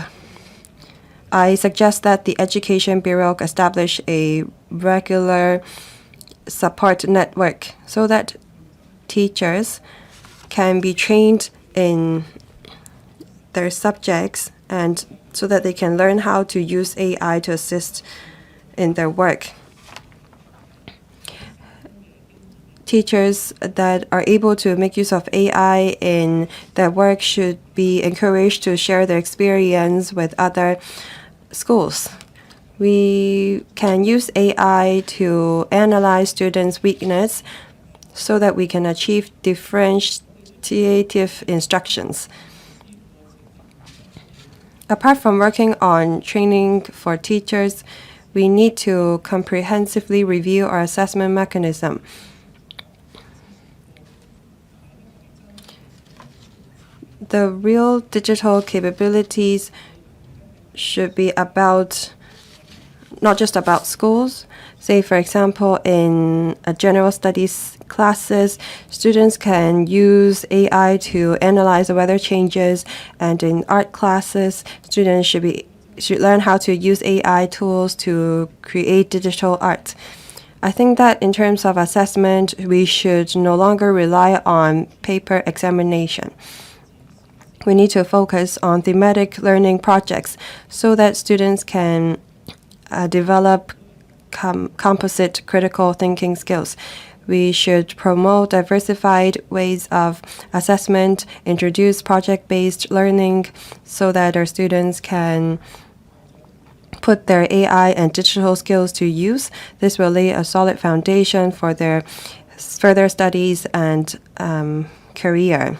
I suggest that the Education Bureau establish a regular support network so that teachers can be trained in their subjects and so that they can learn how to use AI to assist in their work. Teachers that are able to make use of AI in their work should be encouraged to share their experience with other schools. We can use AI to analyze students' weakness so that we can achieve differentiative instructions. Apart from working on training for teachers, we need to comprehensively review our assessment mechanism. The real digital capabilities should be about not just about schools. Say, for example, in general studies classes, students can use AI to analyze the weather changes, and in art classes, students should learn how to use AI tools to create digital art. I think that in terms of assessment, we should no longer rely on paper examination. We need to focus on thematic learning projects so that students can develop composite critical thinking skills. We should promote diversified ways of assessment, introduce project-based learning so that our students can put their AI and digital skills to use. This will lay a solid foundation for their further studies and career.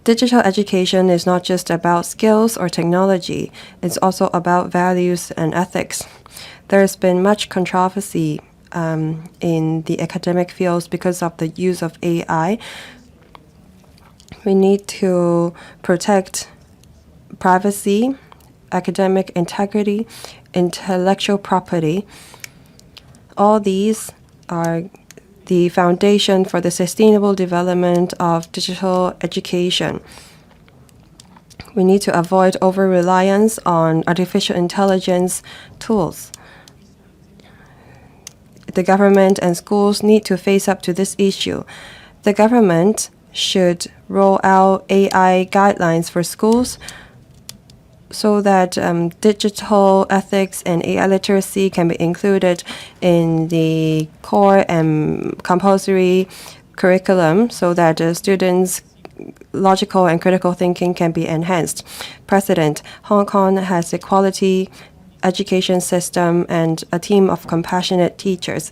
Digital education is not just about skills or technology, it's also about values and ethics. There's been much controversy in the academic fields because of the use of AI. We need to protect privacy, academic integrity, intellectual property. All these are the foundation for the sustainable development of digital education. We need to avoid over-reliance on artificial intelligence tools. The government and schools need to face up to this issue. The government should roll out AI guidelines for schools so that digital ethics and AI literacy can be included in the core and compulsory curriculum so that students' logical and critical thinking can be enhanced. President, Hong Kong has a quality education system and a team of compassionate teachers.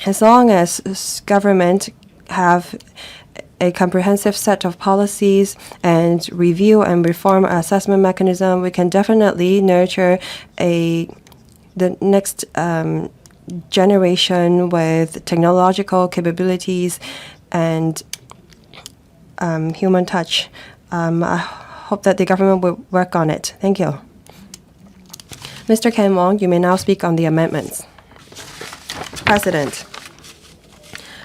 As long as government have a comprehensive set of policies and review and reform assessment mechanism, we can definitely nurture the next generation with technological capabilities and human touch. I hope that the government will work on it. Thank you. Mr. Ken Wong, you may now speak on the amendments. President,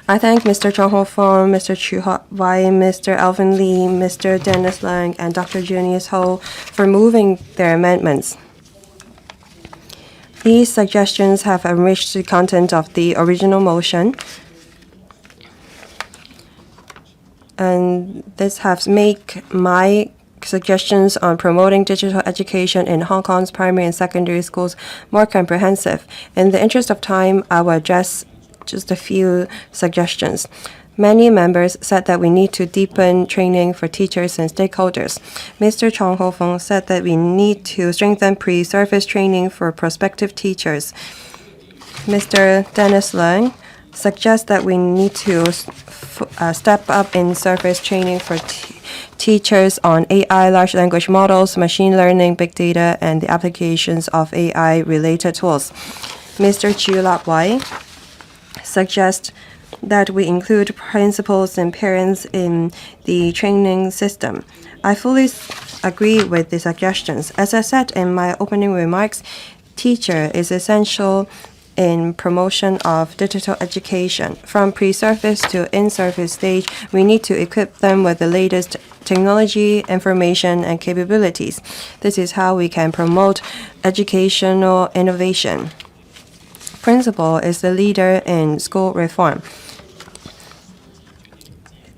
I thank Mr. Chong Ho-fung, Mr. CHU Lap-wai, Mr. Elvin LEE, Mr. Dennis LEUNG, and Dr. Junius Ho for moving their amendments. These suggestions have enriched the content of the original motion, and this has made my suggestions on promoting digital education in Hong Kong's primary and secondary schools more comprehensive. In the interest of time, I will address just a few suggestions. Many members said that we need to deepen training for teachers and stakeholders. Mr. Chong Ho-fung said that we need to strengthen pre-service training for prospective teachers. Mr. Dennis LEUNG suggests that we need to step up in service training for teachers on AI, large language models, machine learning, big data, and the applications of AI-related tools. Mr. CHU Lap-wai suggests that we include principals and parents in the training system. I fully agree with the suggestions. As I said in my opening remarks, teacher is essential in promotion of digital education. From pre-service to in-service stage, we need to equip them with the latest technology, information, and capabilities. This is how we can promote educational innovation. Principal is the leader in school reform.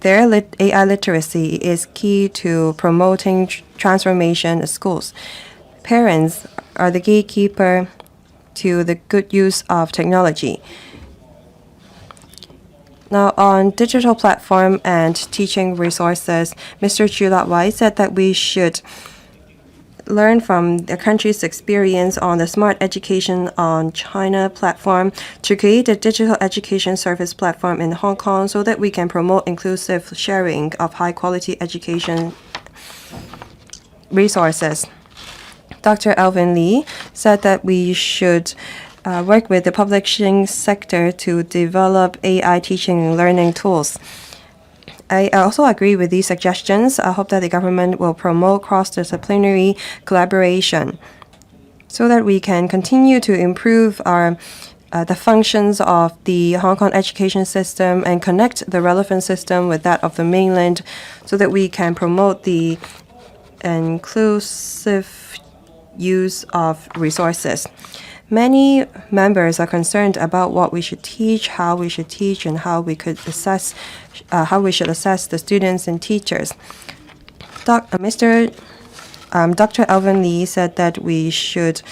Their AI literacy is key to promoting transformation in schools. Parents are the gatekeeper to the good use of technology. Now, on digital platform and teaching resources, Mr. CHU Lap-wai said that we should learn from the country's experience on the Smart Education on China platform to create a digital education service platform in Hong Kong so that we can promote inclusive sharing of high-quality education resources. Dr. Elvin LEE said that we should work with the publishing sector to develop AI teaching and learning tools. I also agree with these suggestions. I hope that the government will promote cross-disciplinary collaboration so that we can continue to improve the functions of the Hong Kong education system and connect the relevant system with that of the mainland so that we can promote the inclusive use of resources. Many members are concerned about what we should teach, how we should teach, and how we should assess the students and teachers. Dr. Elvin LEE said that we should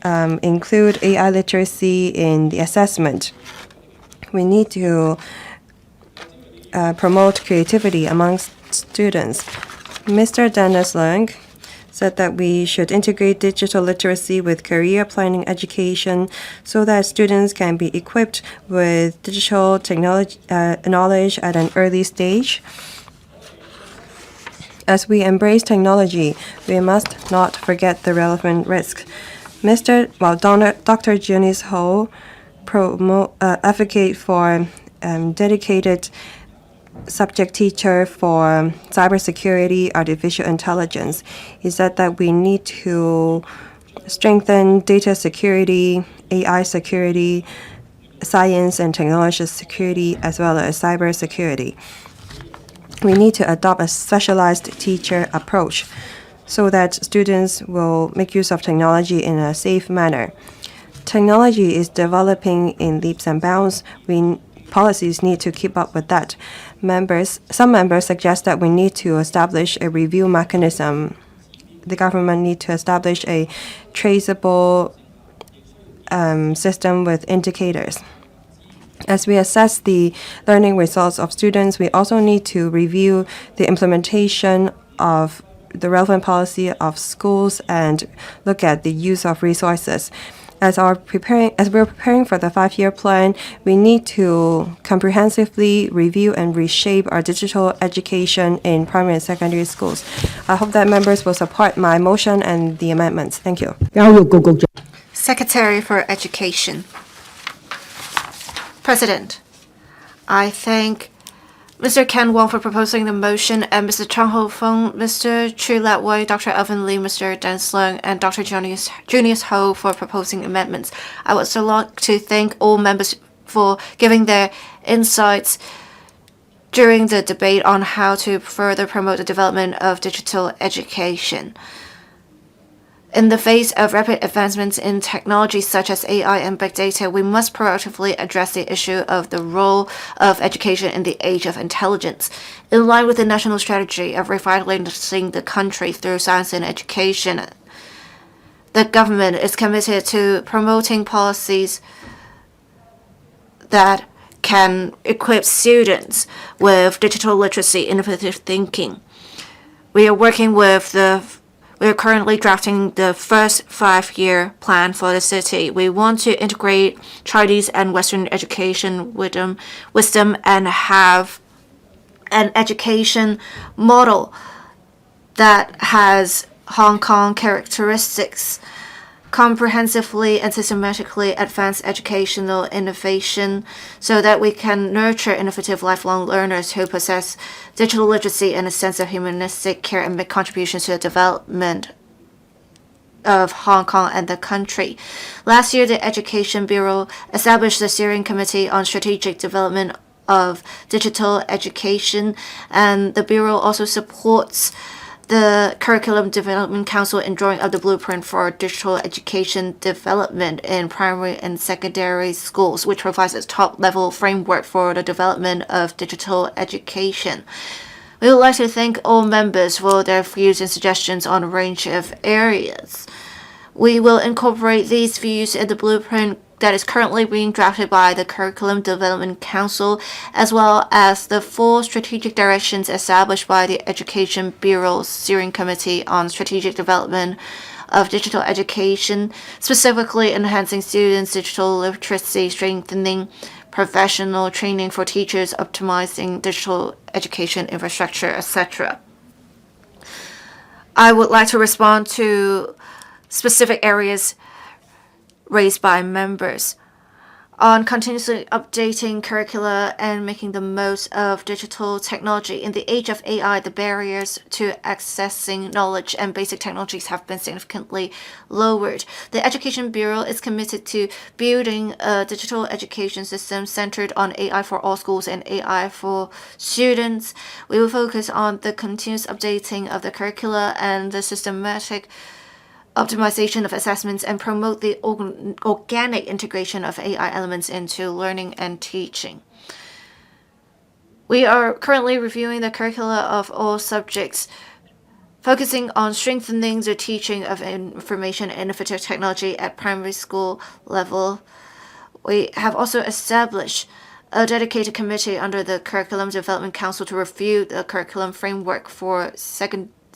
include AI literacy in the assessment. We need to promote creativity amongst students. Mr. Dennis LEUNG said that we should integrate digital literacy with career planning education so that students can be equipped with digital technology knowledge at an early stage. As we embrace technology, we must not forget the relevant risks. Dr. Junius Ho advocate for dedicated subject teacher for cybersecurity, artificial intelligence. He said that we need to strengthen data security, AI security, science and technology security as well as cyber security. We need to adopt a specialized teacher approach so that students will make use of technology in a safe manner. Technology is developing in leaps and bounds. Policies need to keep up with that. Some members suggest that we need to establish a review mechanism. The government need to establish a traceable system with indicators. As we assess the learning results of students, we also need to review the implementation of the relevant policy of schools and look at the use of resources. As we're preparing for the 5-year plan, we need to comprehensively review and reshape our digital education in primary and secondary schools. I hope that members will support my motion and the amendments. Thank you. Secretary for Education. President, I thank Mr. Ken Wong for proposing the motion and Mr. Chong Ho-fung, Mr. CHU Lap-wai, Dr. Elvin LEE, Mr. Dennis LEUNG, and Dr. Junius Ho for proposing amendments. I would also like to thank all members for giving their insights during the debate on how to further promote the development of digital education. In the face of rapid advancements in technologies such as AI and big data, we must proactively address the issue of the role of education in the age of intelligence. In line with the national strategy of revitalizing the country through science and education, the government is committed to promoting policies that can equip students with digital literacy, innovative thinking. We are currently drafting the first 5-year plan for the city. We want to integrate Chinese and Western education wisdom and have an education model that has Hong Kong characteristics, comprehensively and systematically advance educational innovation so that we can nurture innovative lifelong learners who possess digital literacy and a sense of humanistic care and make contributions to the development of Hong Kong and the country. Last year, the Education Bureau established the Steering Committee on Strategic Development of Digital Education, and the Bureau also supports the Curriculum Development Council in drawing up the blueprint for digital education development in primary and secondary schools, which provides a top-level framework for the development of digital education. We would like to thank all members for their views and suggestions on a range of areas. We will incorporate these views in the blueprint that is currently being drafted by the Curriculum Development Council, as well as the 4 strategic directions established by the Education Bureau's Steering Committee on Strategic Development of Digital Education, specifically enhancing students' digital literacy, strengthening professional training for teachers, optimizing digital education infrastructure, etc. I would like to respond to specific areas raised by members on continuously updating curricula and making the most of digital technology. In the age of AI, the barriers to accessing knowledge and basic technologies have been significantly lowered. The Education Bureau is committed to building a digital education system centered on AI for all schools and AI for students. We will focus on the continuous updating of the curricula and the systematic optimization of assessments and promote the organic integration of AI elements into learning and teaching. We are currently reviewing the curricula of all subjects, focusing on strengthening the teaching of information and innovative technology at primary school level. We have also established a dedicated committee under the Curriculum Development Council to review the curriculum framework for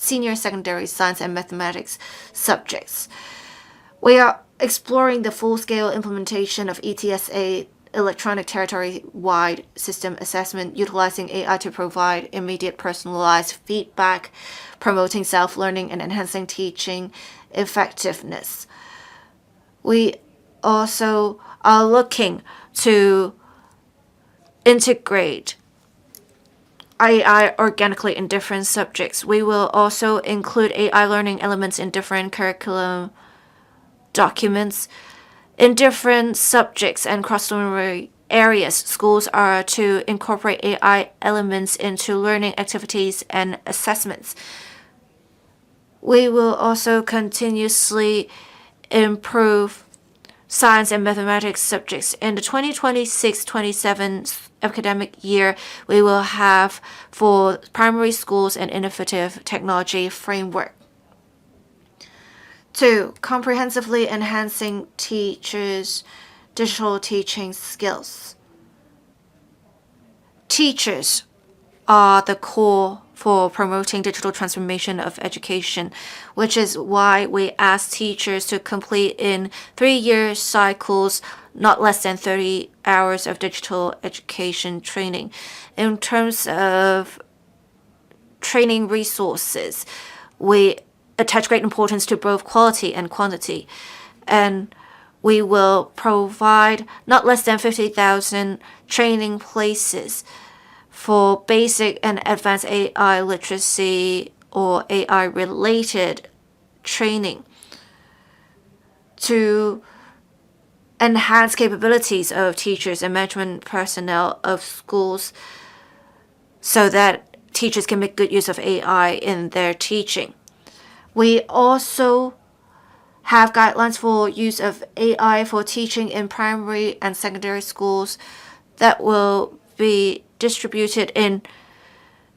senior secondary science and mathematics subjects. We are exploring the full-scale implementation of ETSA, electronic territory-wide system assessment, utilizing AI to provide immediate personalized feedback, promoting self-learning and enhancing teaching effectiveness. We also are looking to integrate AI organically in different subjects. We will also include AI learning elements in different curriculum documents, In different subjects and cross-disciplinary areas, schools are to incorporate AI elements into learning activities and assessments. We will also continuously improve science and mathematics subjects. In the 2026-27 academic year, we will have for primary schools an innovative technology framework. 2. Comprehensively enhancing teachers' digital teaching skills. Teachers are the core for promoting digital transformation of education, which is why we ask teachers to complete in 3-year cycles not less than 30 hours of digital education training. In terms of training resources, we attach great importance to both quality and quantity, and we will provide not less than 50,000 training places for basic and advanced AI literacy or AI-related training to enhance capabilities of teachers and management personnel of schools so that teachers can make good use of AI in their teaching. We also have guidelines for use of AI for teaching in primary and secondary schools that will be distributed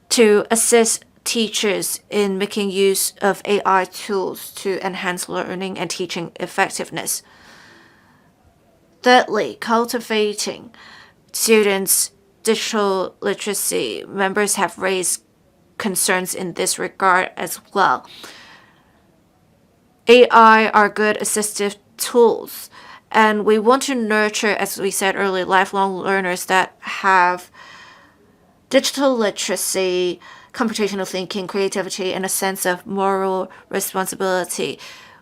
to assist teachers in making use of AI tools to enhance learning and teaching effectiveness. Thirdly, cultivating students' digital literacy. Members have raised concerns in this regard as well. AI are good assistive tools, and we want to nurture, as we said earlier, lifelong learners that have digital literacy, computational thinking, creativity, and a sense of moral responsibility.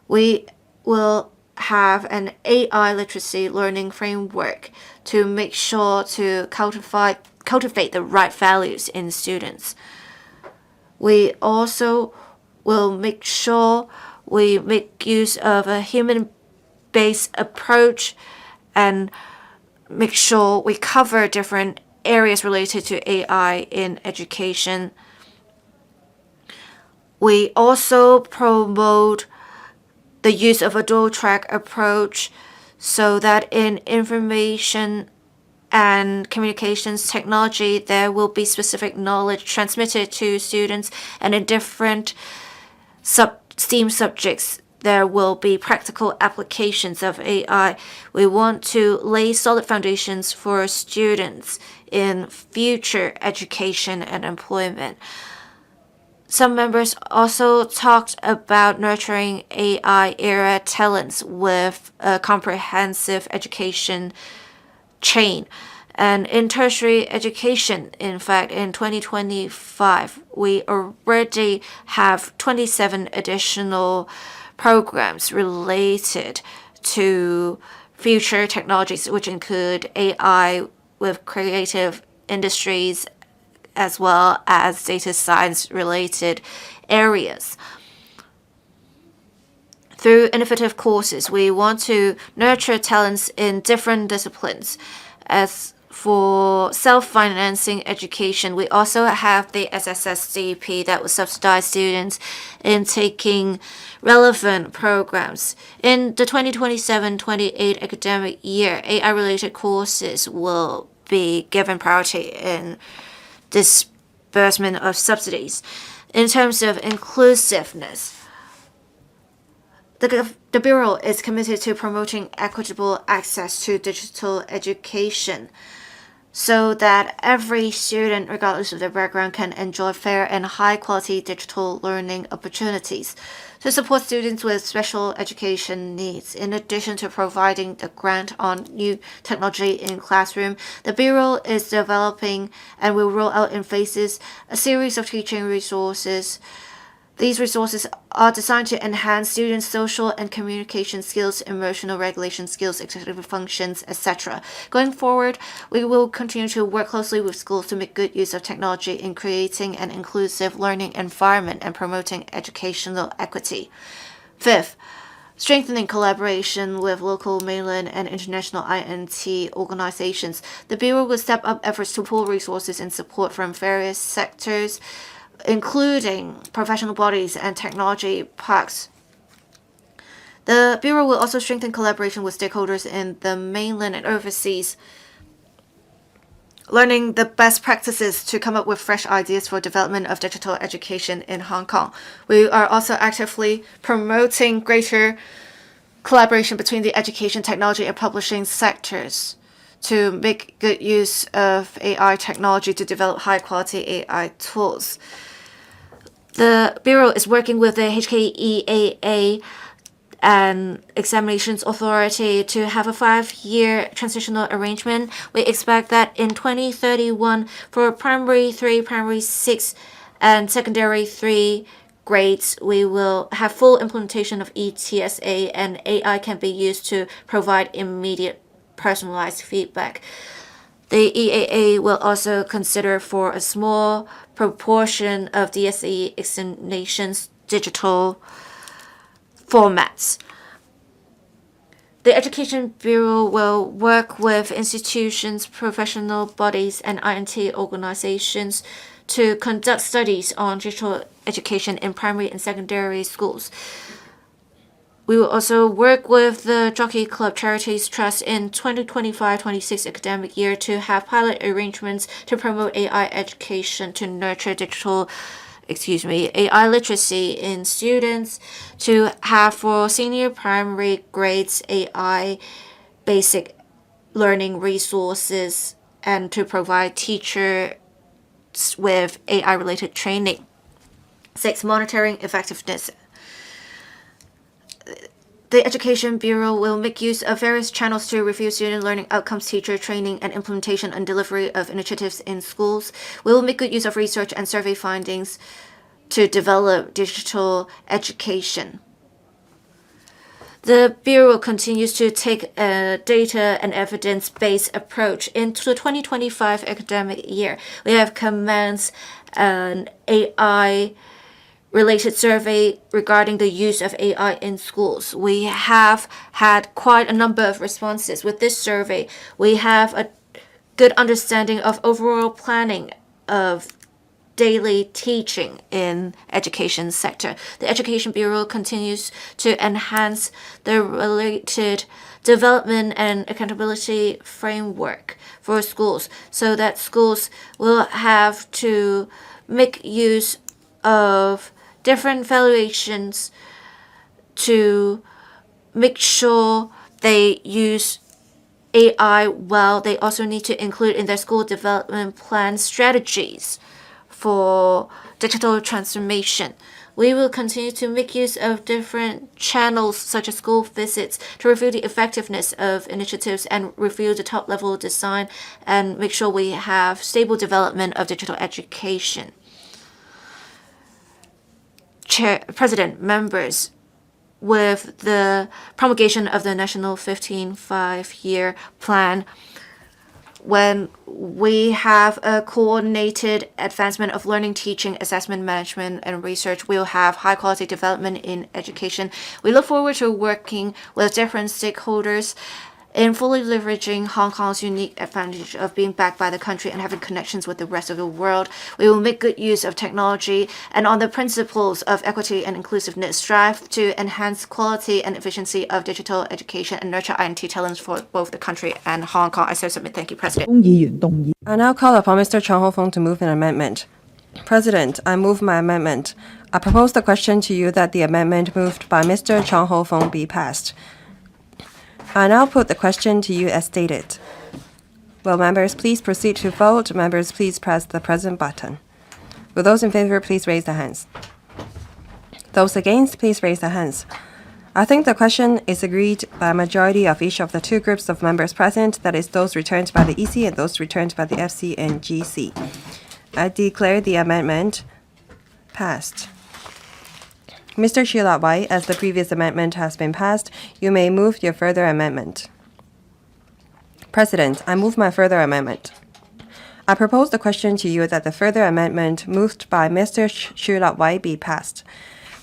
We will have an AI literacy learning framework to make sure to cultivate the right values in students. We also will make sure we make use of a human-based approach and make sure we cover different areas related to AI in education. We also promote the use of a dual-track approach so that in information and communications technology, there will be specific knowledge transmitted to students, and in different STEAM subjects, there will be practical applications of AI. We want to lay solid foundations for students in future education and employment. Some members also talked about nurturing AI-era talents with a comprehensive education chain. And in tertiary education, in fact, in 2025, we already have 27 additional programs related to future technologies, which include AI with creative industries as well as data science related areas. Through innovative courses, we want to nurture talents in different disciplines. As for self-financing education, we also have the SSSDP that will subsidize students in taking relevant programs. In the 2027-28 academic year, AI-related courses will be given priority in disbursement of subsidies. In terms of inclusiveness, the Bureau is committed to promoting equitable access to digital education so that every student, regardless of their background, can enjoy fair and high-quality digital learning opportunities. To support students with special education needs, in addition to providing the grant on new technology in classroom, the Bureau is developing and will roll out in phases a series of teaching resources. These resources are designed to enhance students' social and communication skills, emotional regulation skills, executive functions, etc. Going forward, we will continue to work closely with schools to make good use of technology in creating an inclusive learning environment and promoting educational equity. Fifth, strengthening collaboration with local, mainland, and international INT organizations. The Bureau will step up efforts to pool resources and support from various sectors, including professional bodies and technology parks. The Bureau will also strengthen collaboration with stakeholders in the mainland and overseas, learning the best practices to come up with fresh ideas for development of digital education in Hong Kong. We are also actively promoting greater collaboration between the education, technology, and publishing sectors to make good use of AI technology to develop high-quality AI tools. The Bureau is working with the HKEAA and Examinations Authority to have a 5-year transitional arrangement. We expect that in 2031, for primary 3, primary 6, and secondary 3 grades, we will have full implementation of ETSA, and AI can be used to provide immediate personalized feedback. The EAA will also consider for a small proportion of DSE examinations digital formats. The Education Bureau will work with institutions, professional bodies, and INT organizations to conduct studies on digital education in primary and secondary schools. We will also work with the Jockey Club Charities Trust in 2025-26 academic year to have pilot arrangements to promote AI education to nurture AI literacy in students, to have for senior primary grades AI basic learning resources, and to provide teachers with AI-related training. 6. Monitoring effectiveness. The Education Bureau will make use of various channels to review student learning outcomes, teacher training, and implementation and delivery of initiatives in schools. We will make good use of research and survey findings to develop digital education. The Bureau continues to take a data and evidence-based approach. Into the 2025 academic year, we have commenced an AI related survey regarding the use of AI in schools. We have had quite a number of responses. With this survey, we have a good understanding of overall planning of daily teaching in education sector. The Education Bureau continues to enhance the related development and accountability framework for schools so that schools will have to make use of different valuations to make sure they use AI well. They also need to include in their school development plan strategies for digital transformation. We will continue to make use of different channels such as school visits to review the effectiveness of initiatives and review the top-level design and make sure we have stable development of digital education. President, members, with the promulgation of the National 15 5-year plan, when we have a coordinated advancement of learning, teaching, assessment, management, and research, we'll have high-quality development in education. We look forward to working with different stakeholders in fully leveraging Hong Kong's unique advantage of being backed by the country and having connections with the rest of the world. We will make good use of technology and on the principles of equity and inclusiveness, strive to enhance quality and efficiency of digital education and nurture INT talents for both the country and Hong Kong. I so submit. Thank you, President. I now call upon Mr. Chong Ho-fung to move an amendment. President, I move my amendment. I propose the question to you that the amendment moved by Mr. Chong Ho-fung be passed. I now put the question to you as stated. Will members please proceed to vote? Members, please press the present button. Will those in favor please raise their hands? Those against, please raise their hands. I think the question is agreed by a majority of each of the two groups of members present, that is, those returned by the EC and those returned by the FC and GC. I declare the amendment passed. Mr. CHU Lap-wai, as the previous amendment has been passed, you may move your further amendment. President, I move my further amendment. I propose the question to you that the further amendment moved by Mr. CHU Lap-wai be passed.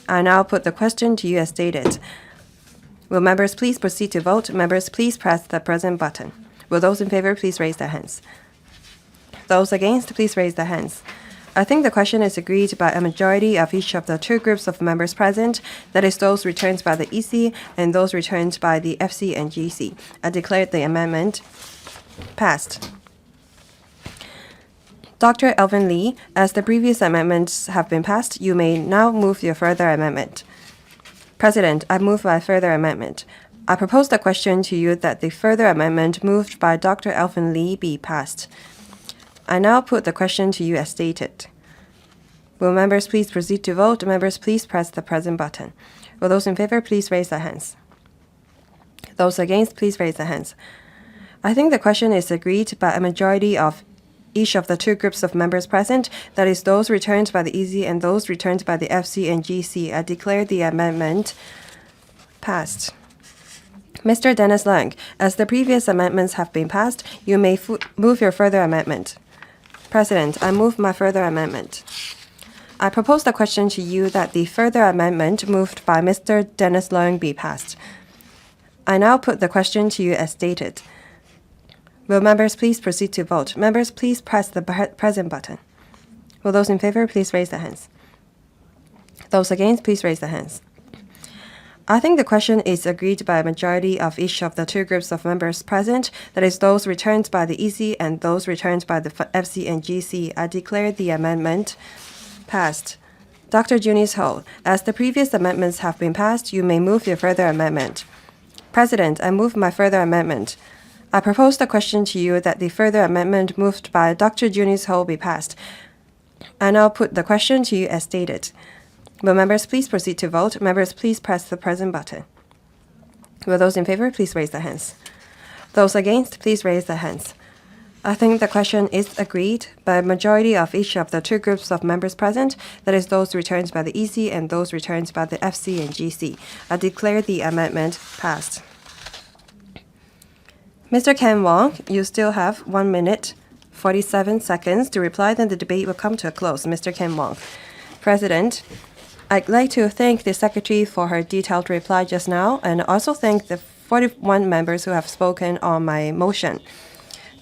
I now put the question to you as stated. Will members please proceed to vote? Members, please press the present button. Will those in favor please raise their hands? Those against, please raise their hands. I think the question is agreed by a majority of each of the two groups of members present, that is those returned by the EC and those returned by the FC and GC. I declare the amendment passed. Dr. Elvin Lee, as the previous amendments have been passed, you may now move your further amendment. President, I move my further amendment. I propose the question to you that the further amendment moved by Dr. Elvin Lee be passed. I now put the question to you as stated. Will members please proceed to vote? Members, please press the present button. Will those in favor please raise their hands? Those against, please raise their hands. I think the question is agreed by a majority of each of the two groups of members present, that is those returned by the EC and those returned by the FC and GC. I declare the amendment passed. Mr. Dennis Leung, as the previous amendments have been passed, you may move your further amendment. President, I move my further amendment. I propose the question to you that the further amendment moved by Mr. Dennis Leung be passed. I now put the question to you as stated. Will members please proceed to vote? Members, please press the present button. Will those in favor please raise their hands? Those against, please raise their hands. I think the question is agreed by a majority of each of the two groups of members present, that is those returned by the EC and those returned by the FC and GC. I declare the amendment passed. Dr. Junius Ho, as the previous amendments have been passed, you may move your further amendment. President, I move my further amendment. I propose the question to you that the further amendment moved by Dr. Junius Ho be passed. I now put the question to you as stated. Will members please proceed to vote? Members, please press the present button. Will those in favor please raise their hands? Those against, please raise their hands. I think the question is agreed by a majority of each of the two groups of members present, that is those returned by the EC and those returned by the FC and GC. I declare the amendment passed. Mr. Ken Wong, you still have 1 minute, 47 seconds to reply, then the debate will come to a close. Mr. Ken Wong. President, I'd like to thank the Secretary for her detailed reply just now, and also thank the 41 members who have spoken on my motion.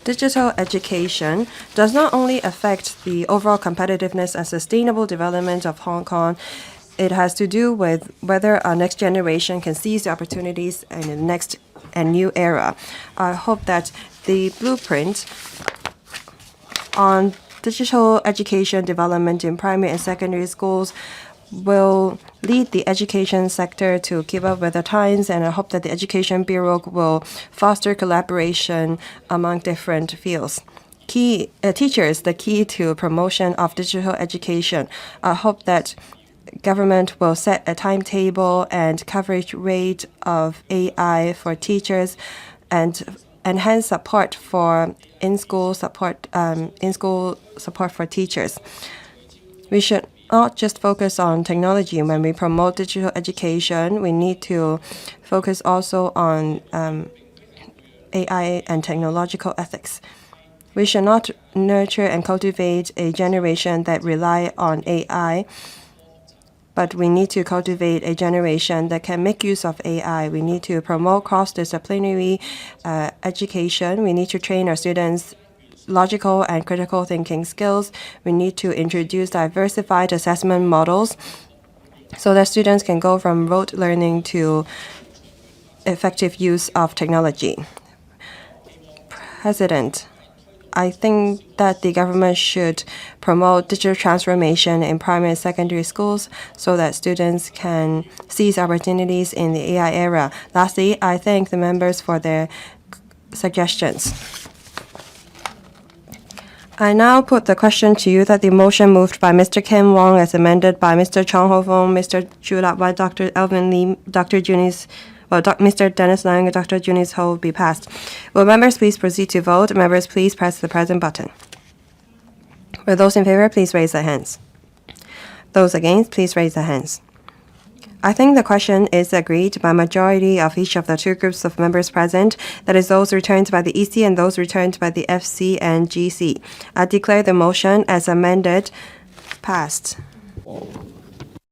Digital education does not only affect the overall competitiveness and sustainable development of Hong Kong, it has to do with whether our next generation can seize the opportunities in the next and new era. I hope that the blueprint on digital education development in primary and secondary schools will lead the education sector to keep up with the times, and I hope that the Education Bureau will foster collaboration among different fields. Teachers, the key to promotion of digital education. I hope that government will set a timetable and coverage rate of AI for teachers and enhance support for in-school support for teachers. We should not just focus on technology. When we promote digital education, we need to focus also on AI and technological ethics. We should not nurture and cultivate a generation that rely on AI, but we need to cultivate a generation that can make use of AI. We need to promote cross-disciplinary education. We need to train our students logical and critical thinking skills. We need to introduce diversified assessment models so that students can go from rote learning to effective use of technology. President, I think that the government should promote digital transformation in primary and secondary schools so that students can seize opportunities in the AI era. Lastly, I thank the members for their suggestions. I now put the question to you that the motion moved by Mr. Ken Wong as amended by Mr. Chong Ho-fung, Mr. CHU Lap-wai, Dr. Elvin Lee, Mr. Dennis Leung, and Dr. Junius Ho be passed. Will members please proceed to vote? Members, please press the present button. Will those in favor please raise their hands? Those against, please raise their hands. I think the question is agreed by a majority of each of the two groups of members present, that is those returned by the EC and those returned by the FC and GC. I declare the motion as amended passed.